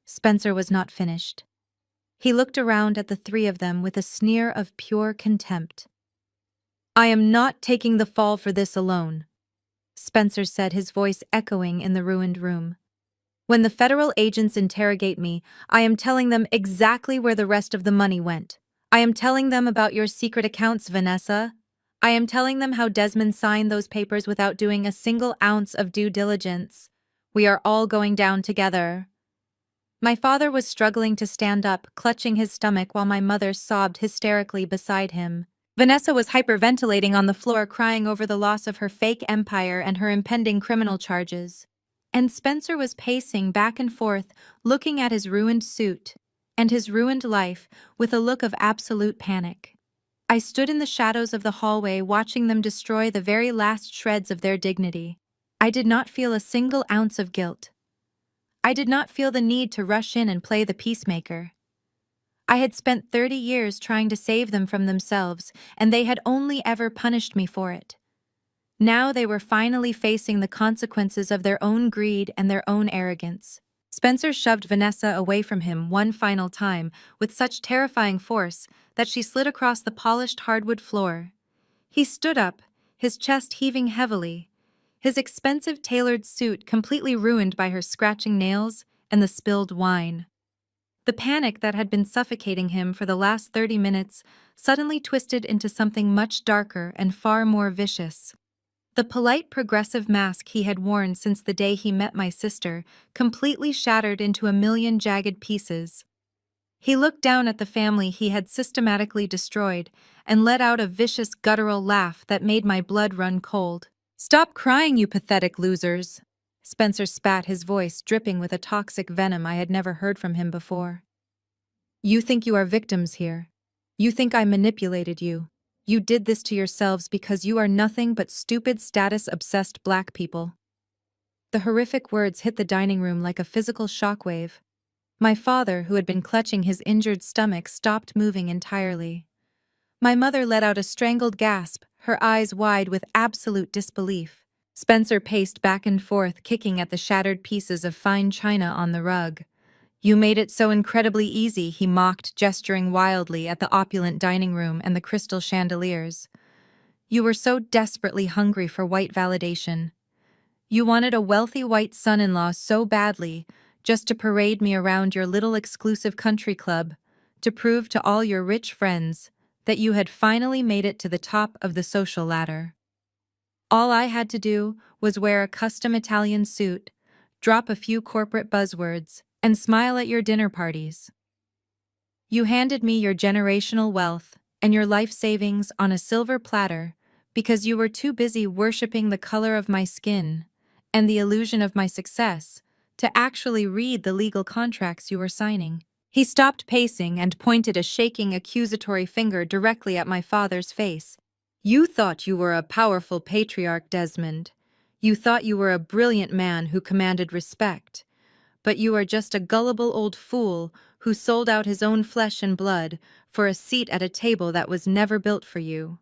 Spencer was not finished. He looked around at the three of them with a sneer of pure contempt. "I am not taking the fall for this alone," Spencer said, his voice echoing in the ruined room. "When the federal agents interrogate me, I am telling them exactly where the rest of the money went. I am telling them about your secret accounts, Vanessa. I am telling them how Desmond signed those papers without doing a single ounce of due diligence. We are all going down together." My father was struggling to stand up, clutching his stomach while my mother sobbed hysterically beside him. Vanessa was hyperventilating on the floor, crying over the loss of her fake empire and her impending criminal charges. And Spencer was pacing back and forth, looking at his ruined suit and his ruined life with a look of absolute panic. I stood in the shadows of the hallway, watching them destroy the very last shreds of their dignity. I did not feel a single ounce of guilt. I did not feel the need to rush in and play the peacemaker. I had spent 30 years trying to save them from themselves, and they had only ever punished me for it. Now they were finally facing the consequences of their own greed and their own arrogance. Spencer shoved Vanessa away from him one final time with such terrifying force that she slid across the polished hardwood floor. He stood up, his chest heaving heavily, his expensive tailored suit completely ruined by her scratching nails and the spilled wine. The panic that had been suffocating him for the last 30 minutes suddenly twisted into something much darker and far more vicious. The polite progressive mask he had worn since the day he met my sister completely shattered into a million jagged pieces. He looked down at the family he had systematically destroyed and let out a vicious guttural laugh that made my blood run cold. "Stop crying, you pathetic losers," Spencer spat, his voice dripping with a toxic venom I had never heard from him before. "You think you are victims here. You think I manipulated you. You did this to yourselves because you are nothing but stupid, status-obsessed black people." The horrific words hit the dining room like a physical shockwave. My father, who had been clutching his injured stomach, stopped moving entirely. My mother let out a strangled gasp, her eyes wide with absolute disbelief. Spencer paced back and forth, kicking at the shattered pieces of fine china on the rug. You made it so incredibly easy, he mocked, gesturing wildly at the opulent dining room and the crystal chandeliers. You were so desperately hungry for white validation. You wanted a wealthy white son-in-law so badly, just to parade me around your little exclusive country club, to prove to all your rich friends that you had finally made it to the top of the social ladder. All I had to do was wear a custom Italian suit, drop a few corporate buzzwords, and smile at your dinner parties. You handed me your generational wealth and your life savings on a silver platter because you were too busy worshipping the color of my skin and the illusion of my success to actually read the legal contracts you were signing. He stopped pacing and pointed a shaking, accusatory finger directly at my father's face. You thought you were a powerful patriarch, Desmond. You thought you were a brilliant man who commanded respect. But you are just a gullible old fool who sold out his own flesh and blood for a seat at a table that was never built for you.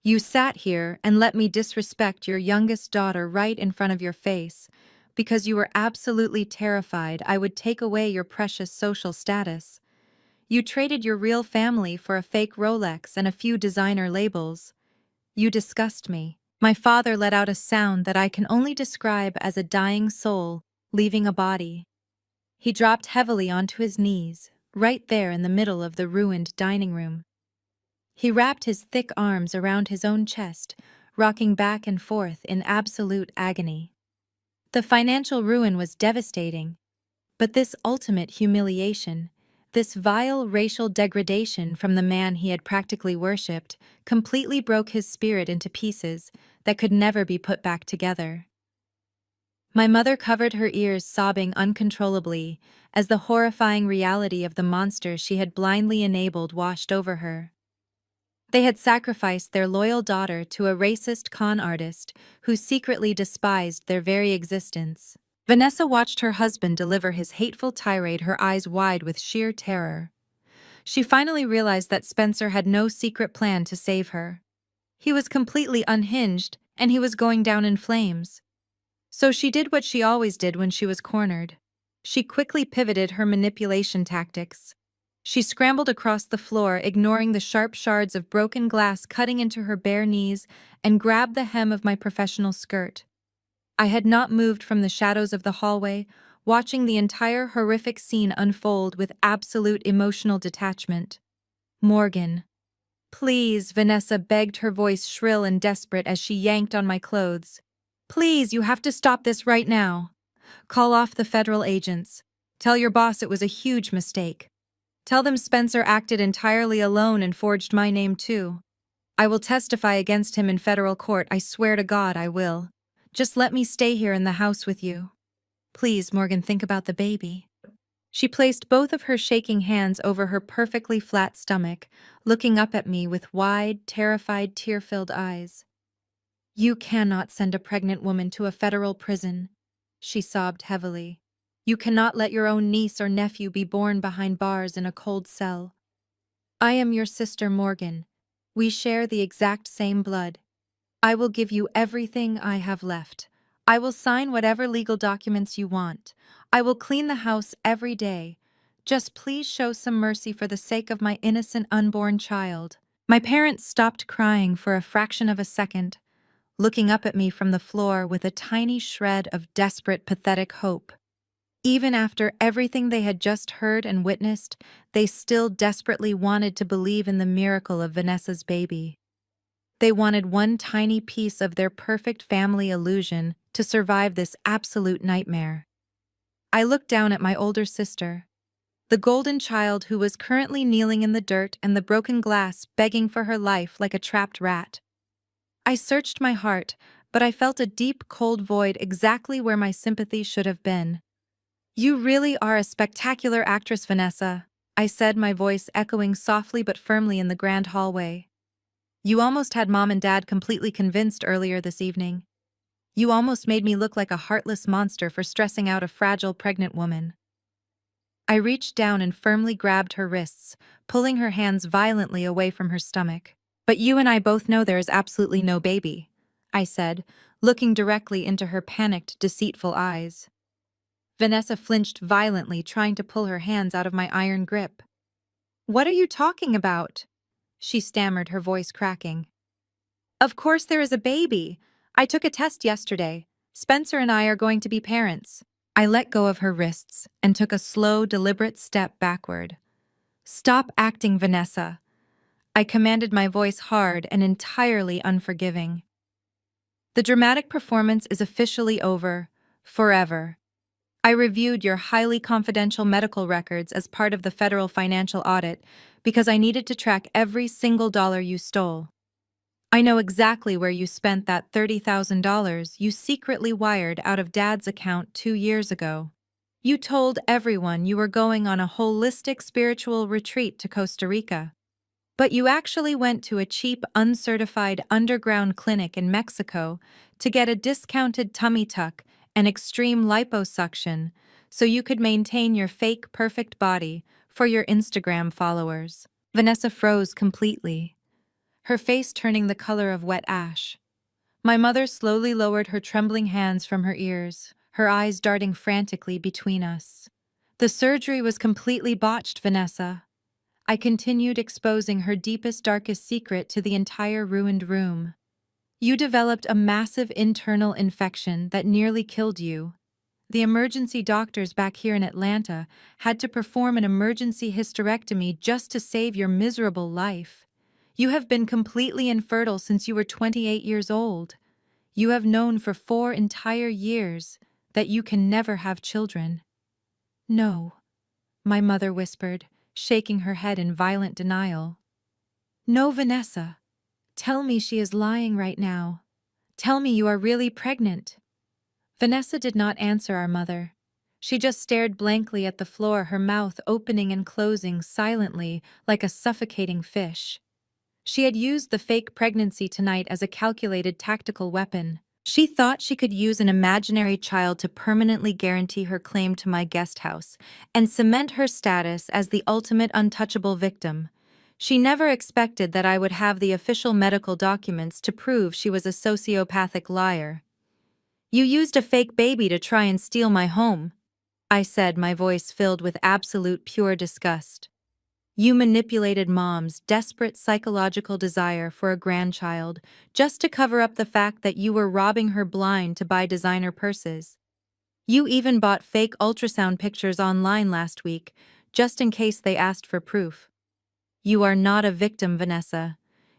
You sat here and let me disrespect your youngest daughter right in front of your face because you were absolutely terrified I would take away your precious social status. You traded your real family for a fake Rolex and a few designer labels. You disgust me. My father let out a sound that I can only describe as a dying soul leaving a body. He dropped heavily onto his knees, right there in the middle of the ruined dining room. He wrapped his thick arms around his own chest, rocking back and forth in absolute agony. The financial ruin was devastating, but this ultimate humiliation, this vile racial degradation from the man he had practically worshipped, completely broke his spirit into pieces that could never be put back together. My mother covered her ears, sobbing uncontrollably, as the horrifying reality of the monster she had blindly enabled washed over her. They had sacrificed their loyal daughter to a racist con artist who secretly despised their very existence. Vanessa watched her husband deliver his hateful tirade, her eyes wide with sheer terror. She finally realized that Spencer had no secret plan to save her. He was completely unhinged, and he was going down in flames. So she did what she always did when she was cornered. She quickly pivoted her manipulation tactics. She scrambled across the floor, ignoring the sharp shards of broken glass cutting into her bare knees, and grabbed the hem of my professional skirt. I had not moved from the shadows of the hallway, watching the entire horrific scene unfold with absolute emotional detachment. Morgan. Please, Vanessa begged, her voice shrill and desperate as she yanked on my clothes. Please, you have to stop this right now. Call off the federal agents. Tell your boss it was a huge mistake. Tell them Spencer acted entirely alone and forged my name too. I will testify against him in federal court, I swear to God I will. Just let me stay here in the house with you. Please, Morgan, think about the baby. She placed both of her shaking hands over her perfectly flat stomach, looking up at me with wide, terrified, tear-filled eyes. You cannot send a pregnant woman to a federal prison, she sobbed heavily. You cannot let your own niece or nephew be born behind bars in a cold cell. I am your sister Morgan. We share the exact same blood. I will give you everything I have left. I will sign whatever legal documents you want. I will clean the house every day. Just please show some mercy for the sake of my innocent unborn child. My parents stopped crying for a fraction of a second, looking up at me from the floor with a tiny shred of desperate, pathetic hope. Even after everything they had just heard and witnessed, they still desperately wanted to believe in the miracle of Vanessa's baby. They wanted one tiny piece of their perfect family illusion to survive this absolute nightmare. I looked down at my older sister, the golden child who was currently kneeling in the dirt and the broken glass, begging for her life like a trapped rat. I searched my heart, but I felt a deep, cold void exactly where my sympathy should have been. You really are a spectacular actress, Vanessa, I said, my voice echoing softly but firmly in the grand hallway. You almost had Mom and Dad completely convinced earlier this evening. You almost made me look like a heartless monster for stressing out a fragile pregnant woman. I reached down and firmly grabbed her wrists, pulling her hands violently away from her stomach. But you and I both know there is absolutely no baby. I said, looking directly into her panicked, deceitful eyes. Vanessa flinched violently, trying to pull her hands out of my iron grip. "What are you talking about?" she stammered, her voice cracking. "Of course there is a baby. I took a test yesterday. Spencer and I are going to be parents." I let go of her wrists and took a slow, deliberate step backward. "Stop acting, Vanessa." I commanded, my voice hard and entirely unforgiving. "The dramatic performance is officially over. Forever. I reviewed your highly confidential medical records as part of the federal financial audit because I needed to track every single dollar you stole. I know exactly where you spent that $30,000 you secretly wired out of Dad's account 2 years ago. You told everyone you were going on a holistic spiritual retreat to Costa Rica. But you actually went to a cheap, uncertified underground clinic in Mexico to get a discounted tummy tuck and extreme liposuction so you could maintain your fake perfect body for your Instagram followers." Vanessa froze completely, her face turning the color of wet ash. My mother slowly lowered her trembling hands from her ears, her eyes darting frantically between us. "The surgery was completely botched, Vanessa." I continued, exposing her deepest, darkest secret to the entire ruined room. "You developed a massive internal infection that nearly killed you. The emergency doctors back here in Atlanta had to perform an emergency hysterectomy just to save your miserable life. You have been completely infertile since you were 28 years old. You have known for 4 entire years that you can never have children." "No," my mother whispered, shaking her head in violent denial. "No, Vanessa. Tell me she is lying right now. Tell me you are really pregnant." Vanessa did not answer our mother. She just stared blankly at the floor, her mouth opening and closing silently like a suffocating fish. She had used the fake pregnancy tonight as a calculated tactical weapon. She thought she could use an imaginary child to permanently guarantee her claim to my guest house and cement her status as the ultimate untouchable victim. She never expected that I would have the official medical documents to prove she was a sociopathic liar. "You used a fake baby to try and steal my home," I said, my voice filled with absolute pure disgust. "You manipulated Mom's desperate psychological desire for a grandchild just to cover up the fact that you were robbing her blind to buy designer purses. You even bought fake ultrasound pictures online last week, just in case they asked for proof. You are not a victim, Vanessa.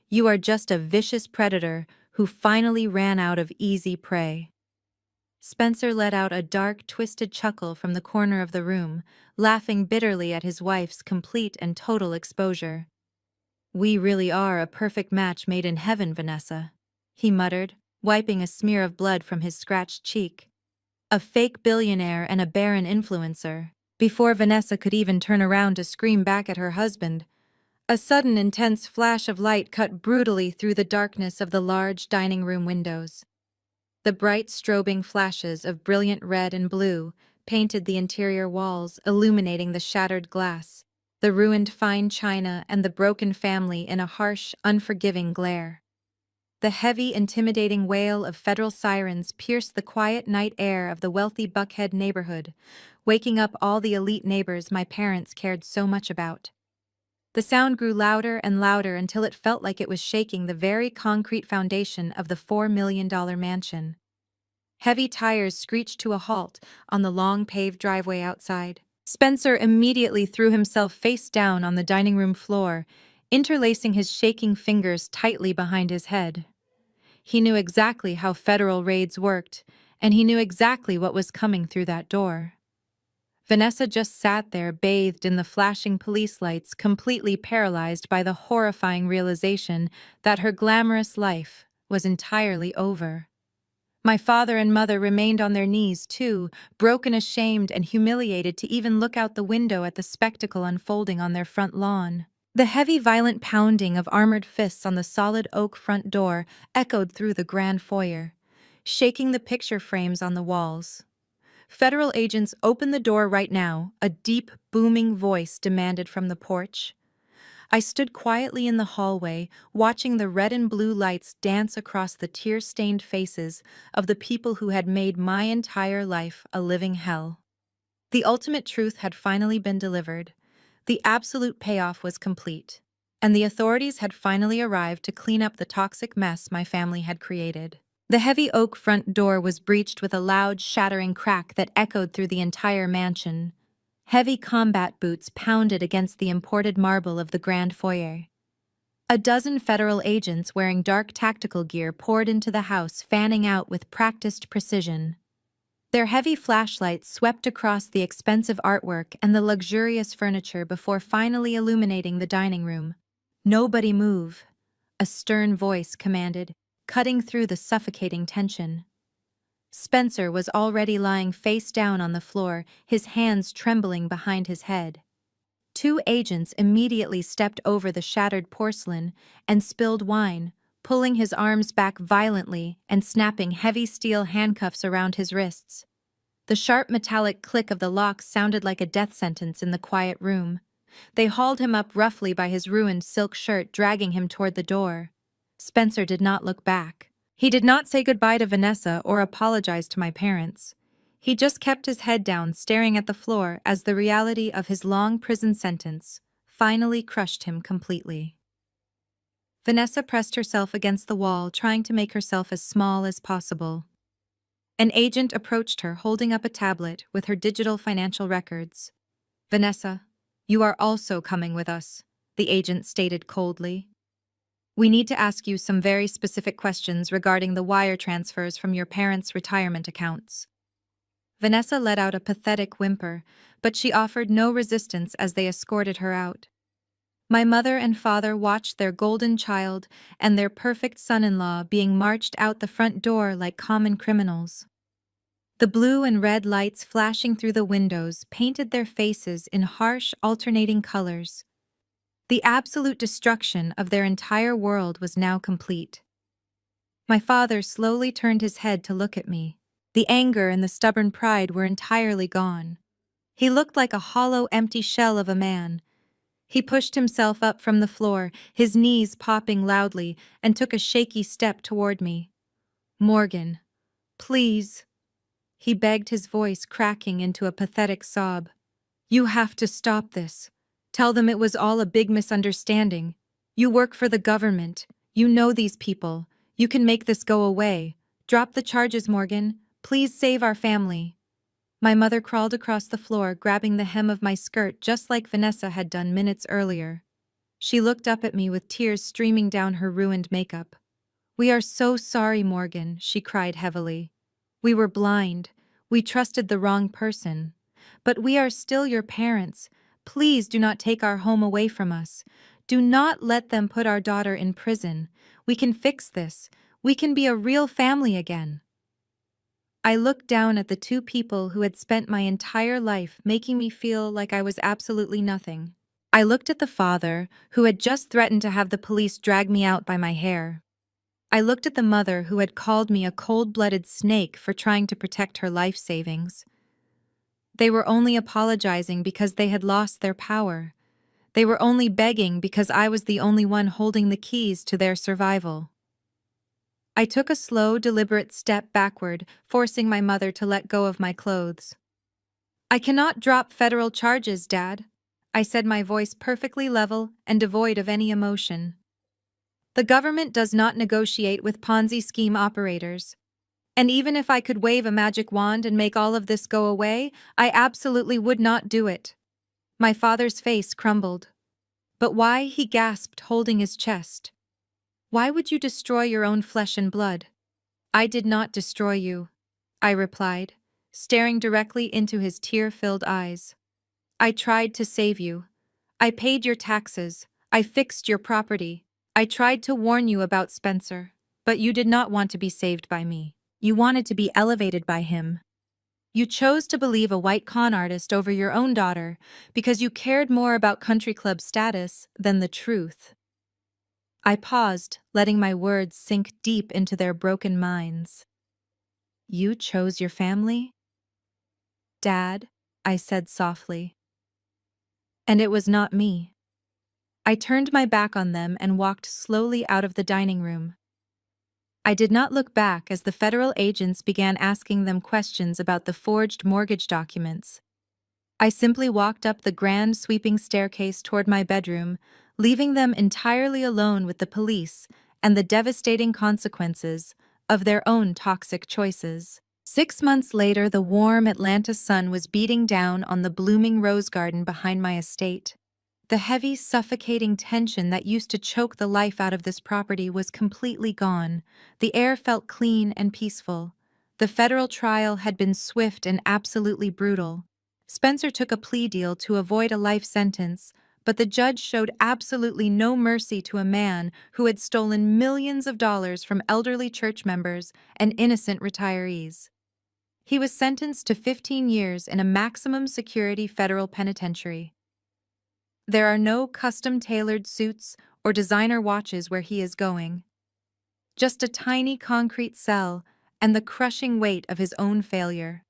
You are just a vicious predator who finally ran out of easy prey." Spencer let out a dark, twisted chuckle from the corner of the room, laughing bitterly at his wife's complete and total exposure. "We really are a perfect match made in heaven, Vanessa," he muttered, wiping a smear of blood from his scratched cheek. "A fake billionaire and a barren influencer." Before Vanessa could even turn around to scream back at her husband, a sudden intense flash of light cut brutally through the darkness of the large dining room windows. The bright strobing flashes of brilliant red and blue painted the interior walls, illuminating the shattered glass, the ruined fine china, and the broken family in a harsh, unforgiving glare. The heavy, intimidating wail of federal sirens pierced the quiet night air of the wealthy Buckhead neighborhood, waking up all the elite neighbors my parents cared so much about. The sound grew louder and louder until it felt like it was shaking the very concrete foundation of the $4 million mansion. Heavy tires screeched to a halt on the long paved driveway outside. Spencer immediately threw himself face down on the dining room floor, interlacing his shaking fingers tightly behind his head. He knew exactly how federal raids worked, and he knew exactly what was coming through that door. Vanessa just sat there, bathed in the flashing police lights, completely paralyzed by the horrifying realization that her glamorous life was entirely over. My father and mother remained on their knees, too, broken, ashamed, and humiliated to even look out the window at the spectacle unfolding on their front lawn. The heavy, violent pounding of armored fists on the solid oak front door echoed through the grand foyer, shaking the picture frames on the walls. "Federal agents, open the door right now," a deep, booming voice demanded from the porch. I stood quietly in the hallway, watching the red and blue lights dance across the tear-stained faces of the people who had made my entire life a living hell. The ultimate truth had finally been delivered. The absolute payoff was complete, and the authorities had finally arrived to clean up the toxic mess my family had created. The heavy oak front door was breached with a loud, shattering crack that echoed through the entire mansion. Heavy combat boots pounded against the imported marble of the grand foyer. A dozen federal agents wearing dark tactical gear poured into the house, fanning out with practiced precision. Their heavy flashlights swept across the expensive artwork and the luxurious furniture before finally illuminating the dining room. "Nobody move," a stern voice commanded, cutting through the suffocating tension. Spencer was already lying face down on the floor, his hands trembling behind his head. Two agents immediately stepped over the shattered porcelain and spilled wine, pulling his arms back violently and snapping heavy steel handcuffs around his wrists. The sharp metallic click of the locks sounded like a death sentence in the quiet room. They hauled him up roughly by his ruined silk shirt, dragging him toward the door. Spencer did not look back. He did not say goodbye to Vanessa or apologize to my parents. He just kept his head down, staring at the floor as the reality of his long prison sentence finally crushed him completely. Vanessa pressed herself against the wall, trying to make herself as small as possible. An agent approached her, holding up a tablet with her digital financial records. "Vanessa, you are also coming with us," the agent stated coldly. "We need to ask you some very specific questions regarding the wire transfers from your parents' retirement accounts." Vanessa let out a pathetic whimper, but she offered no resistance as they escorted her out. My mother and father watched their golden child and their perfect son-in-law being marched out the front door like common criminals. The blue and red lights flashing through the windows painted their faces in harsh, alternating colors. The absolute destruction of their entire world was now complete. My father slowly turned his head to look at me. The anger and the stubborn pride were entirely gone. He looked like a hollow, empty shell of a man. He pushed himself up from the floor, his knees popping loudly, and took a shaky step toward me. "Morgan, please," he begged, his voice cracking into a pathetic sob. "You have to stop this. Tell them it was all a big misunderstanding. You work for the government. You know these people. You can make this go away. Drop the charges, Morgan. Please save our family." My mother crawled across the floor, grabbing the hem of my skirt just like Vanessa had done minutes earlier. She looked up at me with tears streaming down her ruined makeup. "We are so sorry, Morgan," she cried heavily. "We were blind. We trusted the wrong person. But we are still your parents. Please do not take our home away from us. Do not let them put our daughter in prison. We can fix this. We can be a real family again." I looked down at the two people who had spent my entire life making me feel like I was absolutely nothing. I looked at the father, who had just threatened to have the police drag me out by my hair. I looked at the mother, who had called me a cold-blooded snake for trying to protect her life savings. They were only apologizing because they had lost their power. They were only begging because I was the only one holding the keys to their survival. I took a slow, deliberate step backward, forcing my mother to let go of my clothes. "I cannot drop federal charges, Dad," I said, my voice perfectly level and devoid of any emotion. "The government does not negotiate with Ponzi scheme operators. And even if I could wave a magic wand and make all of this go away, I absolutely would not do it." My father's face crumbled. "But why?" he gasped, holding his chest. "Why would you destroy your own flesh and blood?" "I did not destroy you," I replied, staring directly into his tear-filled eyes. "I tried to save you. I paid your taxes. I fixed your property. I tried to warn you about Spencer. But you did not want to be saved by me. You wanted to be elevated by him. You chose to believe a white con artist over your own daughter because you cared more about country club status than the truth." I paused, letting my words sink deep into their broken minds. "You chose your family?" "Dad," I said softly. "And it was not me." I turned my back on them and walked slowly out of the dining room. I did not look back as the federal agents began asking them questions about the forged mortgage documents. I simply walked up the grand sweeping staircase toward my bedroom, leaving them entirely alone with the police and the devastating consequences of their own toxic choices. 6 months later, the warm Atlanta sun was beating down on the blooming rose garden behind my estate. The heavy, suffocating tension that used to choke the life out of this property was completely gone. The air felt clean and peaceful. The federal trial had been swift and absolutely brutal. Spencer took a plea deal to avoid a life sentence, but the judge showed absolutely no mercy to a man who had stolen millions of dollars from elderly church members and innocent retirees. He was sentenced to 15 years in a maximum security federal penitentiary. There are no custom-tailored suits or designer watches where he is going. Just a tiny concrete cell and the crushing weight of his own failure.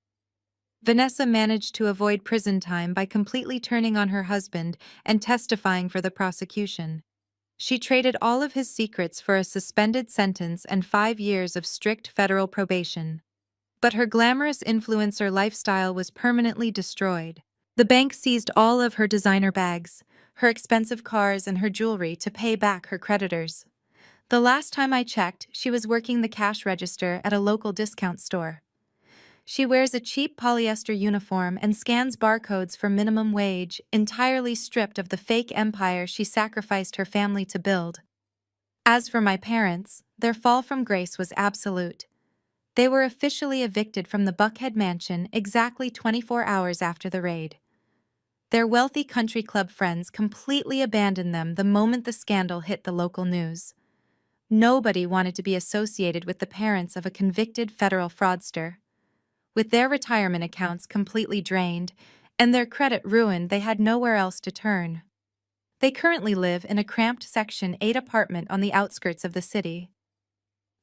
Vanessa managed to avoid prison time by completely turning on her husband and testifying for the prosecution. She traded all of his secrets for a suspended sentence and 5 years of strict federal probation. But her glamorous influencer lifestyle was permanently destroyed. The bank seized all of her designer bags, her expensive cars, and her jewelry to pay back her creditors. The last time I checked, she was working the cash register at a local discount store. She wears a cheap polyester uniform and scans barcodes for minimum wage, entirely stripped of the fake empire she sacrificed her family to build. As for my parents, their fall from grace was absolute. They were officially evicted from the Buckhead mansion exactly 24 hours after the raid. Their wealthy country club friends completely abandoned them the moment the scandal hit the local news. Nobody wanted to be associated with the parents of a convicted federal fraudster. With their retirement accounts completely drained and their credit ruined, they had nowhere else to turn. They currently live in a cramped Section 8 apartment on the outskirts of the city.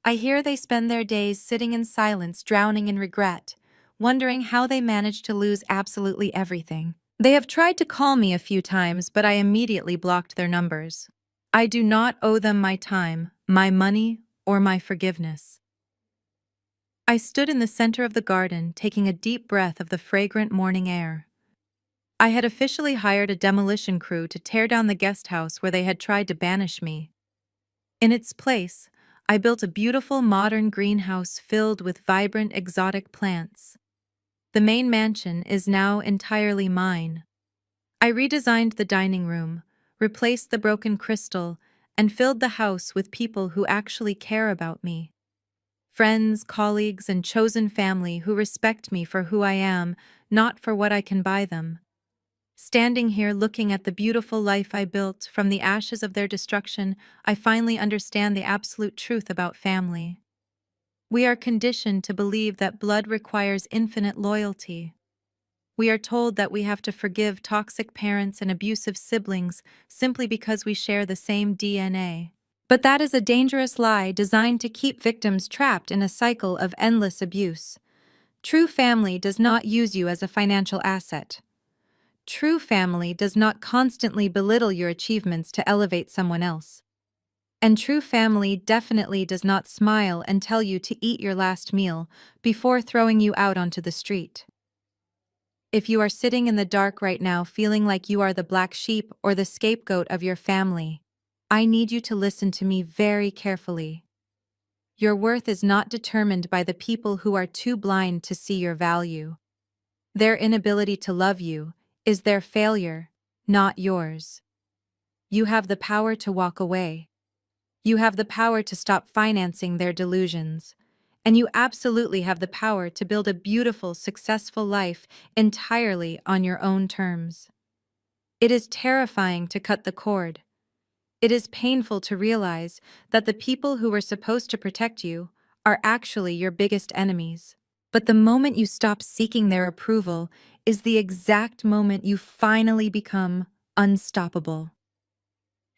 I hear they spend their days sitting in silence, drowning in regret, wondering how they managed to lose absolutely everything. They have tried to call me a few times, but I immediately blocked their numbers. I do not owe them my time, my money, or my forgiveness. I stood in the center of the garden, taking a deep breath of the fragrant morning air. I had officially hired a demolition crew to tear down the guest house where they had tried to banish me. In its place, I built a beautiful modern greenhouse filled with vibrant exotic plants. The main mansion is now entirely mine. I redesigned the dining room, replaced the broken crystal, and filled the house with people who actually care about me. Friends, colleagues, and chosen family who respect me for who I am, not for what I can buy them. Standing here looking at the beautiful life I built from the ashes of their destruction, I finally understand the absolute truth about family. We are conditioned to believe that blood requires infinite loyalty. We are told that we have to forgive toxic parents and abusive siblings simply because we share the same DNA. But that is a dangerous lie designed to keep victims trapped in a cycle of endless abuse. True family does not use you as a financial asset. True family does not constantly belittle your achievements to elevate someone else. And true family definitely does not smile and tell you to eat your last meal before throwing you out onto the street. If you are sitting in the dark right now feeling like you are the black sheep or the scapegoat of your family, I need you to listen to me very carefully. Your worth is not determined by the people who are too blind to see your value. Their inability to love you is their failure, not yours. You have the power to walk away. You have the power to stop financing their delusions. And you absolutely have the power to build a beautiful, successful life entirely on your own terms. It is terrifying to cut the cord. It is painful to realize that the people who were supposed to protect you are actually your biggest enemies. But the moment you stop seeking their approval is the exact moment you finally become unstoppable.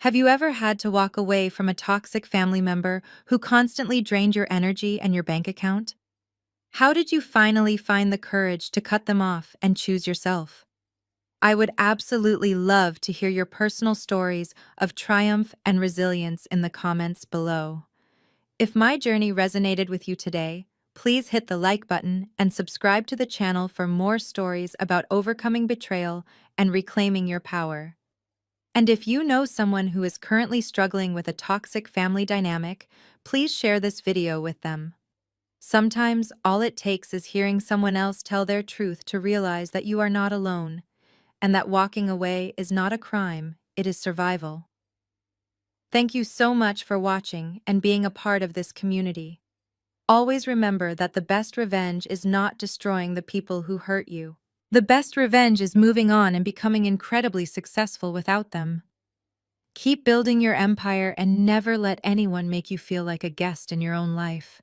Have you ever had to walk away from a toxic family member who constantly drained your energy and your bank account? How did you finally find the courage to cut them off and choose yourself? I would absolutely love to hear your personal stories of triumph and resilience in the comments below. If my journey resonated with you today, please hit the like button and subscribe to the channel for more stories about overcoming betrayal and reclaiming your power. And if you know someone who is currently struggling with a toxic family dynamic, please share this video with them. Sometimes all it takes is hearing someone else tell their truth to realize that you are not alone, and that walking away is not a crime, it is survival. Thank you so much for watching and being a part of this community. Always remember that the best revenge is not destroying the people who hurt you. The best revenge is moving on and becoming incredibly successful without them. Keep building your empire and never let anyone make you feel like a guest in your own life.